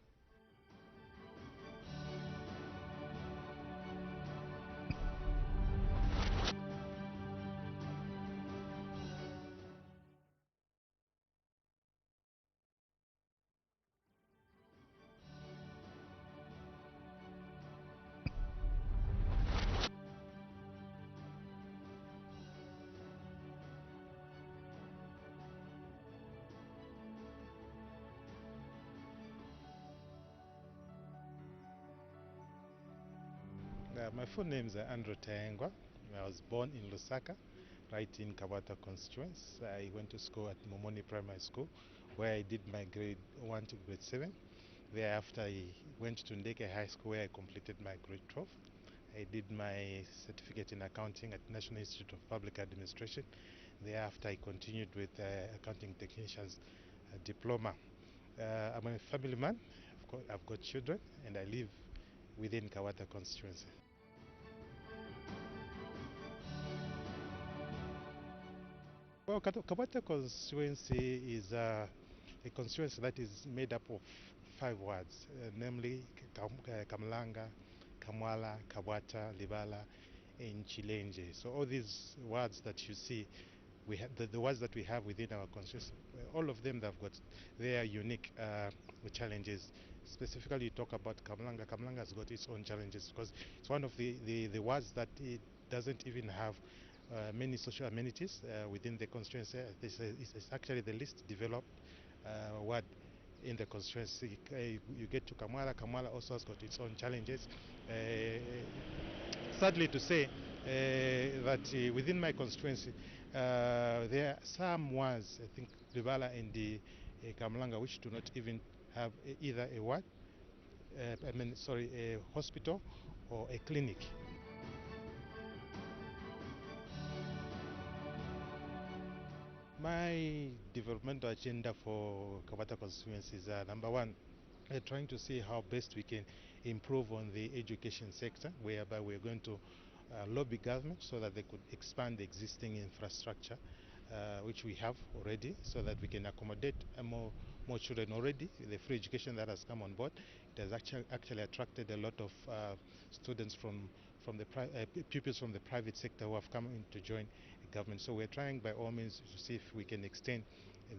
My full name is Andrew Taengwa. I was born in Lusaka, right in Kawata constituency. I went to school at Momoni Primary School, where I did my grade 1 to grade 7. Thereafter, I went to Ndeke High School, where I completed my grade 12. I did my certificate in accounting at National Institute of Public Administration. Thereafter, I continued with accounting technician's diploma. I'm a family man. I've got children, and I live within Kawata constituency. Well, Kawata constituency is a constituency that is made up of 5 wards, namely Kamlanga, Kamwala, Kawata, Libala, and Chilenje. So all these wards that you see, the wards that we have within our constituency, all of them have got their unique challenges. Specifically, you talk about Kamlanga. Kamlanga has got its own challenges because it's one of the wards that it doesn't even have many social amenities within the constituency. It's actually the least developed ward in the constituency. You get to Kamwala. Kamwala also has got its own challenges. Sadly to say that within my constituency, there are some wards, I think Libala and the Kamlanga, which do not even have either a ward, a hospital or a clinic. My developmental agenda for Kawata constituency is number one, trying to see how best we can improve on the education sector, whereby we're going to lobby government so that they could expand the existing infrastructure, which we have already, so that we can accommodate more children already. The free education that has come on board, it has actually attracted a lot of students from the pupils from the private sector who have come in to join the government. So we're trying by all means to see if we can extend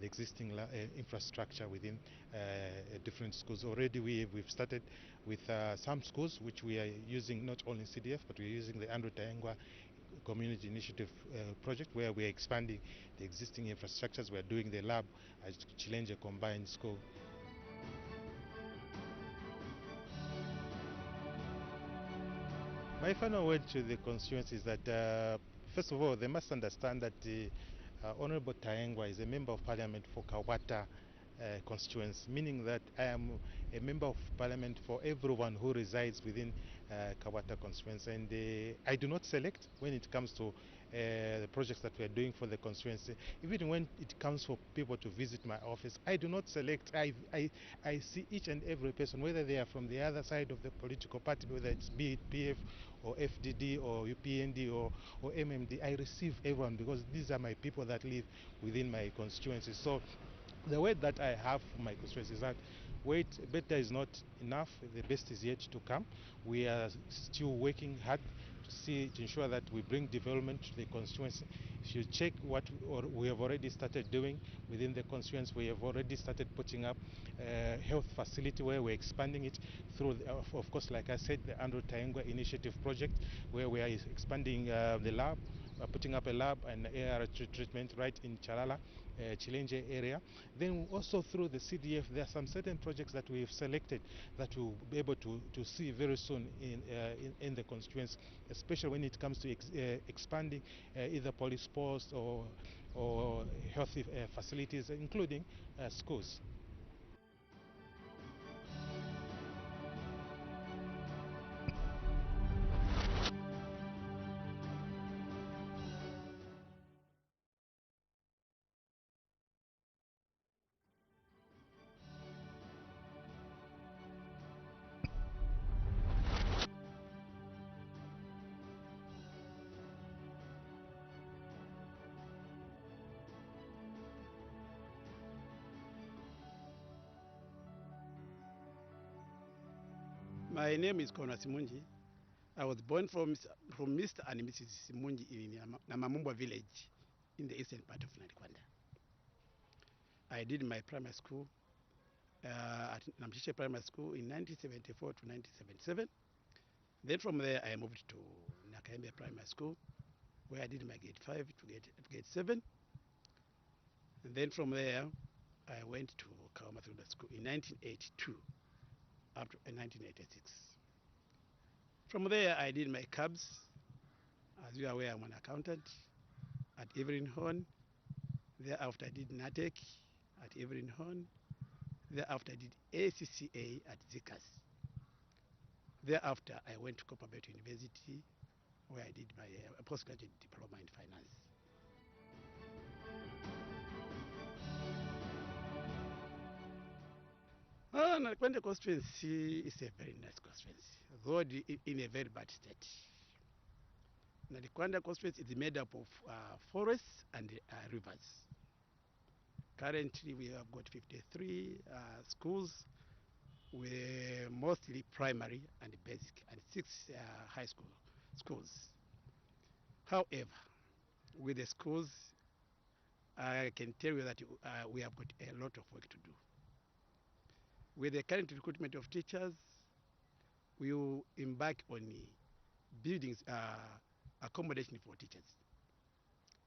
the existing infrastructure within different schools. Already we've started with some schools which we are using not only CDF, but we're using the Andrew Taengwa Community Initiative project, where we're expanding the existing infrastructures. We're doing the lab at Chilenje Combined School. My final word to the constituency is that, first of all, they must understand that Honorable Taengwa is a member of parliament for Kawata constituency, meaning that I am a member of parliament for everyone who resides within Kawata constituency, and I do not select when it comes to the projects that we are doing for the constituency. Even when it comes for people to visit my office, I do not select. I see each and every person, whether they are from the other side of the political party, whether it's be it PF or FDD or UPND or MMD. I receive everyone because these are my people that live within my constituency. So the word that I have for my constituency is that wait, better is not enough. The best is yet to come. We are still working hard to ensure that we bring development to the constituency. If you check what we have already started doing within the constituency, we have already started putting up a health facility where we're expanding it through, of course, like I said, the Andrew Taengwa Initiative project, where we are expanding the lab, putting up a lab and AR treatment right in Chalala, Chilenje area. Then also through the CDF, there are some certain projects that we have selected that we'll be able to see very soon in the constituency, especially when it comes to expanding either police posts or health facilities, including schools. My name is Kona Simunji. I was born from Mr. and Mrs. Simunji in Namamumba village in the eastern part of Narikwanda. I did my primary school at Namshishe Primary School in 1974 to 1977. Then from there I moved to Nakaembe Primary School where I did my grade 5 to grade 7. And then from there I went to Kawama School in 1982 up to 1986. From there I did my CABS. As you are aware, I'm an accountant at Evelyn Horn. Thereafter I did NATEC at Evelyn Horn. Thereafter I did ACCA at ZICAS. Thereafter I went to Copperbelt University where I did my postgraduate diploma in finance. Narikwanda constituency is a very nice constituency, though in a very bad state. Narikwanda constituency is made up of forests and rivers. Currently we have got 53 schools, with mostly primary and basic, and 6 high schools. However, with the schools, I can tell you that we have got a lot of work to do. With the current recruitment of teachers, we will embark on buildings, accommodation for teachers.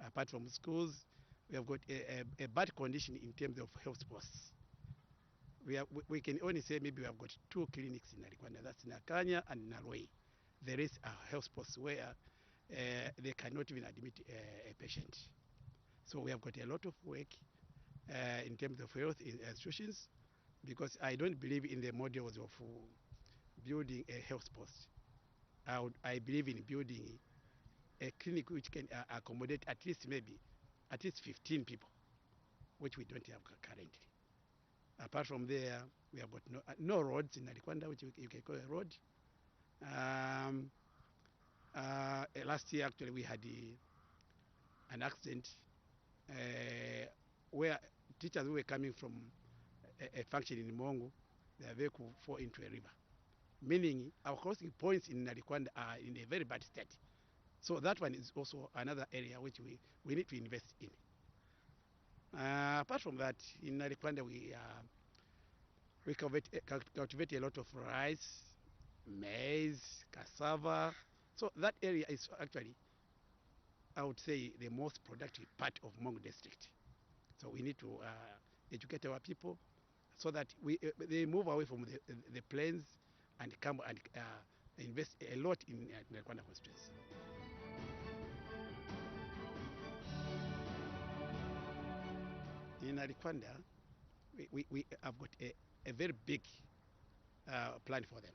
Apart from schools, we have got a bad condition in terms of health posts. We can only say maybe we have got 2 clinics in Narikwanda, that's Nakanya and Naroi. There is a health post where they cannot even admit a patient. So we have got a lot of work in terms of health institutions, because I don't believe in the models of building a health post. I believe in building a clinic which can accommodate at least 15 people, which we don't have currently. Apart from there, we have got no roads in Narikwanda, which you can call a road. Last year, actually, we had an accident where teachers who were coming from a function in Mongo, their vehicle fall into a river. Meaning our crossing points in Narikwanda are in a very bad state. So that one is also another area which we need to invest in. Apart from that, in Narikwanda we cultivate a lot of rice, maize, cassava. So that area is actually, I would say, the most productive part of Mongo district. So we need to educate our people so that they move away from the plains and come and invest a lot in Narikwanda constituency. In Narikwanda, we have got a very big plan for them.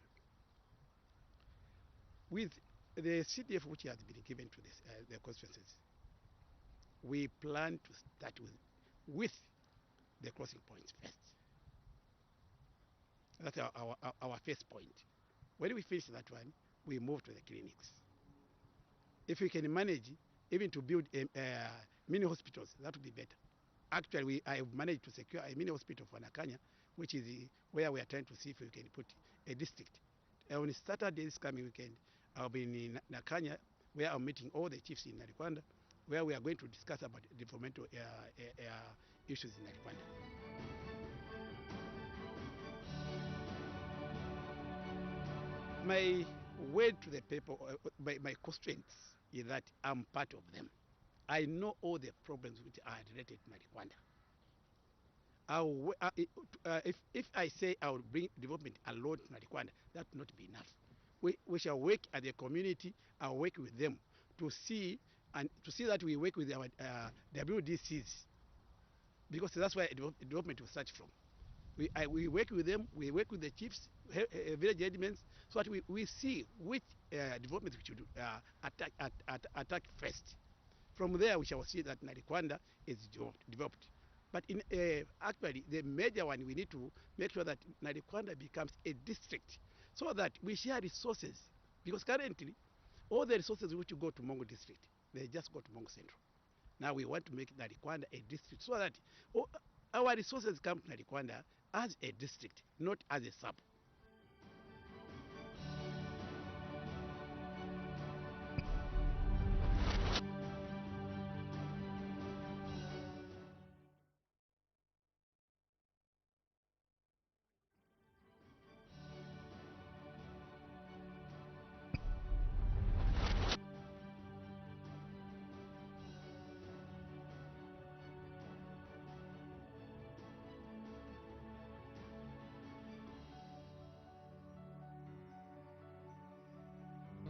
With the CDF which has been given to the constituencies, we plan to start with the crossing points first. That's our first point. When we finish that one, we move to the clinics. If we can manage even to build mini hospitals, that would be better. Actually, I have managed to secure a mini hospital for Nakanya, which is where we are trying to see if we can put a district. On Saturday this coming weekend, I'll be in Nakanya, where I'm meeting all the chiefs in Narikwanda, where we are going to discuss about developmental issues in Narikwanda. My word to the people, my constraints is that I'm part of them. I know all the problems which are related to Narikwanda. If I say I will bring development alone to Narikwanda, that will not be enough. We shall work as a community. I'll work with them to see that we work with our WDCs, because that's where development will start from. We work with them, we work with the chiefs, village admins, so that we see which development we should attack first. From there, we shall see that Narikwanda is developed. But actually, the major one, we need to make sure that Narikwanda becomes a district, so that we share resources. Because currently, all the resources which go to Mongo district, they just go to Mongo Central. Now we want to make Narikwanda a district, so that our resources come to Narikwanda as a district, not as a sub.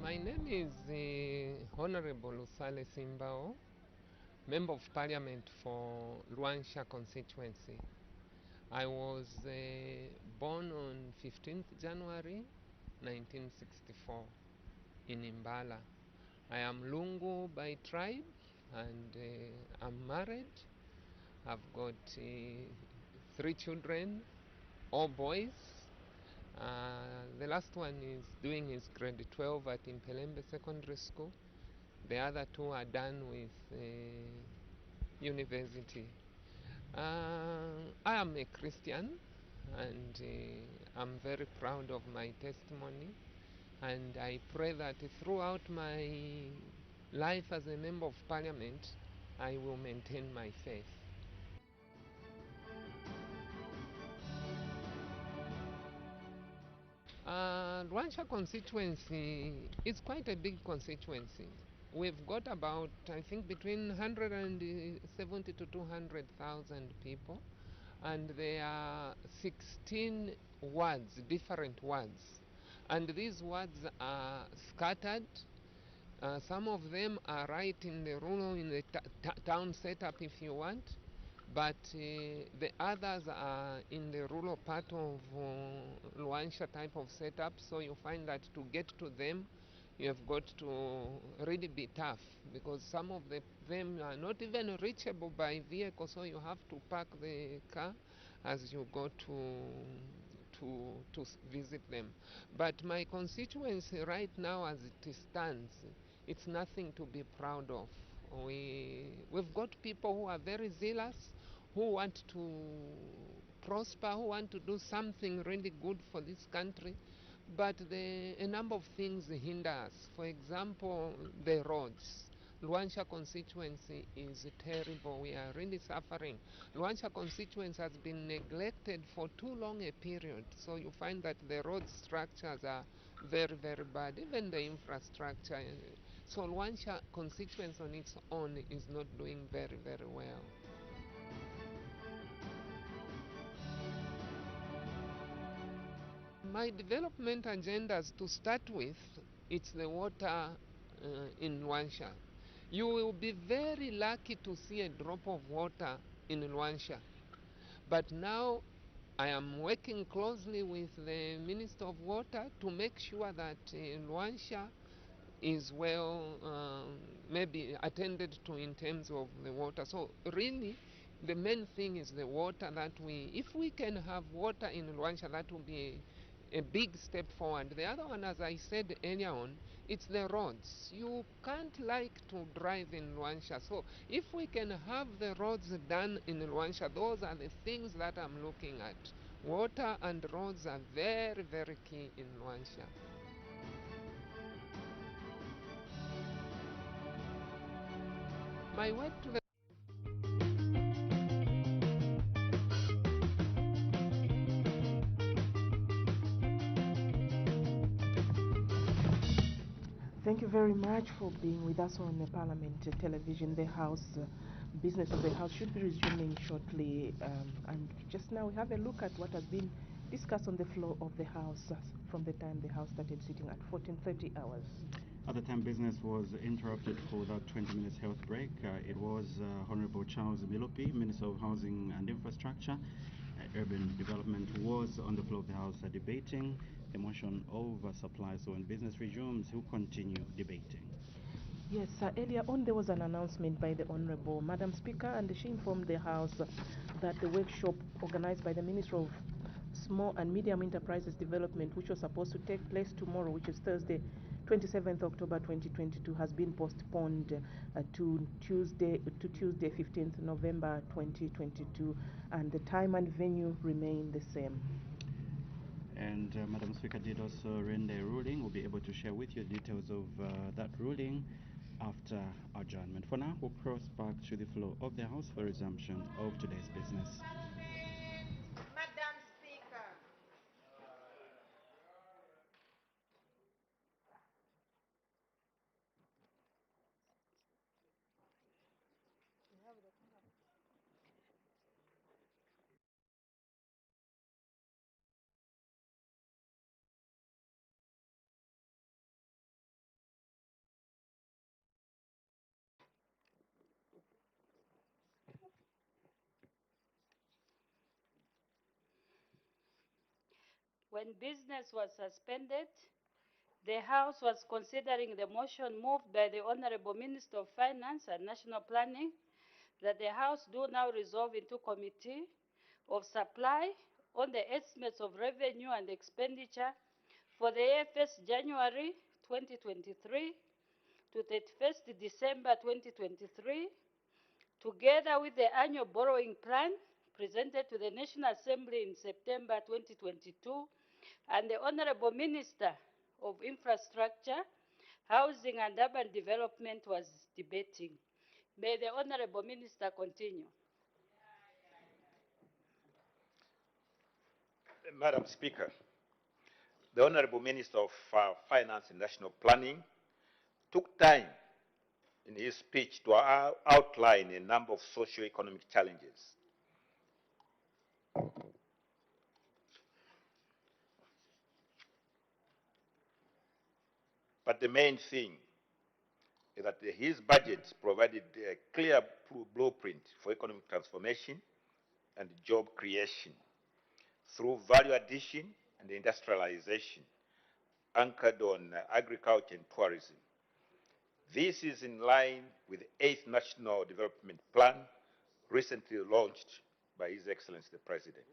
My name is Honorable Usale Simbao, Member of Parliament for Luancha constituency. I was born on 15th January 1964 in Imbala. I am Lungu by tribe and I'm married. I've got 3 children, all boys. The last one is doing his grade 12 at Impelembe Secondary School. The other 2 are done with university. I am a Christian and I'm very proud of my testimony, and I pray that throughout my life as a member of parliament I will maintain my faith. Luancha constituency is quite a big constituency. We've got about, I think, between 170 to 200,000 people, and there are 16 wards, different wards, and these wards are scattered. Some of them are right in the rural, in the town setup, if you want, but the others are in the rural part of Luancha type of setup, so you find that to get to them you have got to really be tough, because some of them are not even reachable by vehicle, so you have to park the car as you go to visit them. But my constituency right now as it stands, it's nothing to be proud of. We've got people who are very zealous, who want to prosper, who want to do something really good for this country, but a number of things hinder us. For example, the roads. Luancha constituency is terrible. We are really suffering. Luancha constituency has been neglected for too long a period, so you find that the road structures are very, very bad, even the infrastructure. So Luancha constituency on its own is not doing very, very well. My development agendas, to start with, it's the water in Luancha. You will be very lucky to see a drop of water in Luancha. But now I am working closely with the Minister of Water to make sure that Luancha is well maybe attended to in terms of the water. So really the main thing is the water, that if we can have water in Luancha, that will be a big step forward. The other one, as I said earlier on, it's the roads. You can't like to drive in Luancha. So if we can have the roads done in Luancha, those are the things that I'm looking at. Water and roads are very, very key in Luancha. My work to the Thank you very much for being with us on the Parliament Television. The House business of the House should be resuming shortly. And just now we have a look at what has been discussed on the floor of the House from the time the House started sitting at 14:30 hours. At the time business was interrupted for that 20 minutes health break, it was Honorable Charles Milopi, Minister of Housing and Infrastructure, Urban Development, was on the floor of the House debating the motion over supply. So when business resumes, he'll continue debating. Yes, earlier on there was an announcement by the Honorable Madam Speaker, and she informed the House that the workshop organized by the Minister of Small and Medium Enterprises Development, which was supposed to take place tomorrow, which is Thursday, 27th October 2022, has been postponed to Tuesday, 15th November 2022, and the time and venue remain the same. And Madam Speaker did also render a ruling. We'll be able to share with you details of that ruling after adjournment. For now, we'll cross back to the floor of the House for resumption of today's business. when business was suspended, the House was considering the motion moved by the Honorable Minister of Finance and National Planning that the House do now resolve into Committee of Supply on the estimates of revenue and expenditure for the year 1st January 2023 to 31st December 2023, together with the annual borrowing plan presented to the National Assembly in September 2022, and the Honorable Minister of Infrastructure, Housing and Urban Development was debating. May the Honorable Minister continue. Madam Speaker, the Honorable Minister of Finance and National Planning took time in his speech to outline a number of socio-economic challenges. But the main thing is that his budget provided a clear blueprint for economic transformation and job creation through value addition and industrialization anchored on agriculture and tourism. This is in line with the 8th National Development Plan recently launched by His Excellency the President.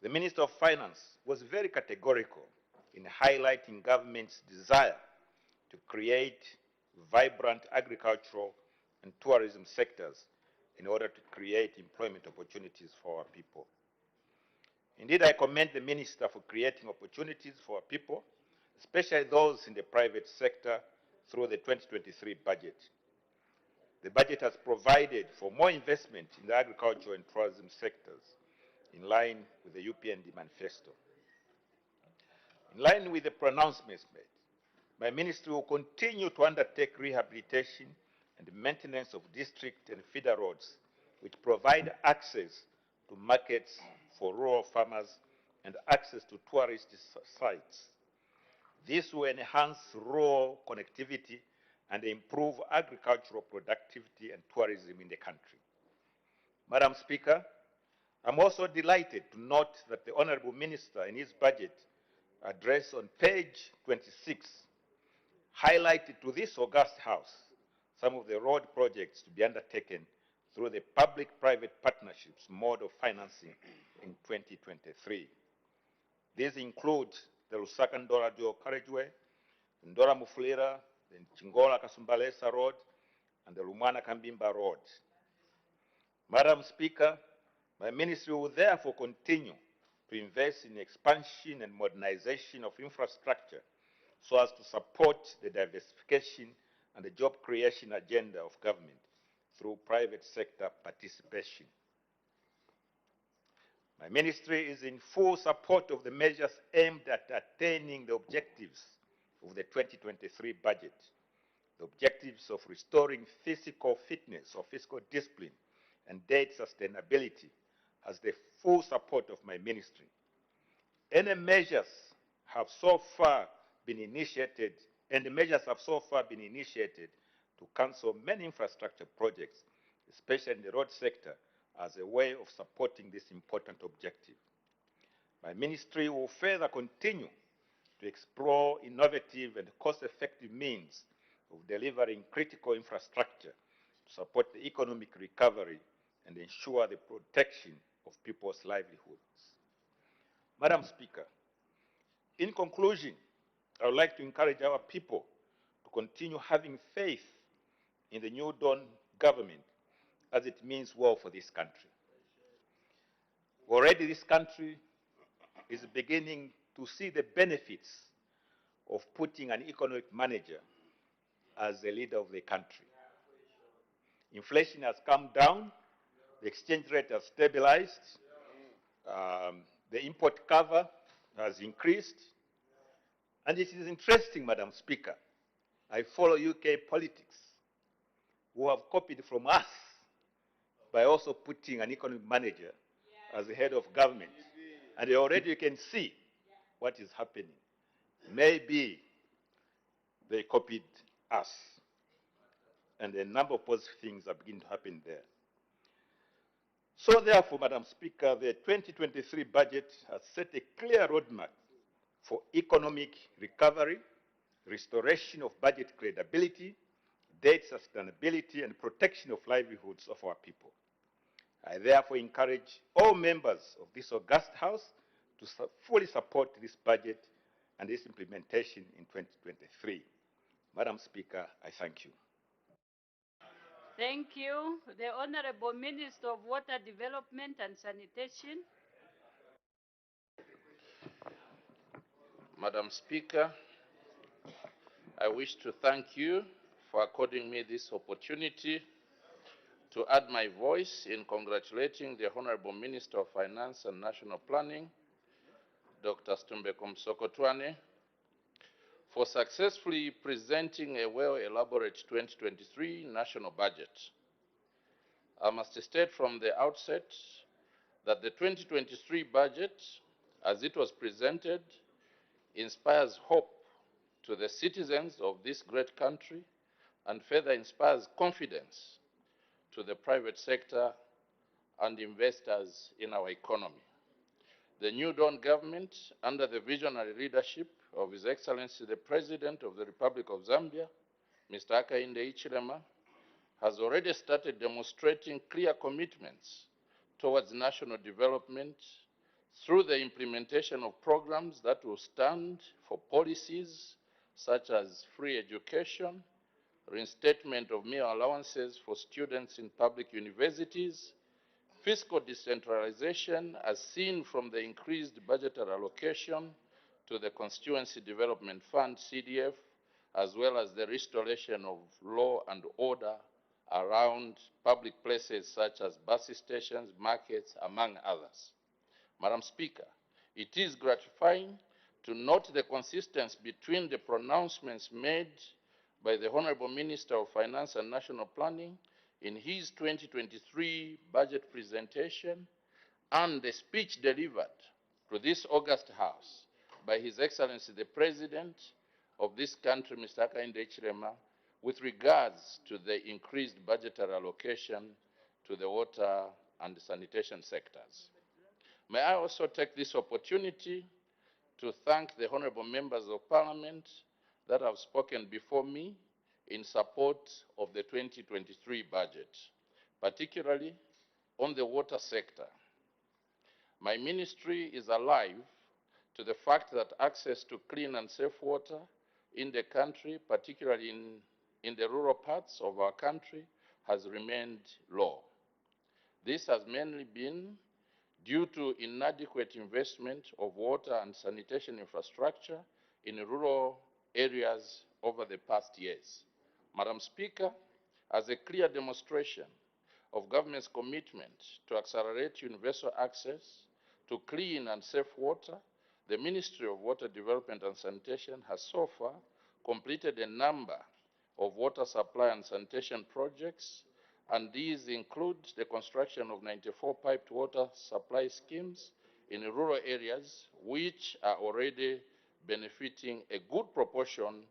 The Minister of Finance was very categorical in highlighting government's desire to create vibrant agricultural and tourism sectors in order to create employment opportunities for our people. Indeed, I commend the Minister for creating opportunities for our people, especially those in the private sector, through the 2023 budget. The budget has provided for more investment in the agricultural and tourism sectors, in line with the UPND manifesto. In line with the pronouncements made, my ministry will continue to undertake rehabilitation and maintenance of district and feeder roads, which provide access to markets for rural farmers and access to tourist sites. This will enhance rural connectivity and improve agricultural productivity and tourism in the country. Madam Speaker, I'm also delighted to note that the Honorable Minister in his budget address on page 26 highlighted to this august House some of the road projects to be undertaken through the public-private partnerships mode of financing in 2023. These include the Lusaka-Ndora dual carriageway, Ndora Mufulira, the Chingola Kasumbalesa Road, and the Lumwana Kambimba Road. Madam Speaker, my ministry will therefore continue to invest in expansion and modernization of infrastructure so as to support the diversification and the job creation agenda of government through private sector participation. My ministry is in full support of the measures aimed at attaining the objectives of the 2023 budget, the objectives of restoring physical fitness or fiscal discipline and debt sustainability has the full support of my ministry. Any measures have so far been initiated, and the measures have so far been initiated to cancel many infrastructure projects, especially in the road sector, as a way of supporting this important objective. My ministry will further continue to explore innovative and cost-effective means of delivering critical infrastructure to support the economic recovery and ensure the protection of people's livelihoods. Madam Speaker, in conclusion, I would like to encourage our people to continue having faith in the New Dawn government as it means well for this country. Already this country is beginning to see the benefits of putting an economic manager as the leader of the country. Inflation has come down, the exchange rate has stabilized, the import cover has increased, and it is interesting, Madam Speaker, I follow UK politics who have copied from us by also putting an economic manager as the head of government. And already you can see what is happening. Maybe they copied us. And a number of positive things are beginning to happen there. So therefore, Madam Speaker, the 2023 budget has set a clear roadmap for economic recovery, restoration of budget credibility, debt sustainability, and protection of livelihoods of our people. I therefore encourage all members of this august House to fully support this budget and its implementation in 2023. Madam Speaker, I thank you. Thank you. The Honorable Minister of Water Development and Sanitation. Madam Speaker, I wish to thank you for according me this opportunity to add my voice in congratulating the Honorable Minister of Finance and National Planning, Dr. Stumbeko Msokotwane, for successfully presenting a well-elaborated 2023 national budget. I must state from the outset that the 2023 budget, as it was presented, inspires hope to the citizens of this great country and further inspires confidence to the private sector and investors in our economy. The new Dawn government, under the visionary leadership of His Excellency the President of the Republic of Zambia, Mr. Hakainde Hichilema, has already started demonstrating clear commitments towards national development through the implementation of programs that will stand for policies such as free education, reinstatement of meal allowances for students in public universities, fiscal decentralization as seen from the increased budgetary allocation to the Constituency Development Fund, CDF, as well as the restoration of law and order around public places such as bus stations, markets, among others. Madam Speaker, it is gratifying to note the consistency between the pronouncements made by the Honorable Minister of Finance and National Planning in his 2023 budget presentation and the speech delivered to this august House by His Excellency the President of this country, Mr. Hakainde Hichilema, with regards to the increased budgetary allocation to the water and sanitation sectors. May I also take this opportunity to thank the honorable members of Parliament that have spoken before me in support of the 2023 budget, particularly on the water sector. My ministry is alive to the fact that access to clean and safe water in the country, particularly in the rural parts of our country, has remained low. This has mainly been due to inadequate investment of water and sanitation infrastructure in rural areas over the past years. Madam Speaker, as a clear demonstration of government's commitment to accelerate universal access to clean and safe water, the Ministry of Water Development and Sanitation has so far completed a number of water supply and sanitation projects, and these include the construction of 94 piped water supply schemes in rural areas, which are already benefiting a good proportion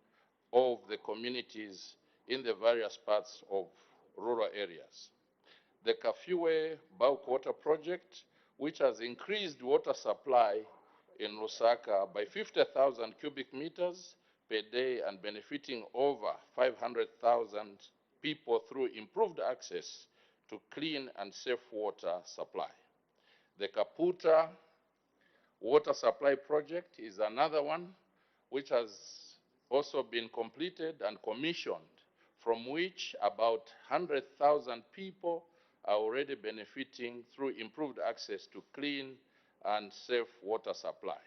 of the communities in the various parts of rural areas. The Kafiwe bulk water project, which has increased water supply in Lusaka by 50,000 cubic meters per day and benefiting over 500,000 people through improved access to clean and safe water supply. The Kaputa water supply project is another one which has also been completed and commissioned, from which about 100,000 people are already benefiting through improved access to clean and safe water supply.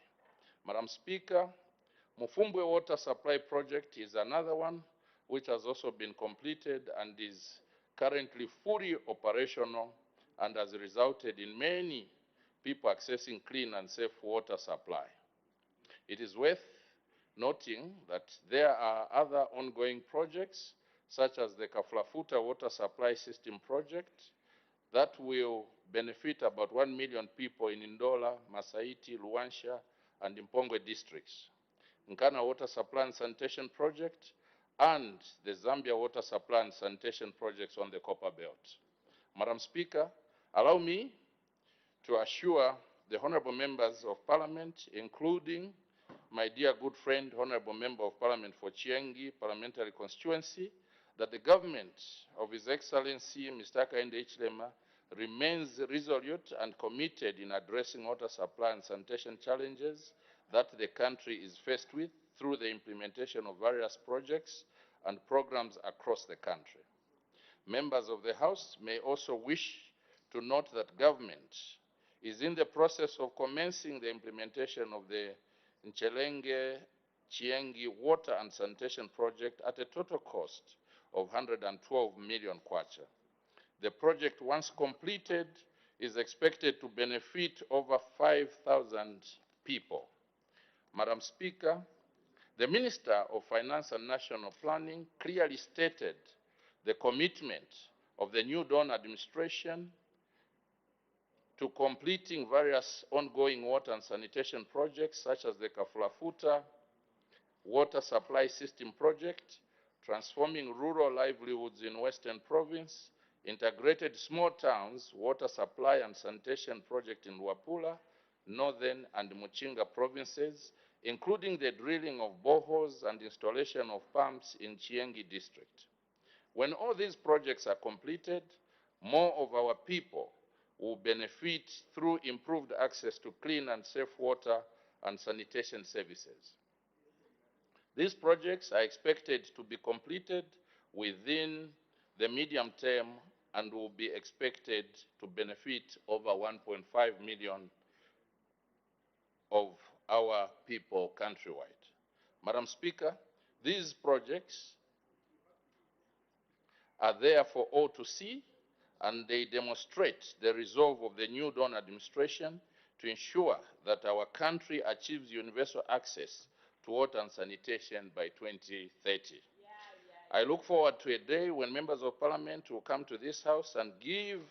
Madam Speaker, Mufumbwe Water Supply Project is another one which has also been completed and is currently fully operational and has resulted in many people accessing clean and safe water supply. It is worth noting that there are other ongoing projects such as the Kaflafuta Water Supply System Project that will benefit about 1 million people in Ndola, Masaiti, Luancha, and Impongwe districts. Nkana Water Supply and Sanitation Project, and the Zambia Water Supply and Sanitation Projects on the Copper Belt. Madam Speaker, Allow me to assure the honorable members of parliament, including my dear good friend, honorable member of parliament for Chiengi parliamentary constituency, that the government of His Excellency Mr. Hakainde Hichilema remains resolute and committed in addressing water supply and sanitation challenges that the country is faced with through the implementation of various projects and programs across the country. Members of the House may also wish to note that government is in the process of commencing the implementation of the Nchelenge Chiengi Water and Sanitation Project at a total cost of 112 million kwacha. The project, once completed, is expected to benefit over 5,000 people. Madam Speaker, the Minister of Finance and National Planning clearly stated the commitment of the new Dawn administration to completing various ongoing water and sanitation projects such as the Kafulafuta Water Supply System Project, Transforming Rural Livelihoods in Western Province, Integrated Small Towns Water Supply and Sanitation Project in Luapula, Northern and Muchinga provinces, including the drilling of boreholes and installation of pumps in Chiengi district. When all these projects are completed, more of our people will benefit through improved access to clean and safe water and sanitation services. These projects are expected to be completed within the medium term and will be expected to benefit over 1.5 million of our people countrywide. Madam Speaker, these projects are there for all to see, and they demonstrate the resolve of the new Dawn administration to ensure that our country achieves universal access to water and sanitation by 2030. I look forward to a day when members of parliament will come to this house and give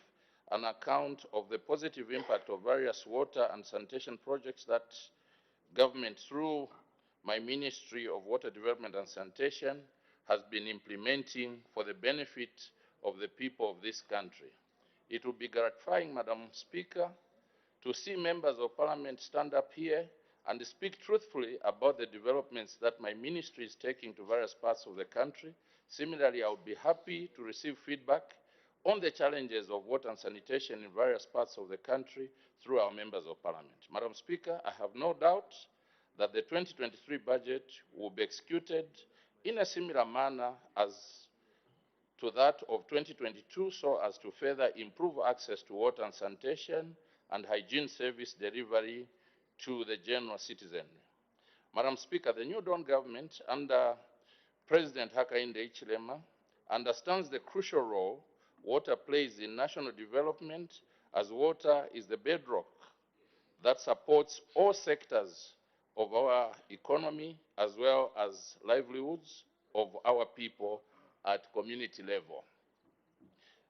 an account of the positive impact of various water and sanitation projects that government, through my Ministry of Water Development and Sanitation, has been implementing for the benefit of the people of this country. It will be gratifying, Madam Speaker, to see members of parliament stand up here and speak truthfully about the developments that my ministry is taking to various parts of the country. Similarly, I would be happy to receive feedback on the challenges of water and sanitation in various parts of the country through our members of parliament. Madam Speaker, I have no doubt that the 2023 budget will be executed in a similar manner as to that of 2022, so as to further improve access to water and sanitation and hygiene service delivery to the general citizenry. Madam Speaker, the New Dawn government under President Hakainde Hichilema understands the crucial role water plays in national development, as water is the bedrock that supports all sectors of our economy as well as livelihoods of our people at community level.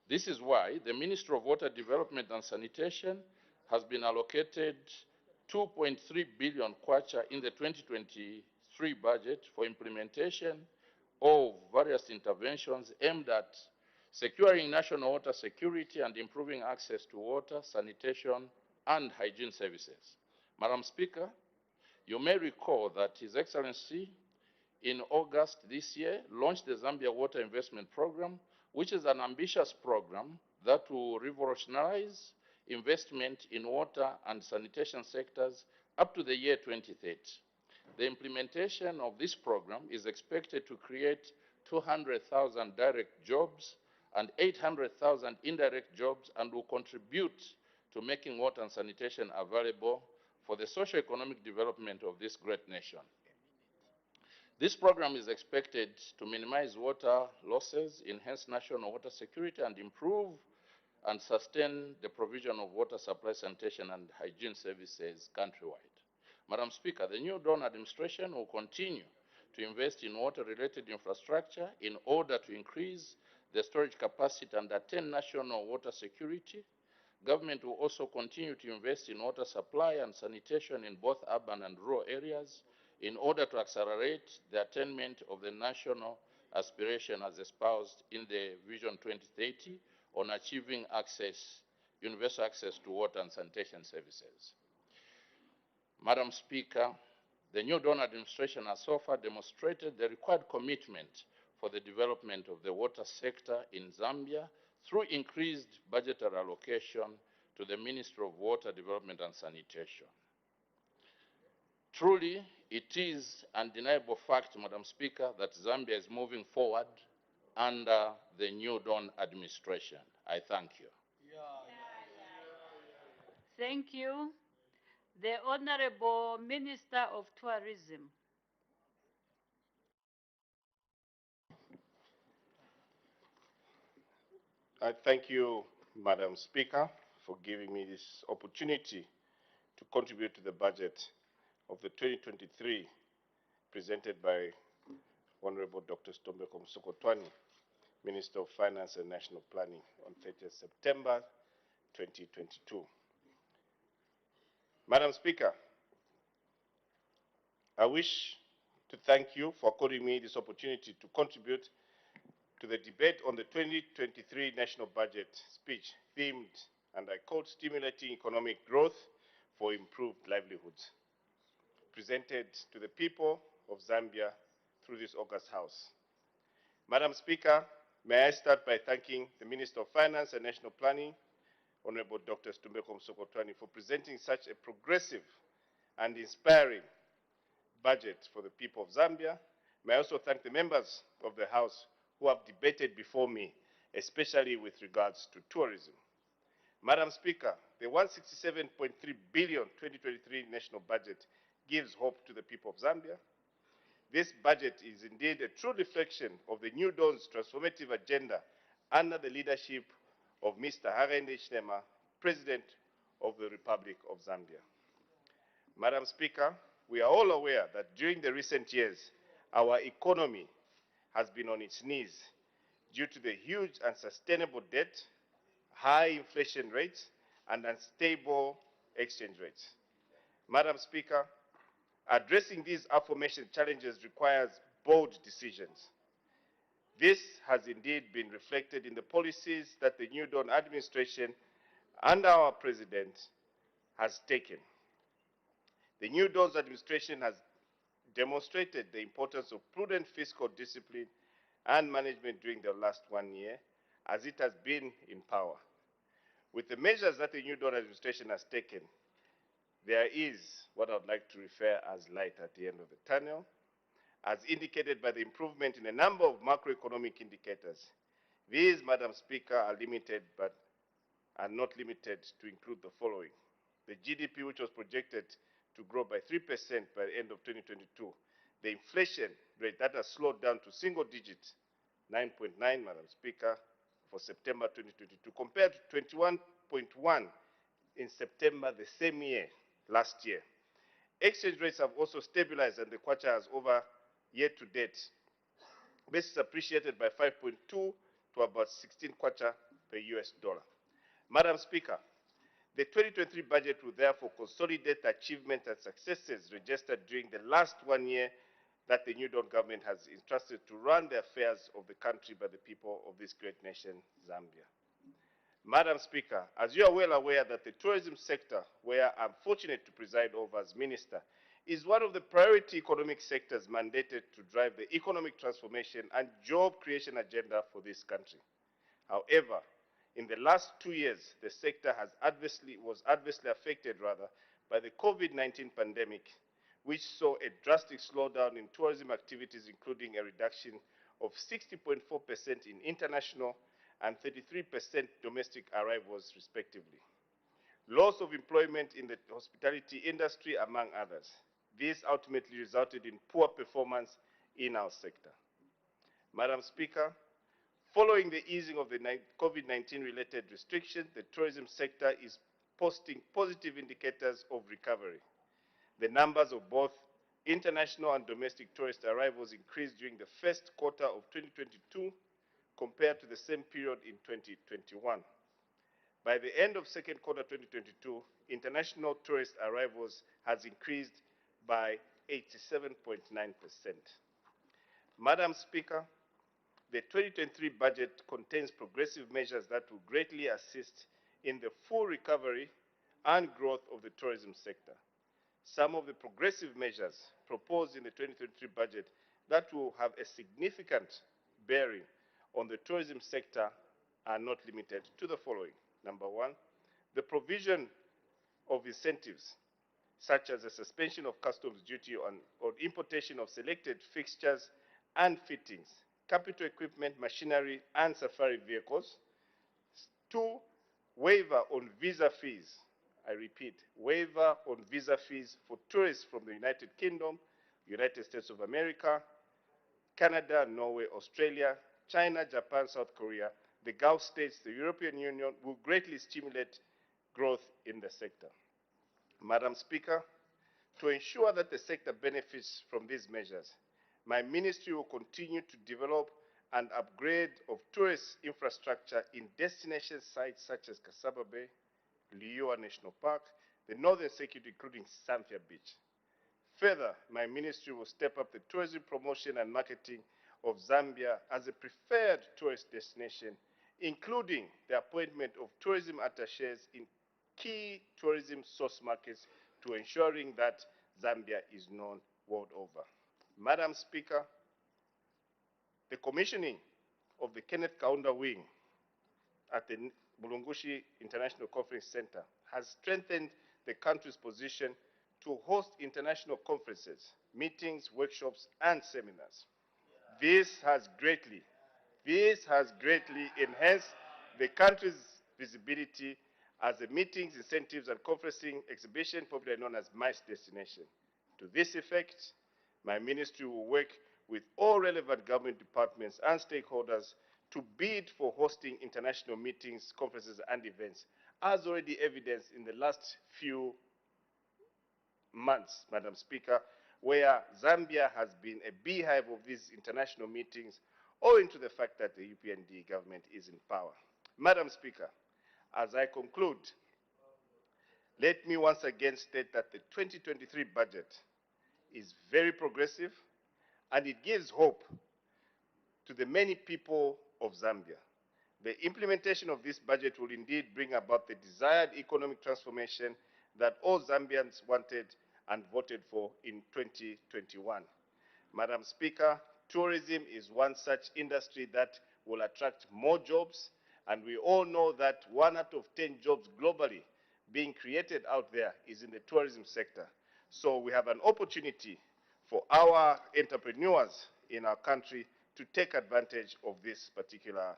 This is why the Ministry of Water Development and Sanitation has been allocated 2.3 billion kwacha in the 2023 budget for implementation of various interventions aimed at securing national water security and improving access to water, sanitation, and hygiene services. Madam Speaker, you may recall that His Excellency in August this year launched the Zambia Water Investment Program, which is an ambitious program that will revolutionize investment in water and sanitation sectors up to the year 2030. The implementation of this program is expected to create 200,000 direct jobs and 800,000 indirect jobs, and will contribute to making water and sanitation available for the socio-economic development of this great nation. This program is expected to minimize water losses, enhance national water security, and improve and sustain the provision of water supply, sanitation, and hygiene services countrywide. Madam Speaker, the New Dawn administration will continue to invest in water-related infrastructure in order to increase the storage capacity and attain national water security. Government will also continue to invest in water supply and sanitation in both urban and rural areas in order to accelerate the attainment of the national aspiration as espoused in the Vision 2030 on achieving access universal access to water and sanitation services. Madam Speaker, the new Dawn administration has so far demonstrated the required commitment for the development of the water sector in Zambia through increased budgetary allocation to the Ministry of Water, Development and Sanitation. Truly, it is undeniable fact, Madam Speaker, that Zambia is moving forward under the new Dawn administration. I thank you. Thank you. The Honorable Minister of Tourism. I thank you, Madam Speaker, for giving me this opportunity to contribute to the budget of the 2023 presented by Honorable Dr. Stombeko Msokotwani, Minister of Finance and National Planning, on 30th September 2022. Madam Speaker, I wish to thank you for according me this opportunity to contribute to the debate on the 2023 national budget speech themed, and I quote, stimulating economic growth for improved livelihoods, presented to the people of Zambia through this August House. Madam Speaker, may I start by thanking the Minister of Finance and National Planning, Honorable Dr. Stombeko Msokotwani, for presenting such a progressive and inspiring budget for the people of Zambia. May I also thank the members of the House who have debated before me, especially with regards to tourism. Madam Speaker, the 167.3 billion 2023 national budget gives hope to the people of Zambia. This budget is indeed a true reflection of the New Dawn's transformative agenda under the leadership of Mr. Hakainde Hichilema, President of the Republic of Zambia. Madam Speaker, we are all aware that during the recent years, our economy has been on its knees due to the huge unsustainable debt, high inflation rates, and unstable exchange rates. Madam Speaker, addressing these aforementioned challenges requires bold decisions. This has indeed been reflected in the policies that the New Dawn administration under our President has taken. The New Dawn's administration has demonstrated the importance of prudent fiscal discipline and management during the last 1 year, as it has been in power. With the measures that the New Dawn administration has taken, there is what I would like to refer as light at the end of the tunnel, as indicated by the improvement in a number of macroeconomic indicators. These, Madam Speaker, are limited but are not limited to include the following. The GDP, which was projected to grow by 3% by the end of 2022. The inflation rate that has slowed down to single digits, 9.9, Madam Speaker, for September 2022, compared to 21.1 in September the same year, last year. Exchange rates have also stabilized, and the kwacha has over year to date basis appreciated by 5.2 to about 16 kwacha per US dollar. Madam Speaker, the 2023 budget will therefore consolidate the achievements and successes registered during the last 1 year that the New Dawn government has entrusted to run the affairs of the country by the people of this great nation, Zambia. Madam Speaker, as you are well aware that the tourism sector, where I'm fortunate to preside over as Minister, is one of the priority economic sectors mandated to drive the economic transformation and job creation agenda for this country. However, in the last 2 years, the sector was adversely affected by the COVID-19 pandemic, which saw a drastic slowdown in tourism activities, including a reduction of 60.4% in international and 33% domestic arrivals, respectively. Loss of employment in the hospitality industry, among others. This ultimately resulted in poor performance in our sector. Madam Speaker, following the easing of the COVID-19 related restrictions, the tourism sector is posting positive indicators of recovery. The numbers of both international and domestic tourist arrivals increased during the first quarter of 2022 compared to the same period in 2021. By the end of second quarter 2022, international tourist arrivals has increased by 87.9%. Madam Speaker, the 2023 budget contains progressive measures that will greatly assist in the full recovery and growth of the tourism sector. Some of the progressive measures proposed in the 2023 budget that will have a significant bearing on the tourism sector are not limited to the following. Number one, the provision of incentives, such as the suspension of customs duty on importation of selected fixtures and fittings, capital equipment, machinery, and safari vehicles. Two, waiver on visa fees. I repeat, waiver on visa fees for tourists from the United Kingdom, United States of America, Canada, Norway, Australia, China, Japan, South Korea, the Gulf states, the European Union will greatly stimulate growth in the sector. Madam Speaker, to ensure that the sector benefits from these measures, my ministry will continue to develop and upgrade of tourist infrastructure in destination sites such as Kasaba Bay, Liuwa National Park, the Northern Circuit, including Zambia Beach. Further, my ministry will step up the tourism promotion and marketing of Zambia as a preferred tourist destination, including the appointment of tourism attachés in key tourism source markets to ensuring that Zambia is known world over. Madam Speaker, the commissioning of the Kenneth Kaunda Wing at the Bulungushi International Conference Center has strengthened the country's position to host international conferences, meetings, workshops, and seminars. This has greatly enhanced the country's visibility as a meetings, incentives, and conferencing exhibition popularly known as MICE destination. To this effect, my ministry will work with all relevant government departments and stakeholders to bid for hosting international meetings, conferences, and events, as already evidenced in the last few months, Madam Speaker, where Zambia has been a beehive of these international meetings owing to the fact that the UPND government is in power. Madam Speaker, as I conclude, let me once again state that the 2023 budget is very progressive and it gives hope to the many people of Zambia. The implementation of this budget will indeed bring about the desired economic transformation that all Zambians wanted and voted for in 2021. Madam Speaker, tourism is one such industry that will attract more jobs, and we all know that 1 out of 10 jobs globally being created out there is in the tourism sector. So we have an opportunity for our entrepreneurs in our country to take advantage of this particular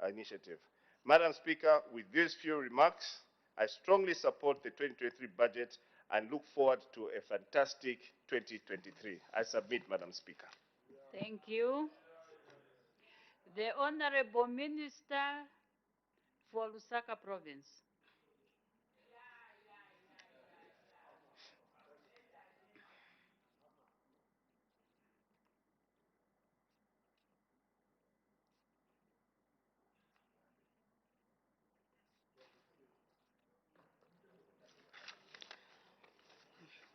initiative. Madam Speaker, with these few remarks, I strongly support the 2023 budget and look forward to a fantastic 2023. I submit, Madam Speaker. Thank you. The Honorable Minister for Lusaka Province.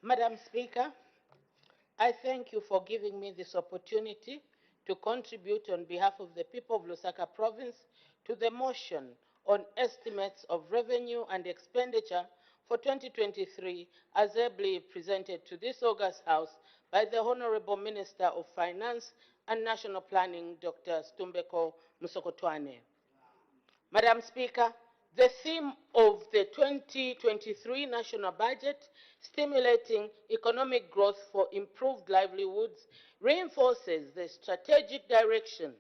Madam Speaker, I thank you for giving me this opportunity to contribute on behalf of the people of Lusaka Province to the motion on estimates of revenue and expenditure for 2023 as ably presented to this August House by the Honorable Minister of Finance and National Planning, Dr. Stumbeko Musokotwane. Madam Speaker, the theme of the 2023 national budget, stimulating economic growth for improved livelihoods, reinforces the strategic direction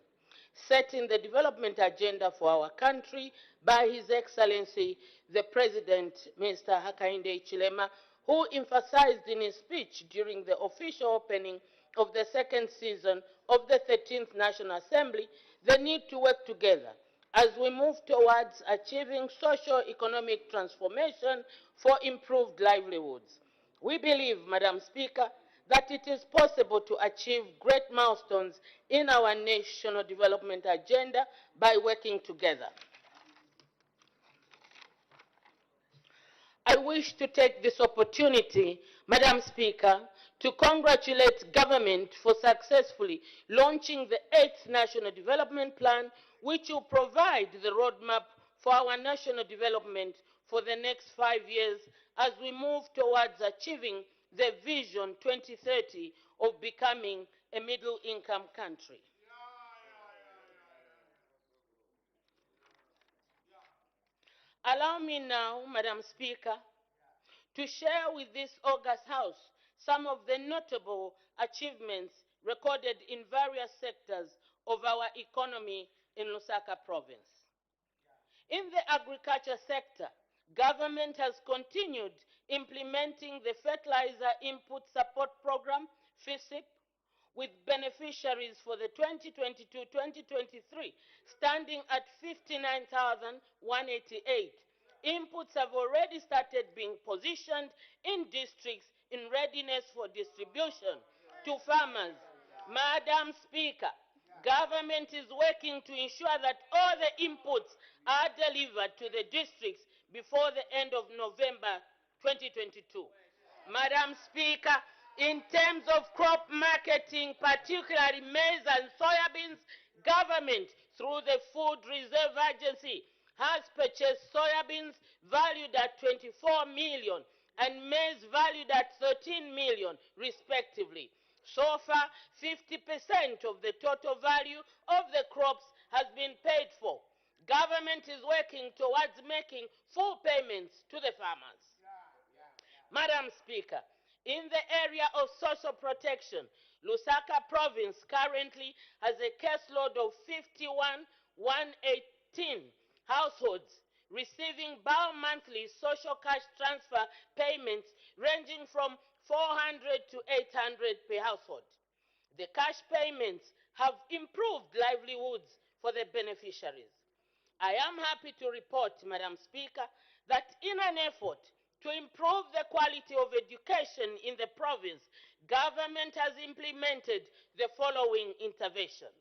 set in the development agenda for our country by His Excellency, the President, Mr. Hakainde Hichilema, who emphasized in his speech during the official opening of the second season of the 13th National Assembly the need to work together as we move towards achieving socio-economic transformation for improved livelihoods. We believe, Madam Speaker, that it is possible to achieve great milestones in our national development agenda by working together. I wish to take this opportunity, Madam Speaker, to congratulate government for successfully launching the 8th National Development Plan, which will provide the roadmap for our national development for the next 5 years as we move towards achieving the Vision 2030 of becoming a middle-income country. Allow me now, Madam Speaker, to share with this august House some of the notable achievements recorded in various sectors of our economy in Lusaka province. In the agriculture sector, government has continued implementing the Fertilizer Input Support Program, FISIP, with beneficiaries for the 2022-2023 standing at 59,188. Inputs have already started being positioned in districts in readiness for distribution to farmers. Madam Speaker, government is working to ensure that all the inputs are delivered to the districts before the end of November 2022. Madam Speaker, in terms of crop marketing, particularly maize and soybeans, government, through the Food Reserve Agency, has purchased soybeans valued at 24 million and maize valued at 13 million, respectively. So far, 50% of the total value of the crops has been paid for. Government is working towards making full payments to the farmers. Madam Speaker, in the area of social protection, Lusaka province currently has a caseload of 51,118 households receiving bi-monthly social cash transfer payments ranging from 400 to 800 per household. The cash payments have improved livelihoods for the beneficiaries. I am happy to report, Madam Speaker, that in an effort to improve the quality of education in the province, government has implemented the following interventions.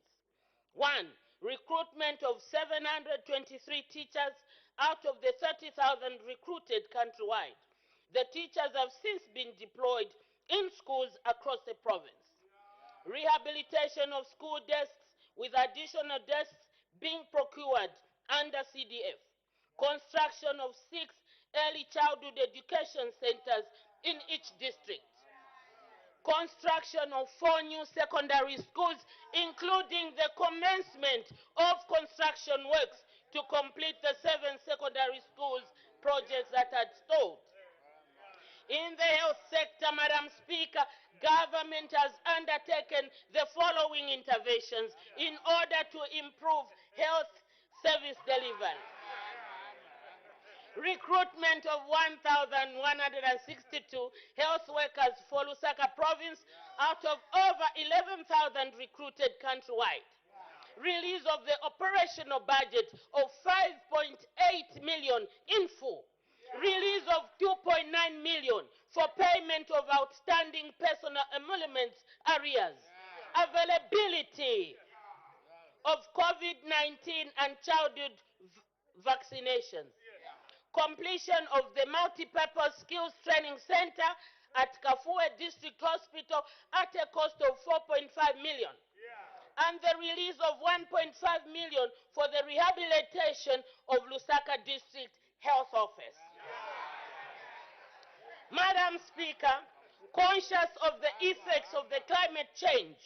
1. Recruitment of 723 teachers out of the 30,000 recruited countrywide. The teachers have since been deployed in schools across the province. Rehabilitation of school desks with additional desks being procured under CDF. Construction of 6 early childhood education centers in each district. Construction of 4 new secondary schools, including the commencement of construction works to complete the 7 secondary schools projects that had stalled. In the health sector, Madam Speaker, government has undertaken the following interventions in order to improve health service delivery. Recruitment of 1,162 health workers for Lusaka province out of over 11,000 recruited countrywide. Release of the operational budget of 5.8 million in full. Release of 2.9 million for payment of outstanding personal emoluments arrears. Availability of COVID-19 and childhood vaccinations. Completion of the multi-purpose skills training center at Kafue District Hospital at a cost of 4.5 million. And the release of 1.5 million for the rehabilitation of Lusaka District Health Office. Madam Speaker, conscious of the effects of the climate change,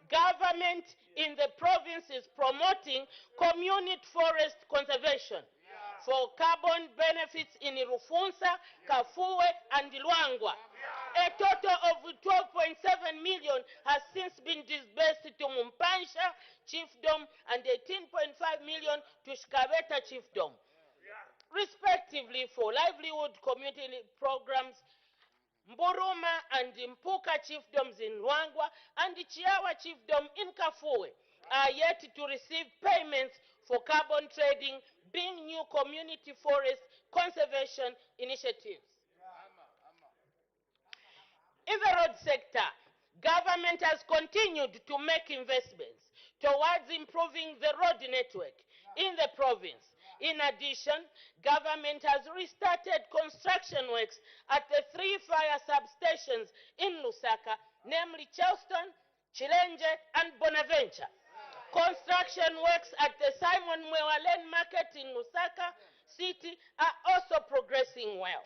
government in the province is promoting community forest conservation for carbon benefits in Rufunsa, Kafue, and Luangwa. A total of 12.7 million has since been disbursed to Mumpansha Chiefdom and 18.5 million to Shikabeta Chiefdom, respectively, for livelihood community programs. Mburuma and Mpuka chiefdoms in Luangwa and Chiawa chiefdom in Kafue are yet to receive payments for carbon trading, being new community forest conservation initiatives. In the road sector, government has continued to make investments towards improving the road network in the province. In addition, government has restarted construction works at the 3 fire substations in Lusaka, namely Charleston, Chilenge, and Bonaventure. Construction works at the Simon Mwewalen Market in Lusaka City are also progressing well.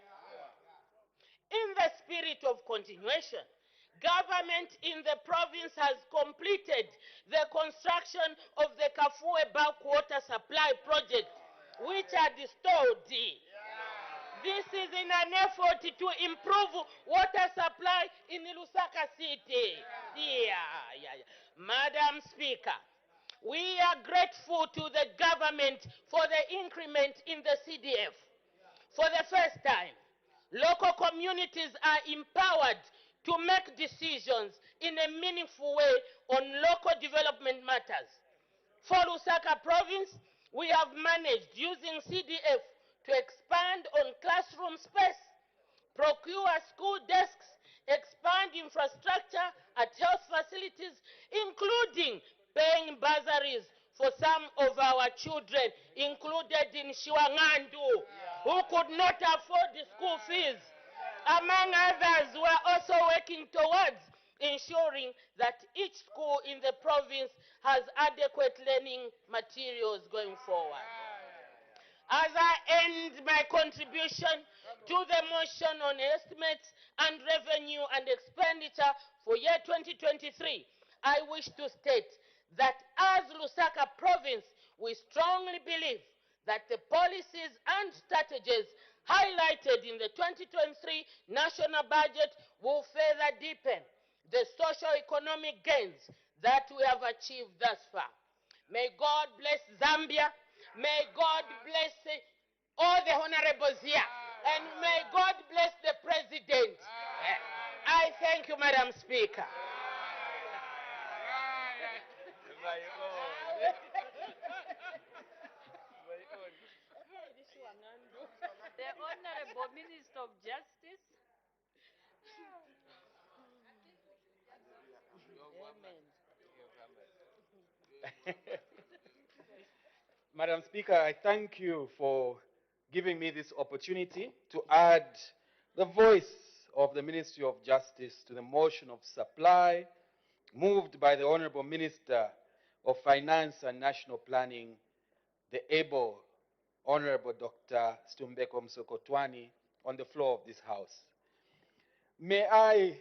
In the spirit of continuation, government in the province has completed the construction of the Kafue bulk water supply project, which had stalled. This is in an effort to improve water supply in Lusaka City. Madam Speaker, we are grateful to the government for the increment in the CDF. For the first time, local communities are empowered to make decisions in a meaningful way on local development matters. For Lusaka province, we have managed using CDF to expand on classroom space, procure school desks, expand infrastructure at health facilities, including paying bursaries for some of our children, included in Shiwangandu, who could not afford the school fees. Among others, we are also working towards ensuring that each school in the province has adequate learning materials going forward. As I end my contribution to the motion on estimates and revenue and expenditure for year 2023, I wish to state that as Lusaka province, we strongly believe that the policies and strategies highlighted in the 2023 national budget will further deepen the socio-economic gains that we have achieved thus far. May God bless Zambia. May God bless all the honorables here. And may God bless the president. I thank you, Madam Speaker. The Honorable Minister of Justice. Madam Speaker, I thank you for giving me this opportunity to add the voice of the Ministry of Justice to the motion of supply moved by the Honorable Minister of Finance and National Planning, the able Honorable Dr. Stumbeko Msokotwani, on the floor of this House. May I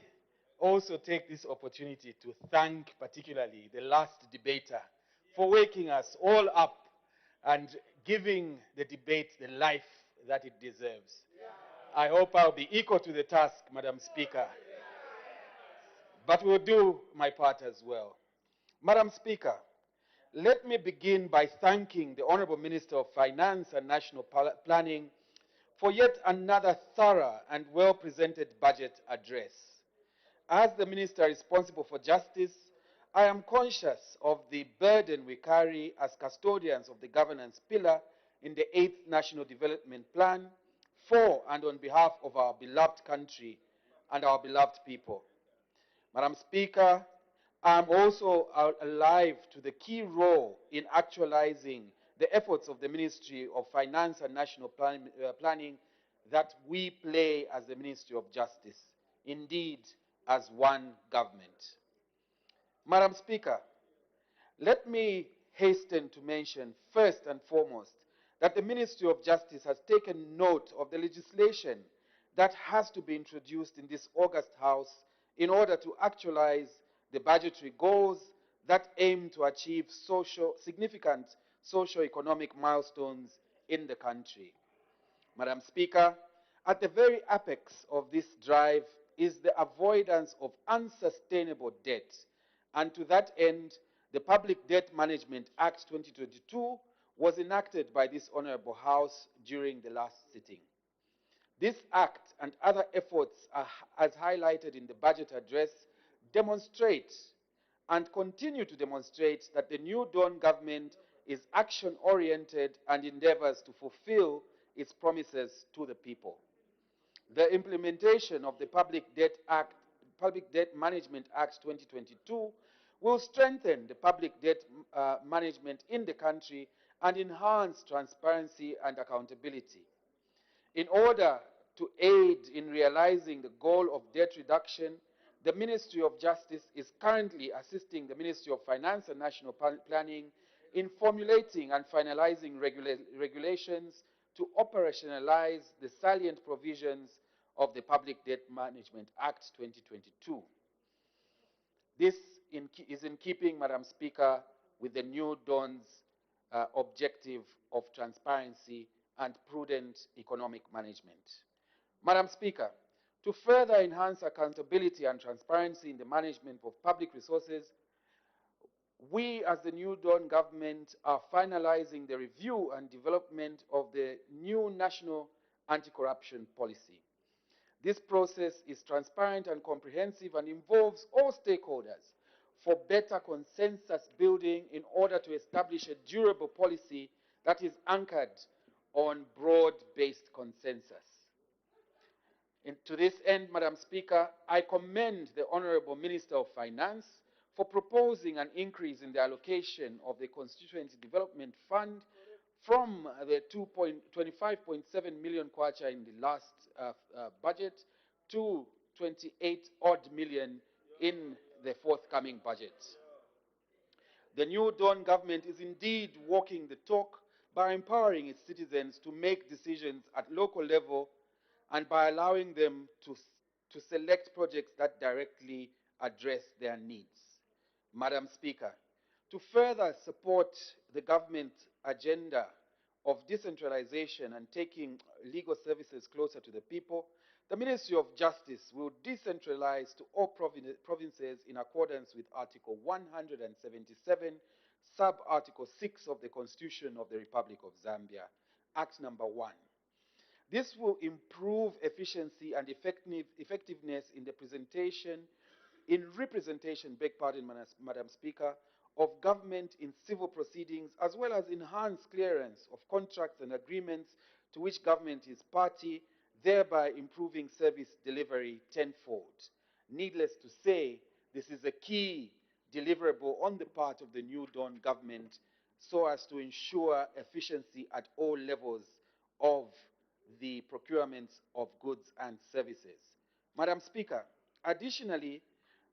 also take this opportunity to thank particularly the last debater for waking us all up and giving the debate the life that it deserves. I hope I'll be equal to the task, Madam Speaker, but will do my part as well. Madam Speaker, let me begin by thanking the Honorable Minister of Finance and National Planning for yet another thorough and well-presented budget address. As the Minister responsible for justice, I am conscious of the burden we carry as custodians of the governance pillar in the 8th National Development Plan for and on behalf of our beloved country and our beloved people. Madam Speaker, I am also alive to the key role in actualizing the efforts of the Ministry of Finance and National Planning that we play as the Ministry of Justice, indeed as one government. Madam Speaker, let me hasten to mention first and foremost that the Ministry of Justice has taken note of the legislation that has to be introduced in this August House in order to actualize the budgetary goals that aim to achieve significant socio-economic milestones in the country. Madam Speaker, at the very apex of this drive is the avoidance of unsustainable debt, and to that end, the Public Debt Management Act 2022 was enacted by this Honorable House during the last sitting. This act and other efforts, as highlighted in the budget address, demonstrate and continue to demonstrate that the new Dawn government is action-oriented and endeavors to fulfill its promises to the people. The implementation of the Public Debt Management Act 2022 will strengthen the public debt management in the country and enhance transparency and accountability. In order to aid in realizing the goal of debt reduction, The Ministry of Justice is currently assisting the Ministry of Finance and National Planning in formulating and finalizing regulations to operationalize the salient provisions of the Public Debt Management Act 2022. This is in keeping, Madam Speaker, with the new Dawn's objective of transparency and prudent economic management. Madam Speaker, to further enhance accountability and transparency in the management of public resources, we as the New Dawn government are finalizing the review and development of the new national anti-corruption policy. This process is transparent and comprehensive and involves all stakeholders for better consensus building in order to establish a durable policy that is anchored on broad-based consensus. To this end, Madam Speaker, I commend the Honorable Minister of Finance for proposing an increase in the allocation of the Constituency Development Fund from the 25.7 million kwacha in the last budget to 28 odd million in the forthcoming budget. The New Dawn government is indeed walking the talk by empowering its citizens to make decisions at local level and by allowing them to select projects that directly address their needs. Madam Speaker, to further support the government agenda of decentralization and taking legal services closer to the people, the Ministry of Justice will decentralize to all provinces in accordance with Article 177, Sub-Article 6 of the Constitution of the Republic of Zambia, Act number 1. This will improve efficiency and effectiveness in the representation, Madam Speaker, of government in civil proceedings, as well as enhance clearance of contracts and agreements to which government is party, thereby improving service delivery tenfold. Needless to say, this is a key deliverable on the part of the New Dawn government so as to ensure efficiency at all levels of the procurement of goods and services. Madam Speaker, additionally,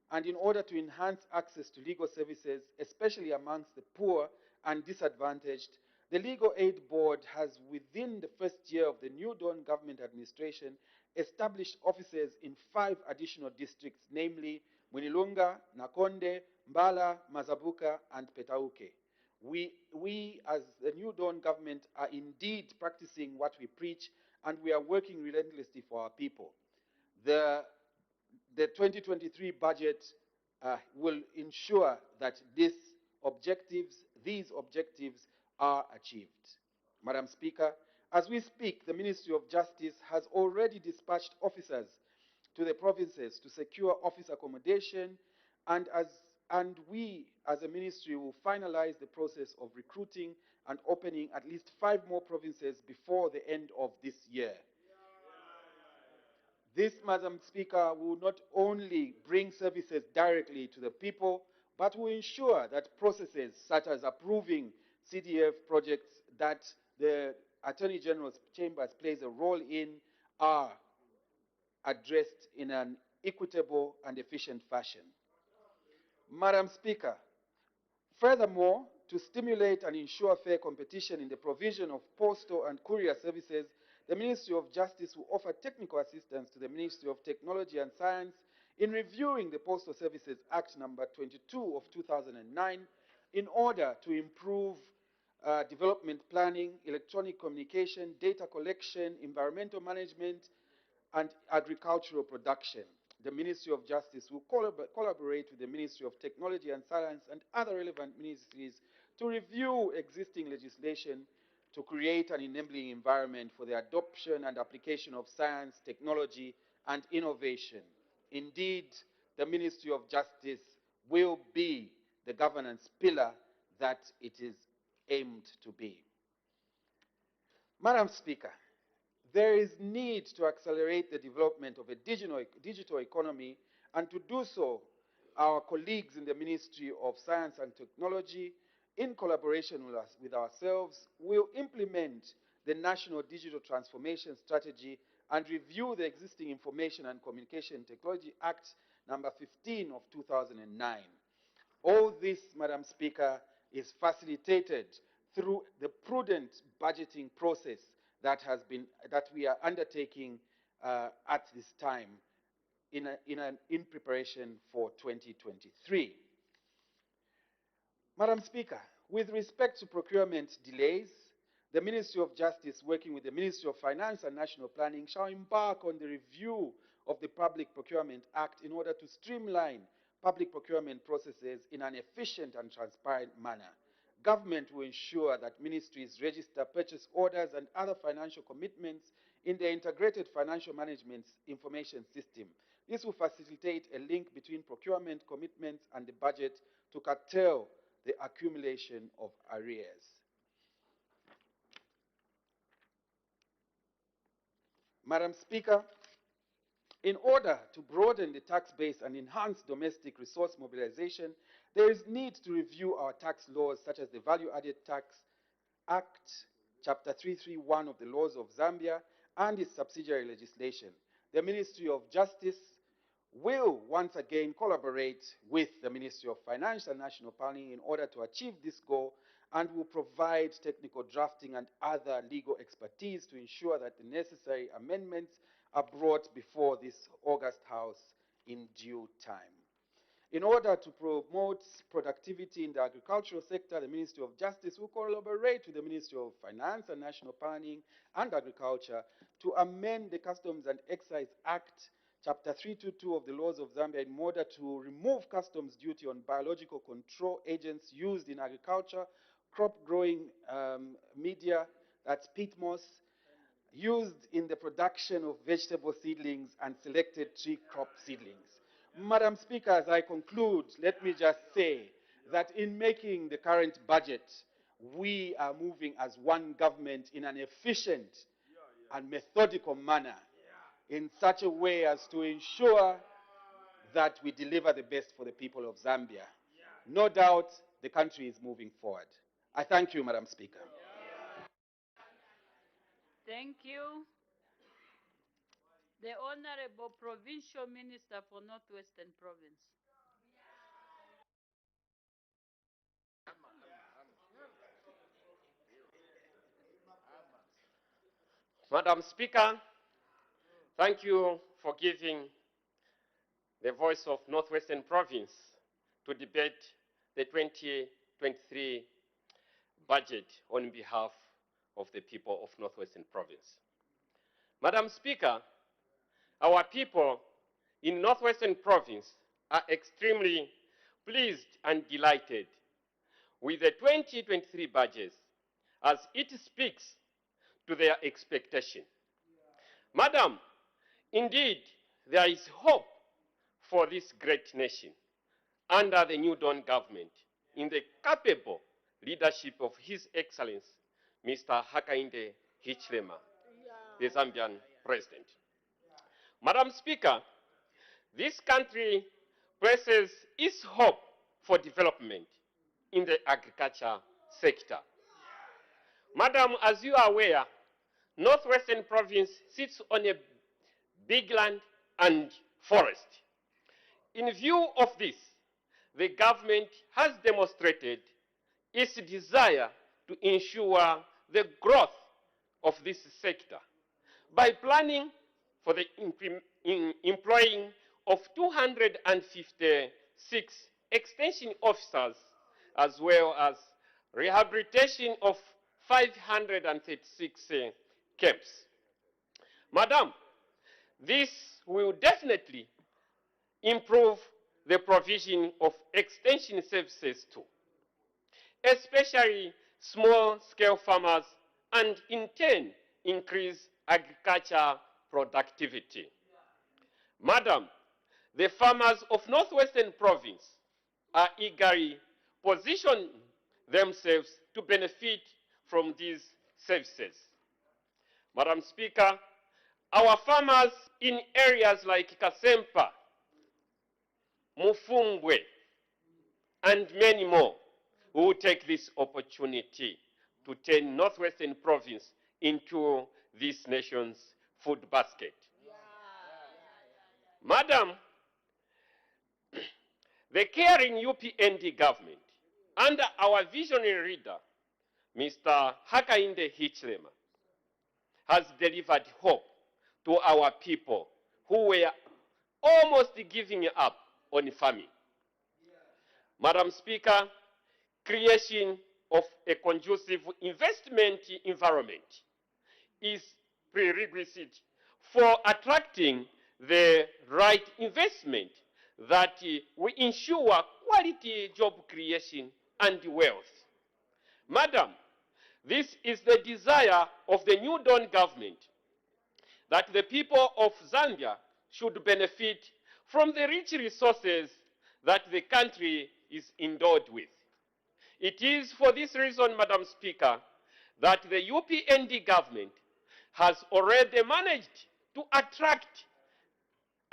and in order to enhance access to legal services, especially amongst the poor and disadvantaged, the Legal Aid Board has, within the first year of the New Dawn government administration, established offices in 5 additional districts, namely Mwinilunga, Nakonde, Mbala, Mazabuka, and Petauke. We, as the New Dawn government, are indeed practicing what we preach, and we are working relentlessly for our people. The 2023 budget will ensure that these objectives are achieved. Madam Speaker, as we speak, the Ministry of Justice has already dispatched officers to the provinces to secure office accommodation, and we as a ministry will finalize the process of recruiting and opening at least 5 more provinces before the end of this year. This, Madam Speaker, will not only bring services directly to the people, but will ensure that processes such as approving CDF projects that the Attorney General's Chambers plays a role in are addressed in an equitable and efficient fashion. Madam Speaker, furthermore, to stimulate and ensure fair competition in the provision of postal and courier services, the Ministry of Justice will offer technical assistance to the Ministry of Technology and Science in reviewing the Postal Services Act number 22 of 2009 in order to improve development planning, electronic communication, data collection, environmental management, and agricultural production. The Ministry of Justice will collaborate with the Ministry of Technology and Science and other relevant ministries to review existing legislation to create an enabling environment for the adoption and application of science, technology, and innovation. Indeed, the Ministry of Justice will be the governance pillar that it is aimed to be. Madam Speaker, there is need to accelerate the development of a digital economy, and to do so, our colleagues in the Ministry of Science and Technology, in collaboration with ourselves, will implement the National Digital Transformation Strategy and review the existing Information and Communication Technology Act number 15 of 2009. All this, Madam Speaker, is facilitated through the prudent budgeting process that we are undertaking at this time in preparation for 2023. Madam Speaker, with respect to procurement delays, the Ministry of Justice, working with the Ministry of Finance and National Planning, shall embark on the review of the Public Procurement Act in order to streamline public procurement processes in an efficient and transparent manner. Government will ensure that ministries register purchase orders and other financial commitments in the Integrated Financial Management Information System. This will facilitate a link between procurement commitments and the budget to curtail the accumulation of arrears. Madam Speaker, in order to broaden the tax base and enhance domestic resource mobilization, there is need to review our tax laws such as the Value Added Tax Act, Chapter 331 of the laws of Zambia, and its subsidiary legislation. The Ministry of Justice will once again collaborate with the Ministry of Finance and National Planning in order to achieve this goal, and will provide technical drafting and other legal expertise to ensure that the necessary amendments are brought before this August House in due time. In order to promote productivity in the agricultural sector, the Ministry of Justice will collaborate with the Ministry of Finance and National Planning and Agriculture to amend the Customs and Excise Act, Chapter 322 of the laws of Zambia, in order to remove customs duty on biological control agents used in agriculture, crop growing media, that's peat moss, used in the production of vegetable seedlings and selected tree crop seedlings. Madam Speaker, as I conclude, let me just say that in making the current budget, we are moving as one government in an efficient and methodical manner, in such a way as to ensure that we deliver the best for the people of Zambia. No doubt the country is moving forward. I thank you, Madam Speaker. Thank you. The Honorable Provincial Minister for Northwestern Province. Madam Speaker, thank you for giving the voice of Northwestern Province to debate the 2023 budget on behalf of the people of Northwestern Province. Madam Speaker, our people in Northwestern Province are extremely pleased and delighted with the 2023 budget as it speaks to their expectation. Madam, indeed, there is hope for this great nation under the New Dawn government in the capable leadership of His Excellency, Mr. Hakainde Hichilema, the Zambian president. Madam Speaker, this country places its hope for development in the agriculture sector. Madam, as you are aware, Northwestern Province sits on a big land and forest. In view of this, the government has demonstrated its desire to ensure the growth of this sector by planning for the employing of 256 extension officers, as well as rehabilitation of 536 camps. Madam, this will definitely improve the provision of extension services too, especially small-scale farmers, and in turn increase agriculture productivity. Madam, the farmers of Northwestern Province are eagerly positioning themselves to benefit from these services. Madam Speaker, our farmers in areas like Kasempa, Mufungwe, and many more will take this opportunity to turn Northwestern Province into this nation's food basket. Madam, The caring UPND government, under our visionary leader, Mr. Hakainde Hichilema, has delivered hope to our people who were almost giving up on farming. Madam Speaker, creation of a conducive investment environment is prerequisite for attracting the right investment that will ensure quality job creation and wealth. Madam, this is the desire of the New Dawn government, that the people of Zambia should benefit from the rich resources that the country is endowed with. It is for this reason, Madam Speaker, that the UPND government has already managed to attract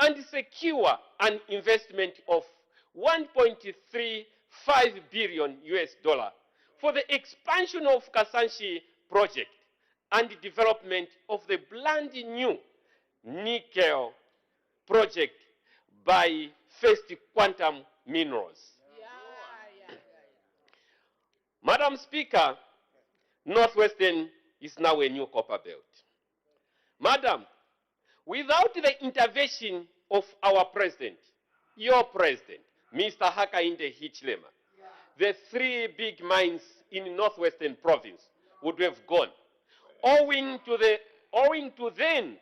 and secure an investment of 1.35 billion US dollar for the expansion of Kasanshi project and development of the brand new nickel project by First Quantum Minerals. Madam Speaker, Northwestern is now a new copper belt. Madam, without the intervention of our president, your president, Mr. Hakainde Hichilema, the three big mines in Northwestern province would have gone, owing to then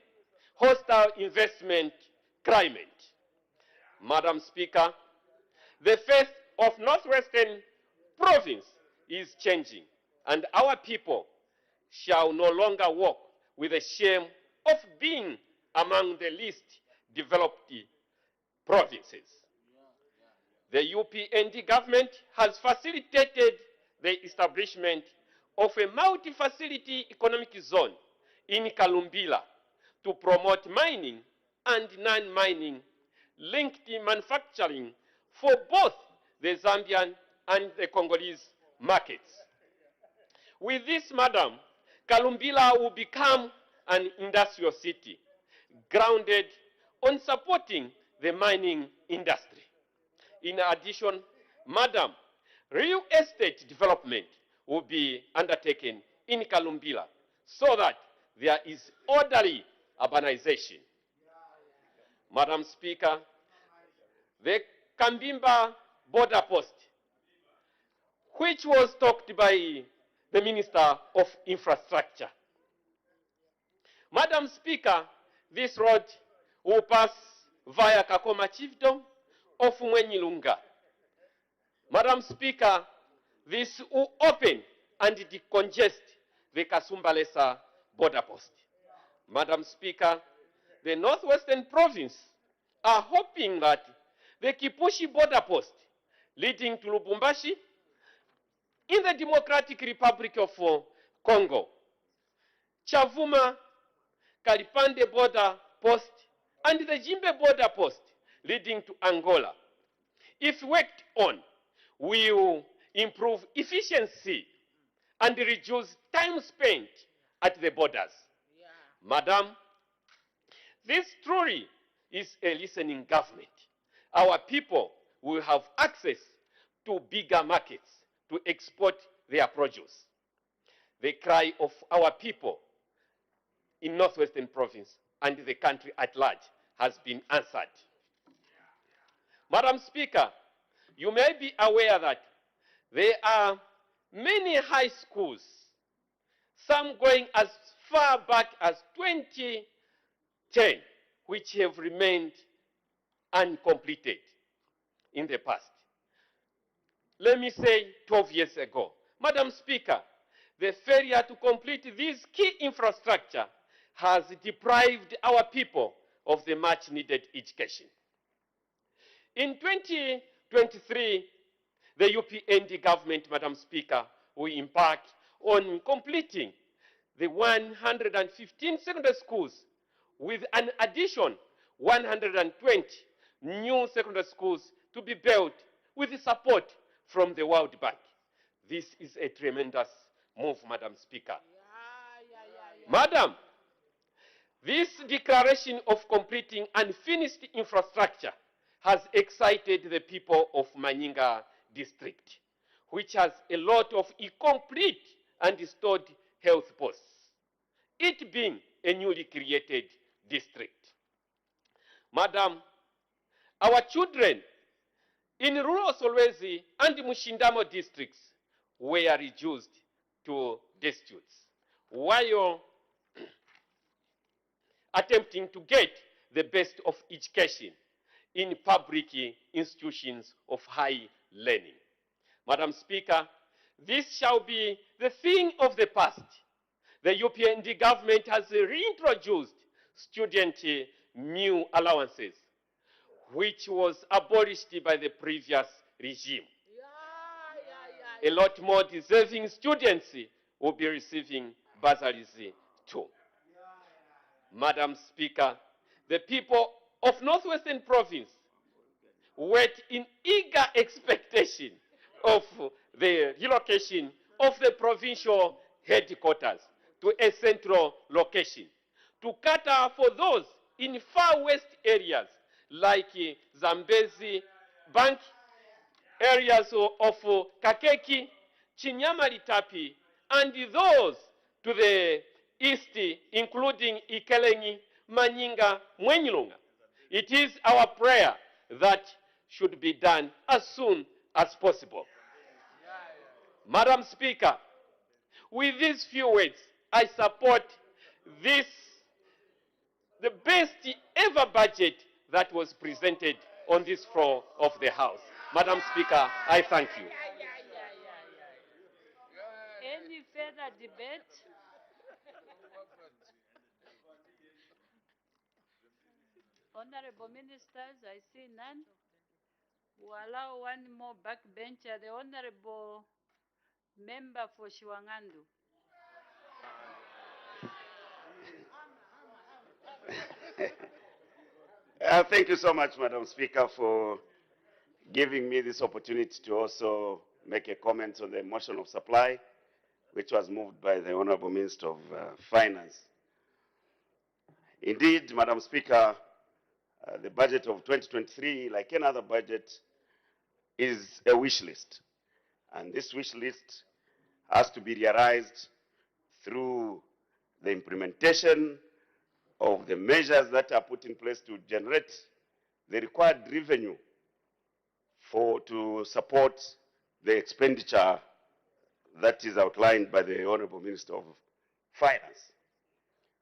hostile investment climate. Madam Speaker, the face of Northwestern province is changing, and our people shall no longer walk with the shame of being among the least developed provinces. The UPND government has facilitated the establishment of a multi-facility economic zone in Kalumbila to promote mining and non-mining linked manufacturing for both the Zambian and the Congolese markets. With this, Madam, Kalumbila will become an industrial city grounded on supporting the mining industry. In addition, Madam, real estate development will be undertaken in Kalumbila so that there is orderly urbanization. Madam Speaker, the Kambimba border post, which was talked by the Minister of Infrastructure. Madam Speaker, this road will pass via Kakoma Chiefdom of Mwenyilunga. Madam Speaker, this will open and decongest the Kasumbalesa border post. Madam Speaker, the Northwestern province are hoping that the Kipushi border post leading to Lubumbashi in the Democratic Republic of Congo, Chavuma, Kalipande border post, and the Jimbe border post leading to Angola, if worked on, will improve efficiency and reduce time spent at the borders. Madam, this truly is a listening government. Our people will have access to bigger markets to export their produce. The cry of our people in Northwestern province and the country at large has been answered. Madam Speaker, you may be aware that there are many high schools, some going as far back as 2010, which have remained uncompleted in the past. Let me say 12 years ago. Madam Speaker, the failure to complete this key infrastructure has deprived our people of the much needed education. In 2023, the UPND government, Madam Speaker, will embark on completing the 115 secondary schools with an addition 120 new secondary schools to be built with the support from the World Bank. This is a tremendous move, Madam Speaker. Madam, this declaration of completing unfinished infrastructure has excited the people of Manyinga district, which has a lot of incomplete and restored health posts, it being a newly created district. Madam, our children in rural Solwezi and Mushindamo districts were reduced to destitutes, while attempting to get the best of education in public institutions of high learning. Madam Speaker, this shall be the thing of the past. The UPND government has reintroduced student meal allowances, which was abolished by the previous regime. A lot more deserving students will be receiving bursaries too. Madam Speaker, the people of Northwestern Province wait in eager expectation of the relocation of the provincial headquarters to a central location to cater for those in far west areas like Zambezi, Bank, areas of Kakeki, Chinyamaritapi, and those to the east, including Ikelenyi, Manyinga, Mwenyilunga. It is our prayer that should be done as soon as possible. Madam Speaker, with these few words, I support this, the best ever budget that was presented on this floor of the House. Madam Speaker, I thank you. Any further debate? Honorable Ministers, I see none. We'll allow one more backbencher, the Honorable Member for Shiwangandu. Thank you so much, Madam Speaker, for giving me this opportunity to also make a comment on the motion of supply, which was moved by the Honorable Minister of Finance. Indeed, Madam Speaker, the budget of 2023, like any other budget, is a wish list. And this wish list has to be realized through the implementation of the measures that are put in place to generate the required revenue to support the expenditure that is outlined by the Honorable Minister of Finance.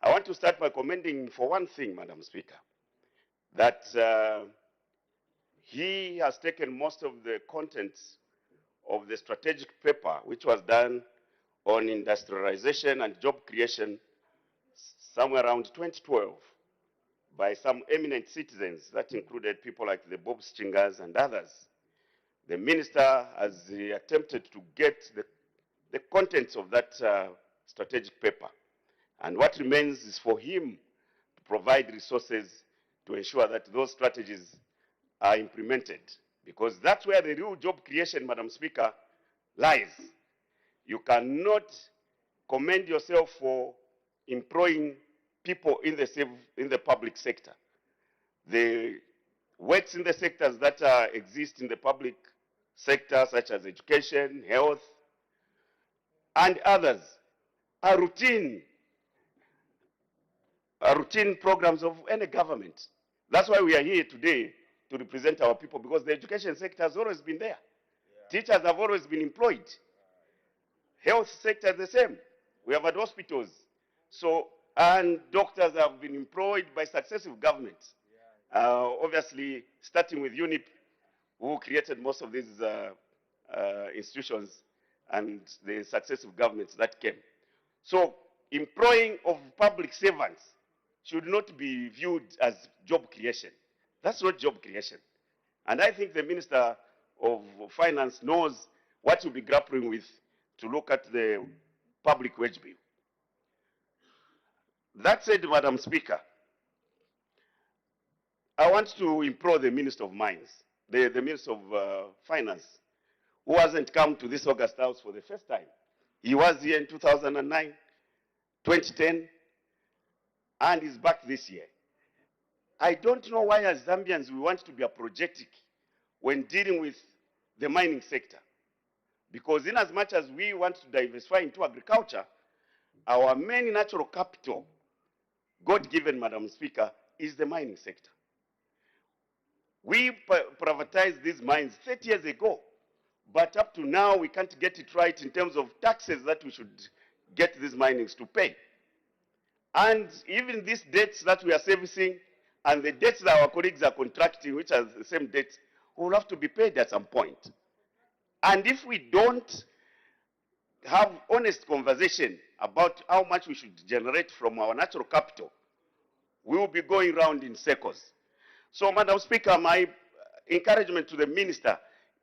I want to start by commending for one thing, Madam Speaker, that he has taken most of the contents of the strategic paper, which was done on industrialization and job creation somewhere around 2012 by some eminent citizens that included people like the Bob Stingers and others. The minister has attempted to get the contents of that strategic paper. And what remains is for him to provide resources to ensure that those strategies are implemented. Because that's where the real job creation, Madam Speaker, lies. You cannot commend yourself for employing people in the public sector. The works in the sectors that exist in the public sector, such as education, health, and others, are routine programs of any government. That's why we are here today to represent our people, because the education sector has always been there. Yeah. Teachers have always been employed. Health sector is the same. We have had hospitals. So, and doctors have been employed by successive governments. Obviously, starting with UNIP, who created most of these institutions, and the successive governments that came. So, employing of public servants should not be viewed as job creation. That's not job creation. And I think the Minister of Finance knows what he'll be grappling with to look at the public wage bill. That said, Madam Speaker, I want to implore the Minister of Mines, the Minister of Finance, who hasn't come to this August House for the first time. He was here in 2009, 2010, and is back this year. I don't know why as Zambians we want to be apologetic when dealing with the mining sector. Because in as much as we want to diversify into agriculture, our main natural capital, God-given, Madam Speaker, is the mining sector. We privatized these mines 30 years ago, but up to now we can't get it right in terms of taxes that we should get these minings to pay. And even these debts that we are servicing and the debts that our colleagues are contracting, which are the same debts, will have to be paid at some point. And if we don't have honest conversation about how much we should generate from our natural capital, we will be going round in circles. So, Madam Speaker, my encouragement to the minister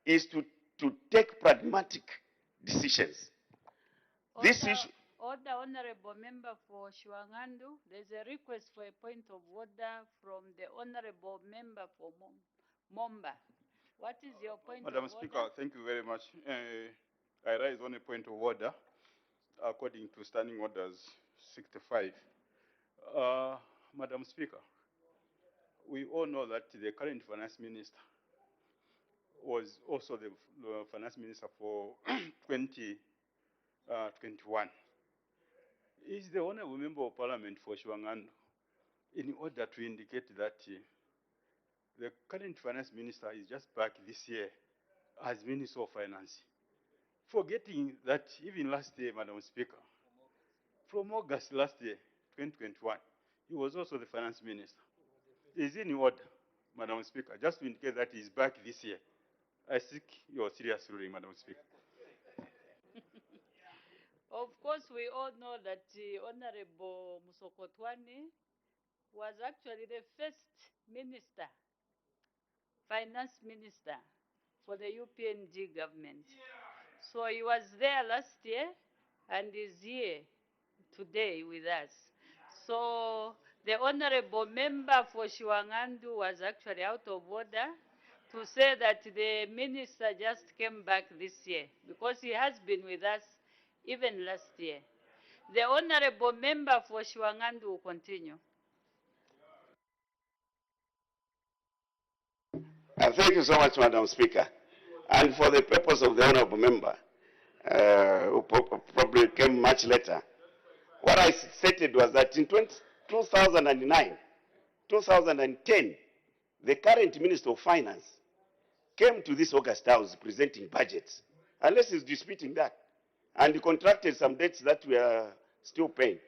is to take pragmatic decisions. This issue. Order, Honorable Member for Shuangandu. There's a request for a point of order from the Honorable Member for Momba. What is your point Madam of Speaker, order? thank you very much. I rise on a point of order according to Standing Orders 65. Madam Speaker, we all know that the current finance minister was also the finance minister for 2021. Is the Honourable Member of Parliament for Shuangandu in order to indicate that the current finance minister is just back this year as Minister of Finance, forgetting that even last year, Madam Speaker, from August last year, 2021, he was also the finance minister. Is in order, Madam Speaker, just to indicate that he is back this year. I seek your serious ruling, Madam Speaker. Of course, we all know that Honorable Musokotwani was actually the first minister, finance minister for the UPNG government. So he was there last year and is here today with us. So the Honorable Member for Shuangandu was actually out of order to say that the minister just came back this year, because he has been with us even last year. The Honorable Member for Shuangandu will continue. Thank you so much, Madam Speaker. And for the purpose of the Honorable Member, who probably came much later, what I stated was that in 2009, 2010, the current Minister of Finance came to this August House presenting budgets, unless he's disputing that, and he contracted some debts that we are still paying.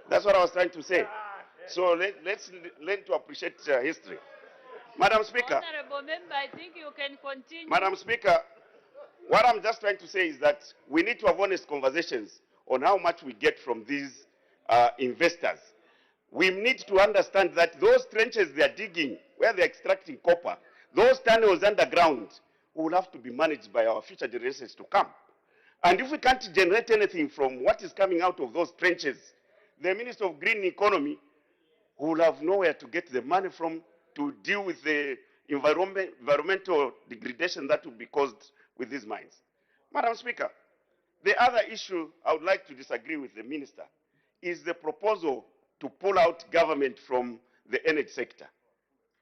That's what I was trying to say. So let's learn to appreciate history. Madam Speaker. Honorable Member, I think you can continue. Madam Speaker, what I'm just trying to say is that we need to have honest conversations on how much we get from these investors. We need to understand that those trenches they are digging, where they're extracting copper, those tunnels underground will have to be managed by our future generations to come. And if we can't generate anything from what is coming out of those trenches, the Minister of Green Economy will have nowhere to get the money from to deal with the environmental degradation that will be caused with these mines. Madam Speaker, the other issue I would like to disagree with the Minister is the proposal to pull out government from the energy sector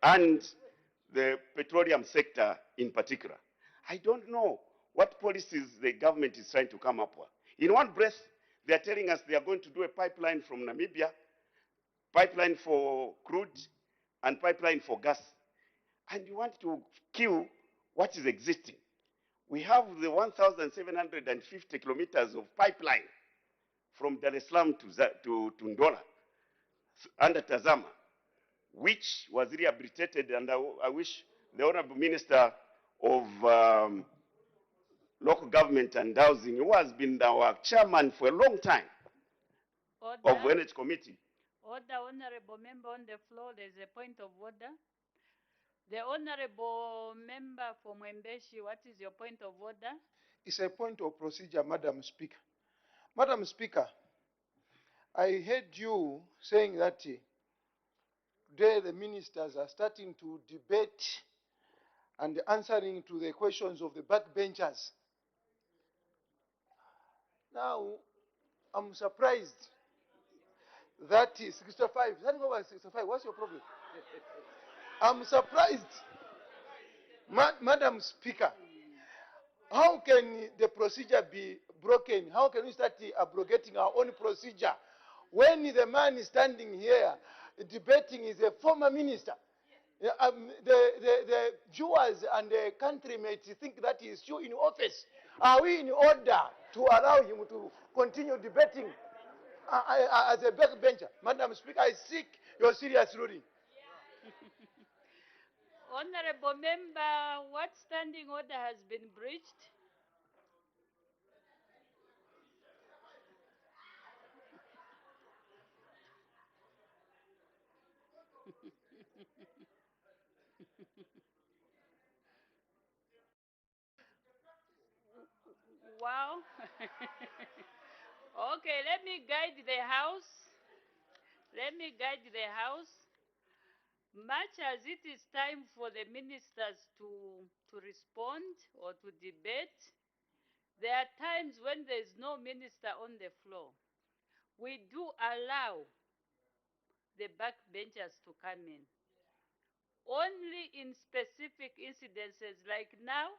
and the petroleum sector in particular. I don't know what policies the government is trying to come up with. In one breath, they are telling us they are going to do a pipeline from Namibia, pipeline for crude, and pipeline for gas. And you want to kill what is existing. We have the 1,750 kilometers of pipeline from Dar es Salaam to Ndola under Tazama, which was rehabilitated, and I wish the Honorable Minister of Local Government and Housing, who has been our chairman for a long time of the Energy Committee. Order, Honorable Member on the floor, there's a point of order. The Honorable Member for Mwembeshi, what is your point of order? It's a point of procedure, Madam Speaker. Madam Speaker, I heard you saying that today the ministers are starting to debate and answering to the questions of the backbenchers. Now, I'm surprised that is 65. Standing over 65, what's your problem? I'm surprised. Madam Speaker, how can the procedure be broken? How can we start abrogating our own procedure when the man standing here debating is a former minister? The viewers and the countrymates think that he is still in office. Are we in order to allow him to continue debating as a backbencher? Madam Speaker, I seek your serious ruling. Honorable member, what standing order has been breached? Wow. Okay, let me guide the House. Let me guide the House. Much as it is time for the ministers to respond or to debate, there are times when there is no minister on the floor. We do allow the backbenchers to come in. Only in specific incidences like now,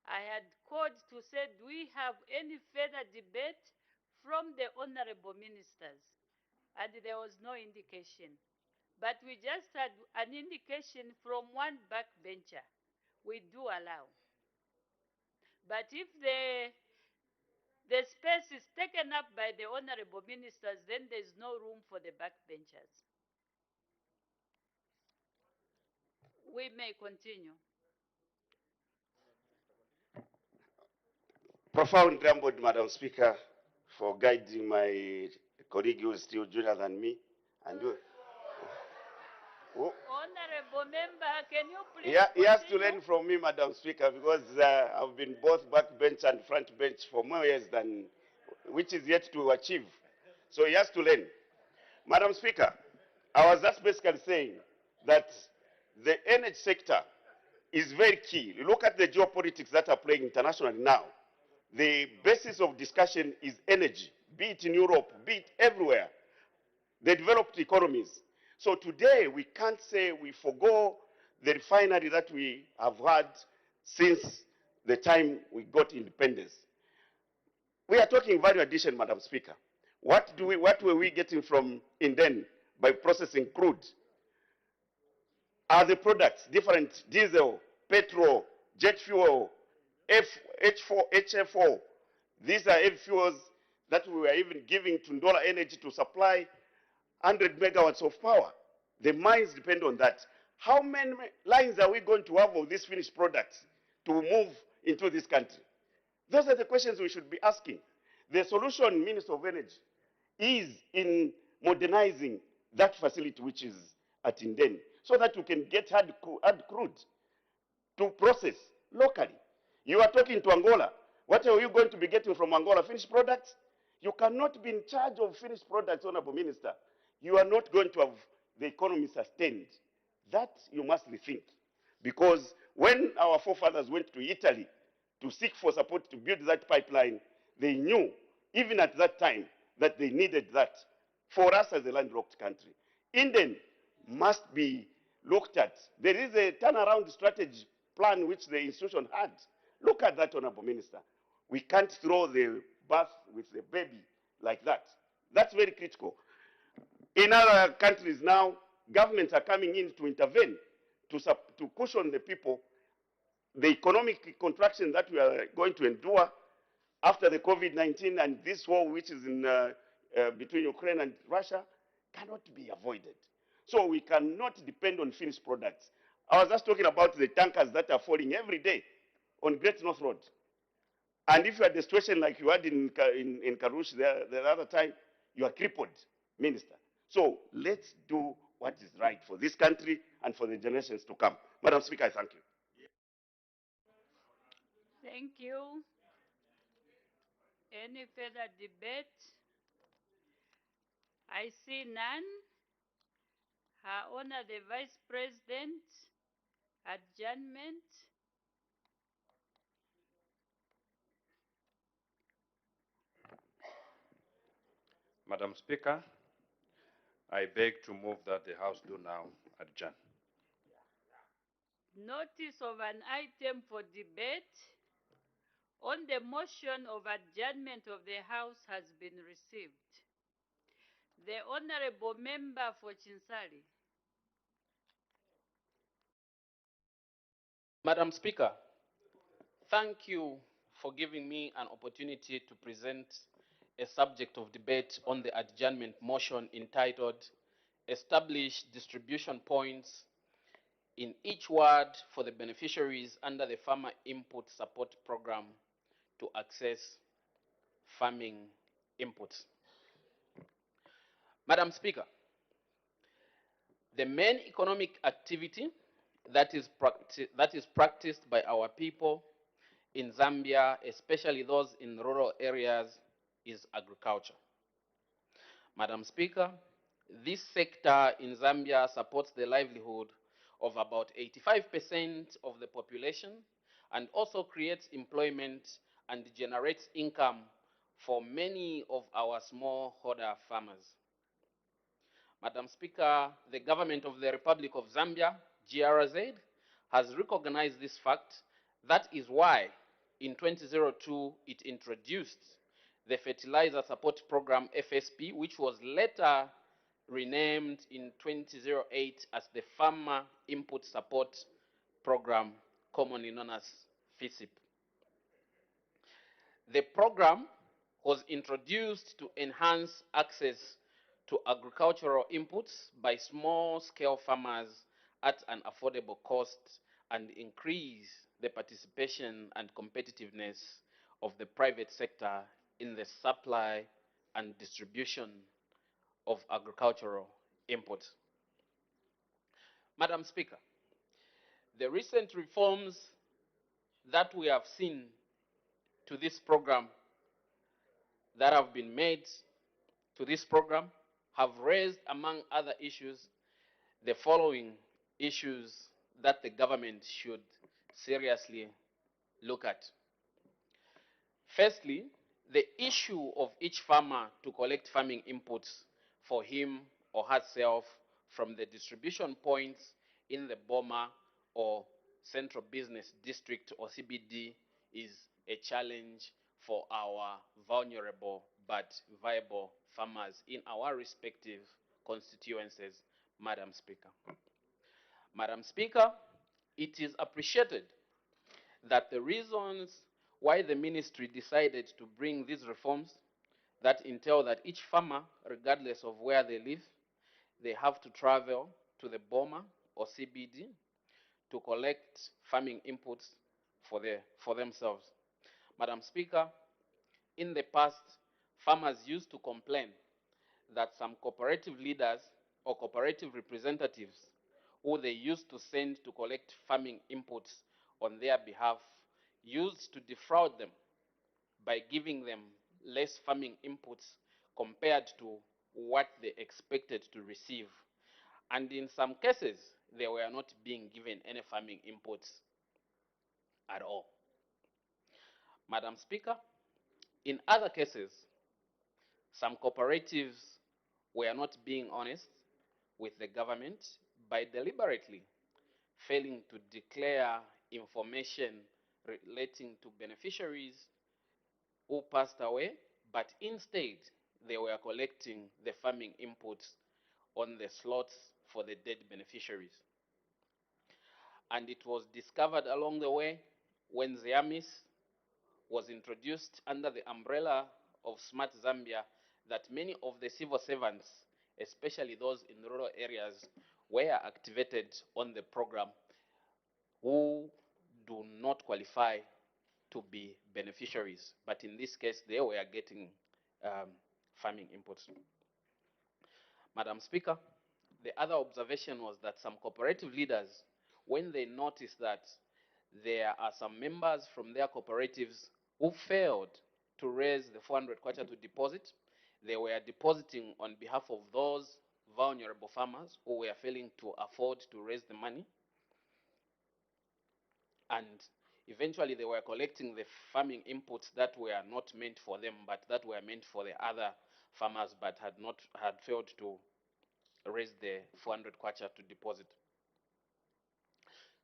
I had called to say, do we have any further debate from the honorable ministers? And there was no indication. But we just had an indication from one backbencher. We do allow. But if the space is taken up by the honorable ministers, then there's no room for the backbenchers. We may continue. Profound gratitude, Madam Speaker, for guiding my colleague who is still junior than me. And Honorable member, can you please he has to continue? learn from me, Madam Speaker, because I've been both backbench and front bench for more years than, which is yet to achieve. So he has to learn. Madam Speaker, I was just basically saying that the energy sector is very key. Look at the geopolitics that are playing internationally now. The basis of discussion is energy, be it in Europe, be it everywhere, the developed economies. So today we can't say we forgo the refinery that we have had since the time we got independence. We are talking value addition, Madam Speaker. What were we getting from Inden by processing crude? Are the products different? Diesel, petrol, jet fuel, HFO. These are fuels that we were even giving to Ndola Energy to supply 100 megawatts of power. The mines depend on that. How many lines are we going to have of these finished products to move into this country? Those are the questions we should be asking. The solution, Minister of Energy, is in modernizing that facility which is at Inden, so that we can get hard crude to process locally. You are talking to Angola. What are you going to be getting from Angola? Finished products? You cannot be in charge of finished products, Honorable Minister. You are not going to have the economy sustained. That you must rethink. Because when our forefathers went to Italy to seek for support to build that pipeline, they knew, even at that time, that they needed that for us as a landlocked country. Inden must be looked at. There is a turnaround strategy plan which the institution had. Look at that, Honorable Minister. We can't throw the bath with the baby like that. That's very critical. In other countries now, governments are coming in to intervene, to cushion the people. The economic contraction that we are going to endure after the COVID-19 and this war which is in, between Ukraine and Russia cannot be avoided. So we cannot depend on finished products. I was just talking about the tankers that are falling every day on Great North Road. And if you had the situation like you had in Karush the other time, you are crippled, Minister. So let's do what is right for this country and for the generations to come. Madam Speaker, I thank you. Thank you. Any further debate? I see none. Her Honor the Vice President, adjournment. Madam Speaker, I beg to move that the House do now adjourn. Notice of an item for debate on the motion of adjournment of the House has been received. The Honorable Member for Chinsali. Madam Speaker, thank you for giving me an opportunity to present a subject of debate on the adjournment motion entitled Establish Distribution Points in each ward for the beneficiaries under the Farmer Input Support Program to access farming inputs. Madam Speaker, the main economic activity that is practiced by our people in Zambia, especially those in rural areas, is agriculture. Madam Speaker, this sector in Zambia supports the livelihood of about 85% of the population and also creates employment and generates income for many of our smallholder farmers. Madam Speaker, the government of the Republic of Zambia, GRZ, has recognized this fact. That is why in 2002 it introduced the Fertilizer Support Program FSP, which was later renamed in 2008 as the Farmer Input Support Program, commonly known as FISIP. The program was introduced to enhance access to agricultural inputs by small-scale farmers at an affordable cost and increase the participation and competitiveness of the private sector in the supply and distribution of agricultural inputs. Madam Speaker, the recent reforms that we have seen to this program, that have been made to this program, have raised, among other issues, the following issues that the government should seriously look at. Firstly, the issue of each farmer to collect farming inputs for him or herself from the distribution points in the Boma or Central Business District or CBD is a challenge for our vulnerable but viable farmers in our respective constituencies, Madam Speaker. Madam Speaker, it is appreciated that the reasons why the ministry decided to bring these reforms that entail that each farmer, regardless of where they live, they have to travel to the Boma or CBD to collect farming inputs for themselves. Madam Speaker, in the past, farmers used to complain that some cooperative leaders or cooperative representatives who they used to send to collect farming inputs on their behalf used to defraud them by giving them less farming inputs compared to what they expected to receive. And in some cases, they were not being given any farming inputs at all. Madam Speaker, in other cases, some cooperatives were not being honest with the government by deliberately failing to declare information relating to beneficiaries who passed away, but instead they were collecting the farming inputs on the slots for the dead beneficiaries. And it was discovered along the way when Ziamis was introduced under the umbrella of Smart Zambia that many of the civil servants, especially those in rural areas, were activated on the program who do not qualify to be beneficiaries. But in this case, they were getting farming inputs. Madam Speaker, the other observation was that some cooperative leaders, when they noticed that there are some members from their cooperatives who failed to raise the 400 kwacha to deposit, they were depositing on behalf of those vulnerable farmers who were failing to afford to raise the money. And eventually they were collecting the farming inputs that were not meant for them, but that were meant for the other farmers, but had failed to raise the 400 kwacha to deposit.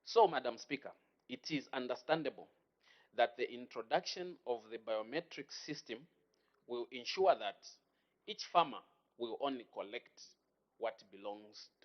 So, Madam Speaker, it is understandable that the introduction of the biometric system will ensure that each farmer will only collect what belongs to